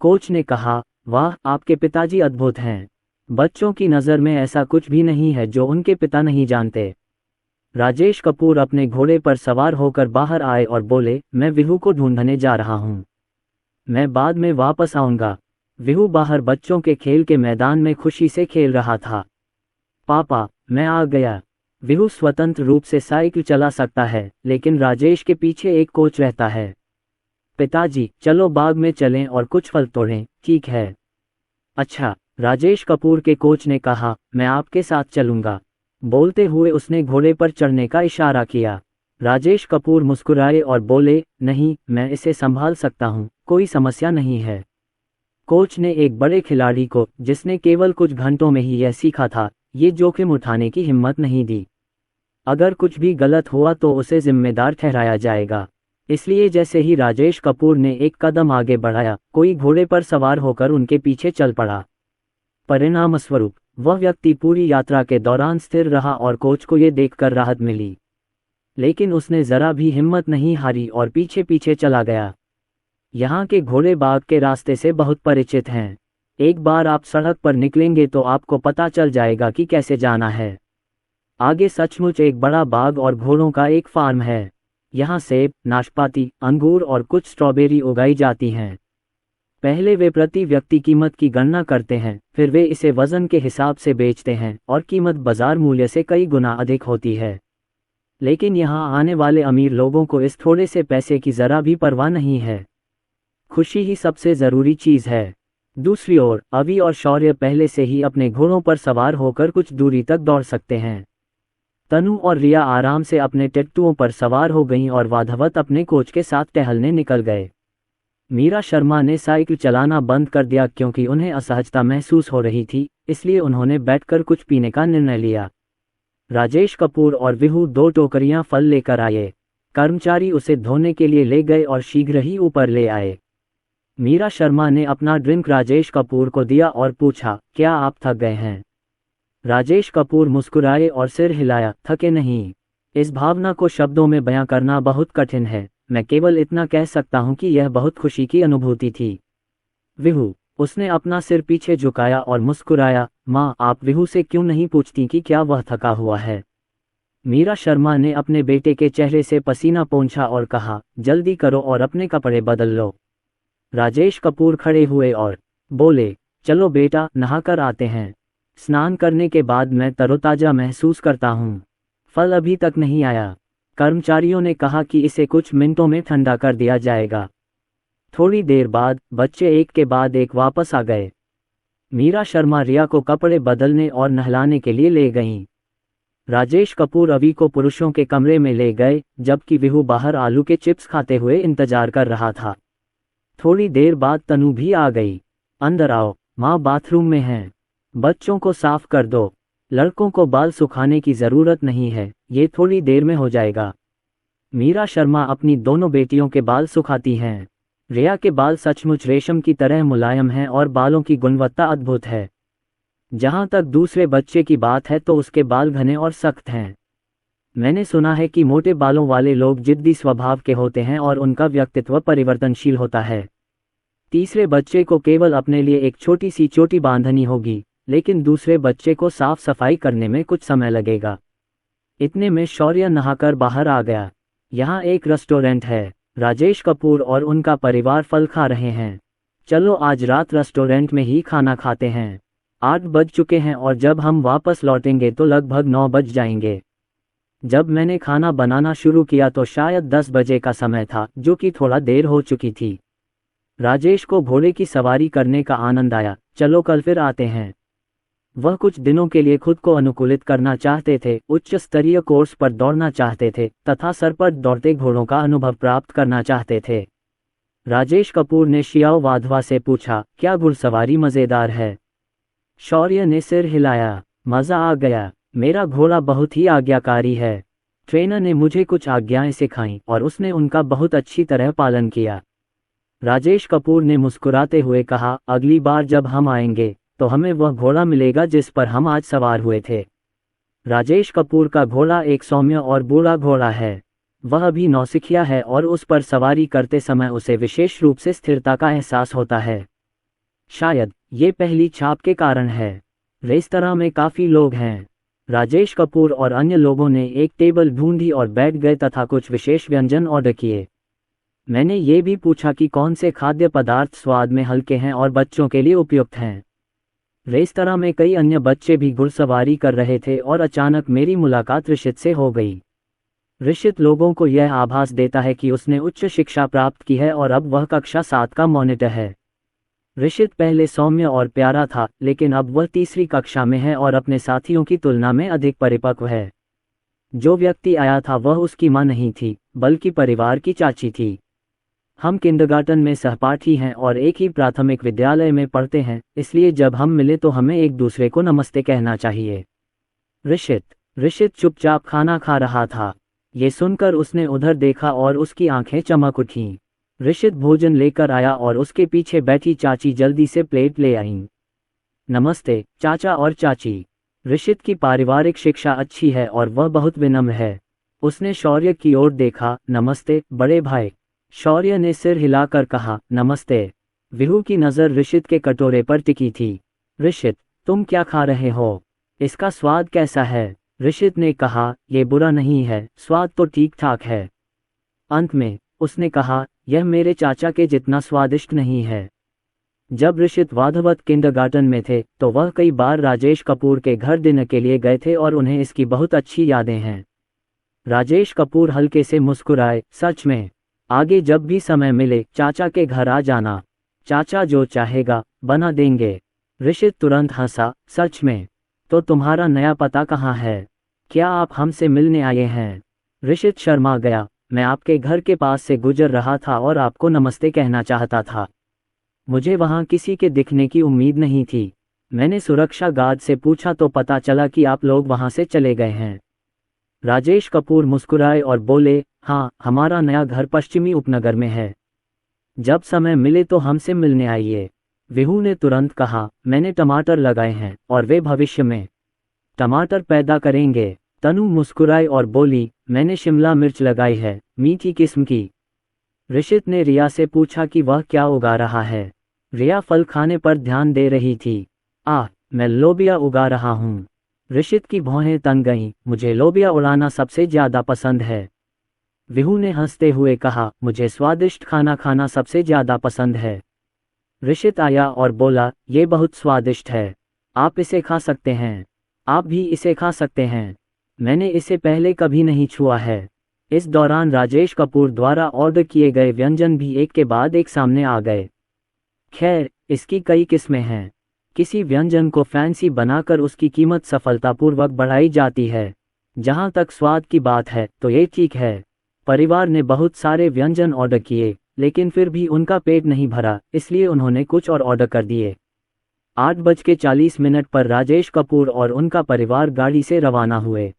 कोच ने कहा, वाह, आपके पिताजी अद्भुत हैं। बच्चों की नज़र में ऐसा कुछ भी नहीं है जो उनके पिता नहीं जानते। राजेश कपूर अपने घोड़े पर सवार होकर बाहर आए और बोले, मैं विहू को ढूंढने जा रहा हूँ। मैं बाद में वापस आऊँगा। विहू बाहर बच्चों के खेल के मैदान में खुशी से खेल रहा था। पापा, मैं आ गया। विहू स्वतंत्र रूप से साइकिल चला सकता है, लेकिन राजेश के पीछे एक कोच रहता है। पिताजी, चलो बाग में चलें और कुछ फल तोड़ें। ठीक है। अच्छा, राजेश कपूर के कोच ने कहा, मैं आपके साथ चलूंगा। बोलते हुए उसने घोड़े पर चढ़ने का इशारा किया। राजेश कपूर मुस्कुराए और बोले, नहीं, मैं इसे संभाल सकता हूँ, कोई समस्या नहीं है। कोच ने एक बड़े खिलाड़ी को, जिसने केवल कुछ घंटों में ही यह सीखा था, ये जोखिम उठाने की हिम्मत नहीं दी। अगर कुछ भी गलत हुआ तो उसे जिम्मेदार ठहराया जाएगा। इसलिए जैसे ही राजेश कपूर ने एक कदम आगे बढ़ाया, कोई घोड़े पर सवार होकर उनके पीछे चल पड़ा। परिणामस्वरूप वह व्यक्ति पूरी यात्रा के दौरान स्थिर रहा और कोच को ये देखकर राहत मिली। लेकिन उसने जरा भी हिम्मत नहीं हारी और पीछे पीछे चला गया। यहाँ के घोड़े बाग के रास्ते से बहुत परिचित हैं। एक बार आप सड़क पर निकलेंगे तो आपको पता चल जाएगा कि कैसे जाना है। आगे सचमुच एक बड़ा बाग और घोड़ों का एक फार्म है। यहाँ सेब, नाशपाती, अंगूर और कुछ स्ट्रॉबेरी उगाई जाती हैं। पहले वे प्रति व्यक्ति कीमत की गणना करते हैं, फिर वे इसे वजन के हिसाब से बेचते हैं और कीमत बाजार मूल्य से कई गुना अधिक होती है। लेकिन यहाँ आने वाले अमीर लोगों को इस थोड़े से पैसे की जरा भी परवाह नहीं है। खुशी ही सबसे जरूरी चीज है। दूसरी ओर अवि और शौर्य पहले से ही अपने घोड़ों पर सवार होकर कुछ दूरी तक दौड़ सकते हैं। तनु और रिया आराम से अपने टैक्टुओं पर सवार हो गईं और वाधवत अपने कोच के साथ टहलने निकल गए। मीरा शर्मा ने साइकिल चलाना बंद कर दिया क्योंकि उन्हें असहजता महसूस हो रही थी, इसलिए उन्होंने बैठकर कुछ पीने का निर्णय लिया। राजेश कपूर और विहू 2 टोकरियां फल लेकर आए। कर्मचारी उसे धोने के लिए ले गए और शीघ्र ही ऊपर ले आए। मीरा शर्मा ने अपना ड्रिंक राजेश कपूर को दिया और पूछा, क्या आप थक गए हैं? राजेश कपूर मुस्कुराए और सिर हिलाया, थके नहीं। इस भावना को शब्दों में बयां करना बहुत कठिन है, मैं केवल इतना कह सकता हूं कि यह बहुत खुशी की अनुभूति थी। विहू, उसने अपना सिर पीछे झुकाया और मुस्कुराया, माँ आप विहू से क्यों नहीं पूछती कि क्या वह थका हुआ है? मीरा शर्मा ने अपने बेटे के चेहरे से पसीना पोंछा और कहा, जल्दी करो और अपने कपड़े बदल लो। राजेश कपूर खड़े हुए और बोले, चलो बेटा नहाकर आते हैं। स्नान करने के बाद मैं तरोताजा महसूस करता हूँ। फल अभी तक नहीं आया। कर्मचारियों ने कहा कि इसे कुछ मिनटों में ठंडा कर दिया जाएगा। थोड़ी देर बाद बच्चे एक के बाद एक वापस आ गए। मीरा शर्मा रिया को कपड़े बदलने और नहलाने के लिए ले गईं। राजेश कपूर अवि को पुरुषों के कमरे में ले गए, जबकि विहू बाहर आलू के चिप्स खाते हुए इंतजार कर रहा था। थोड़ी देर बाद तनु भी आ गई। अंदर आओ, माँ बाथरूम में हैं। बच्चों को साफ कर दो। लड़कों को बाल सुखाने की जरूरत नहीं है, ये थोड़ी देर में हो जाएगा। मीरा शर्मा अपनी दोनों बेटियों के बाल सुखाती हैं। रिया के बाल सचमुच रेशम की तरह मुलायम हैं और बालों की गुणवत्ता अद्भुत है। जहां तक दूसरे बच्चे की बात है तो उसके बाल घने और सख्त हैं। मैंने सुना है कि मोटे बालों वाले लोग जिद्दी स्वभाव के होते हैं और उनका व्यक्तित्व परिवर्तनशील होता है। तीसरे बच्चे को केवल अपने लिए एक छोटी सी चोटी बांधनी होगी, लेकिन दूसरे बच्चे को साफ सफाई करने में कुछ समय लगेगा। इतने में शौर्य नहाकर बाहर आ गया। यहाँ एक रेस्टोरेंट है। राजेश कपूर और उनका परिवार फल खा रहे हैं। चलो आज रात रेस्टोरेंट में ही खाना खाते हैं। 8 बज चुके हैं और जब हम वापस लौटेंगे तो लगभग 9 बज जाएंगे। जब मैंने खाना बनाना शुरू किया तो शायद 10 बजे का समय था, जो कि थोड़ा देर हो चुकी थी। राजेश को घोड़े की सवारी करने का आनंद आया। चलो कल फिर आते हैं। वह कुछ दिनों के लिए खुद को अनुकूलित करना चाहते थे, उच्च स्तरीय कोर्स पर दौड़ना चाहते थे तथा सर पर दौड़ते घोड़ों का अनुभव प्राप्त करना चाहते थे। राजेश कपूर ने शियाओ वाधवा से पूछा, क्या घुड़सवारी मजेदार है? शौर्य ने सिर हिलाया, मजा आ गया। मेरा घोड़ा बहुत ही आज्ञाकारी है। ट्रेनर ने मुझे कुछ आज्ञाएं सिखाईं और उसने उनका बहुत अच्छी तरह पालन किया। राजेश कपूर ने मुस्कुराते हुए कहा, अगली बार जब हम आएंगे तो हमें वह घोड़ा मिलेगा जिस पर हम आज सवार हुए थे। राजेश कपूर का घोड़ा एक सौम्य और बूढ़ा घोड़ा है। वह अभी नौसिखिया है और उस पर सवारी करते समय उसे विशेष रूप से स्थिरता का एहसास होता है। शायद ये पहली छाप के कारण है। रेस्तरां में काफी लोग हैं। राजेश कपूर और अन्य लोगों ने एक टेबल ढूंढी और बैठ गए तथा कुछ विशेष व्यंजन ऑर्डर किए। मैंने ये भी पूछा कि कौन से खाद्य पदार्थ स्वाद में हल्के हैं और बच्चों के लिए उपयुक्त हैं। रेस्तरां में कई अन्य बच्चे भी घुड़सवारी कर रहे थे और अचानक मेरी मुलाकात ऋषित से हो गई। ऋषित लोगों को यह आभास देता है कि उसने उच्च शिक्षा प्राप्त की है और अब वह कक्षा 7 का मॉनिटर है। ऋषित पहले सौम्य और प्यारा था, लेकिन अब वह तीसरी कक्षा में है और अपने साथियों की तुलना में अधिक परिपक्व है। जो व्यक्ति आया था वह उसकी मां नहीं थी, बल्कि परिवार की चाची थी। हम किंडरगार्टन में सहपाठी हैं और एक ही प्राथमिक विद्यालय में पढ़ते हैं, इसलिए जब हम मिले तो हमें एक दूसरे को नमस्ते कहना चाहिए। ऋषित चुपचाप खाना खा रहा था। ये सुनकर उसने उधर देखा और उसकी आंखें चमक उठीं। ऋषित भोजन लेकर आया और उसके पीछे बैठी चाची जल्दी से प्लेट ले आईं। नमस्ते चाचा और चाची। ऋषित की पारिवारिक शिक्षा अच्छी है और वह बहुत विनम्र है। उसने शौर्य की ओर देखा, नमस्ते बड़े भाई। शौर्य ने सिर हिलाकर कहा, नमस्ते। विहू की नज़र ऋषित के कटोरे पर टिकी थी। ऋषित, तुम क्या खा रहे हो? इसका स्वाद कैसा है? ऋषित ने कहा, यह बुरा नहीं है, स्वाद तो ठीक ठाक है। अंत में उसने कहा, यह मेरे चाचा के जितना स्वादिष्ट नहीं है। जब ऋषित वाधवत किंडरगार्टन में थे तो वह कई बार राजेश कपूर के घर डिनर के लिए गए थे और उन्हें इसकी बहुत अच्छी यादें हैं। राजेश कपूर हल्के से मुस्कुराए, सच में? आगे जब भी समय मिले चाचा के घर आ जाना, चाचा जो चाहेगा बना देंगे। ऋषित तुरंत हंसा, सच में? तो तुम्हारा नया पता कहाँ है? क्या आप हमसे मिलने आए हैं? ऋषित शर्मा गया, मैं आपके घर के पास से गुजर रहा था और आपको नमस्ते कहना चाहता था। मुझे वहां किसी के दिखने की उम्मीद नहीं थी। मैंने सुरक्षा गार्ड से पूछा तो पता चला कि आप लोग वहां से चले गए हैं। राजेश कपूर मुस्कुराए और बोले, हाँ, हमारा नया घर पश्चिमी उपनगर में है। जब समय मिले तो हमसे मिलने आइए। विहू ने तुरंत कहा, मैंने टमाटर लगाए हैं और वे भविष्य में टमाटर पैदा करेंगे। तनु मुस्कुराई और बोली, मैंने शिमला मिर्च लगाई है, मीठी किस्म की। ऋषित ने रिया से पूछा कि वह क्या उगा रहा है। रिया फल खाने पर ध्यान दे रही थी। मैं लोबिया उगा रहा हूँ। ऋषित की भौहें तन गईं, मुझे लोबिया उड़ाना सबसे ज्यादा पसंद है। विहू ने हंसते हुए कहा, मुझे स्वादिष्ट खाना खाना सबसे ज्यादा पसंद है। ऋषित आया और बोला, ये बहुत स्वादिष्ट है, आप इसे खा सकते हैं। आप भी इसे खा सकते हैं, मैंने इसे पहले कभी नहीं छुआ है। इस दौरान राजेश कपूर द्वारा ऑर्डर किए गए व्यंजन भी एक के बाद एक सामने आ गए। खैर, इसकी कई किस्में हैं। किसी व्यंजन को फैंसी बनाकर उसकी कीमत सफलतापूर्वक बढ़ाई जाती है। जहां तक स्वाद की बात है तो ये ठीक है। परिवार ने बहुत सारे व्यंजन ऑर्डर किए, लेकिन फिर भी उनका पेट नहीं भरा, इसलिए उन्होंने कुछ और ऑर्डर कर दिए। 8:40 पर राजेश कपूर और उनका परिवार गाड़ी से रवाना हुए।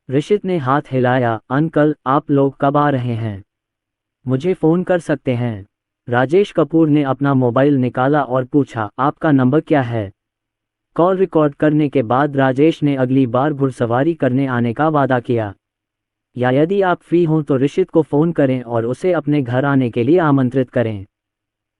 ऋषित ने हाथ हिलाया, अंकल, आप लोग कब आ रहे हैं? मुझे फ़ोन कर सकते हैं। राजेश कपूर ने अपना मोबाइल निकाला और पूछा, आपका नंबर क्या है? कॉल रिकॉर्ड करने के बाद राजेश ने अगली बार घुड़सवारी करने आने का वादा किया। या यदि आप फ्री हों तो ऋषित को फ़ोन करें और उसे अपने घर आने के लिए आमंत्रित करें।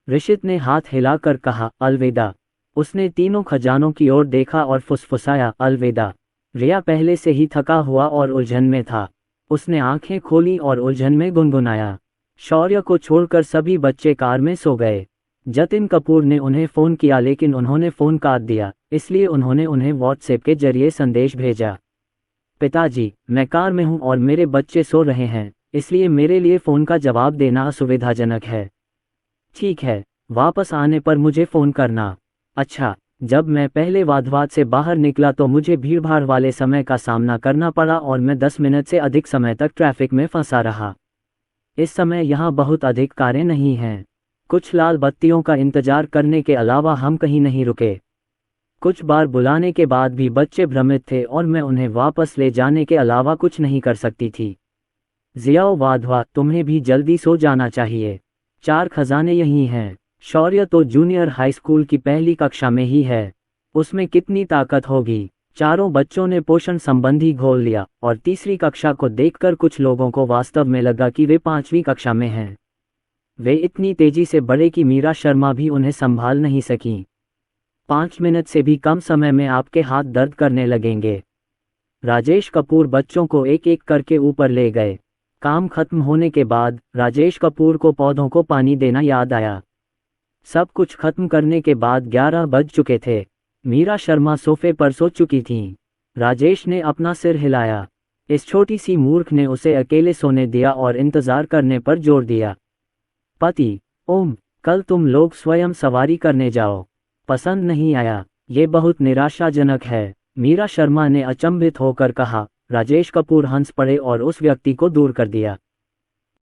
ऋषित ने हाथ हिलाकर कहा, अलविदा। उसने तीनों खजानों की ओर देखा और फुसफुसाया, अलविदा। रिया पहले से ही थका हुआ और उलझन में था। उसने आंखें खोली और उलझन में गुनगुनाया। शौर्य को छोड़कर सभी बच्चे कार में सो गए। जतिन कपूर ने उन्हें फ़ोन किया लेकिन उन्होंने फ़ोन काट दिया, इसलिए उन्होंने उन्हें व्हाट्सएप के जरिए संदेश भेजा, पिताजी, मैं कार में हूं और मेरे बच्चे सो रहे हैं, इसलिए मेरे लिए फ़ोन का जवाब देना असुविधाजनक है। ठीक है, वापस आने पर मुझे फ़ोन करना। अच्छा। जब मैं पहले वाधवाद से बाहर निकला तो मुझे भीड़भाड़ वाले समय का सामना करना पड़ा और मैं 10 मिनट से अधिक समय तक ट्रैफिक में फंसा रहा। इस समय यहाँ बहुत अधिक कारें नहीं हैं। कुछ लाल बत्तियों का इंतजार करने के अलावा हम कहीं नहीं रुके। कुछ बार बुलाने के बाद भी बच्चे भ्रमित थे और मैं उन्हें वापस ले जाने के अलावा कुछ नहीं कर सकती थी। जियाओ वाधवा, तुम्हें भी जल्दी सो जाना चाहिए। 4 खजाने यही हैं। शौर्य तो जूनियर हाई स्कूल की पहली कक्षा में ही है, उसमें कितनी ताकत होगी। चारों बच्चों ने पोषण संबंधी घोल लिया और तीसरी कक्षा को देखकर कुछ लोगों को वास्तव में लगा कि वे 5वीं कक्षा में हैं। वे इतनी तेजी से बढ़े कि मीरा शर्मा भी उन्हें संभाल नहीं सकीं। 5 मिनट से भी कम समय में आपके हाथ दर्द करने लगेंगे। राजेश कपूर बच्चों को एक एक करके ऊपर ले गए। काम खत्म होने के बाद राजेश कपूर को पौधों को पानी देना याद आया। सब कुछ खत्म करने के बाद 11 बज चुके थे। मीरा शर्मा सोफे पर सो चुकी थीं। राजेश ने अपना सिर हिलाया। इस छोटी सी मूर्ख ने उसे अकेले सोने दिया और इंतजार करने पर जोर दिया। पति, ओम, कल तुम लोग स्वयं सवारी करने जाओ। पसंद नहीं आया, ये बहुत निराशाजनक है, मीरा शर्मा ने अचंभित होकर कहा। राजेश कपूर हंस पड़े और उस व्यक्ति को दूर कर दिया।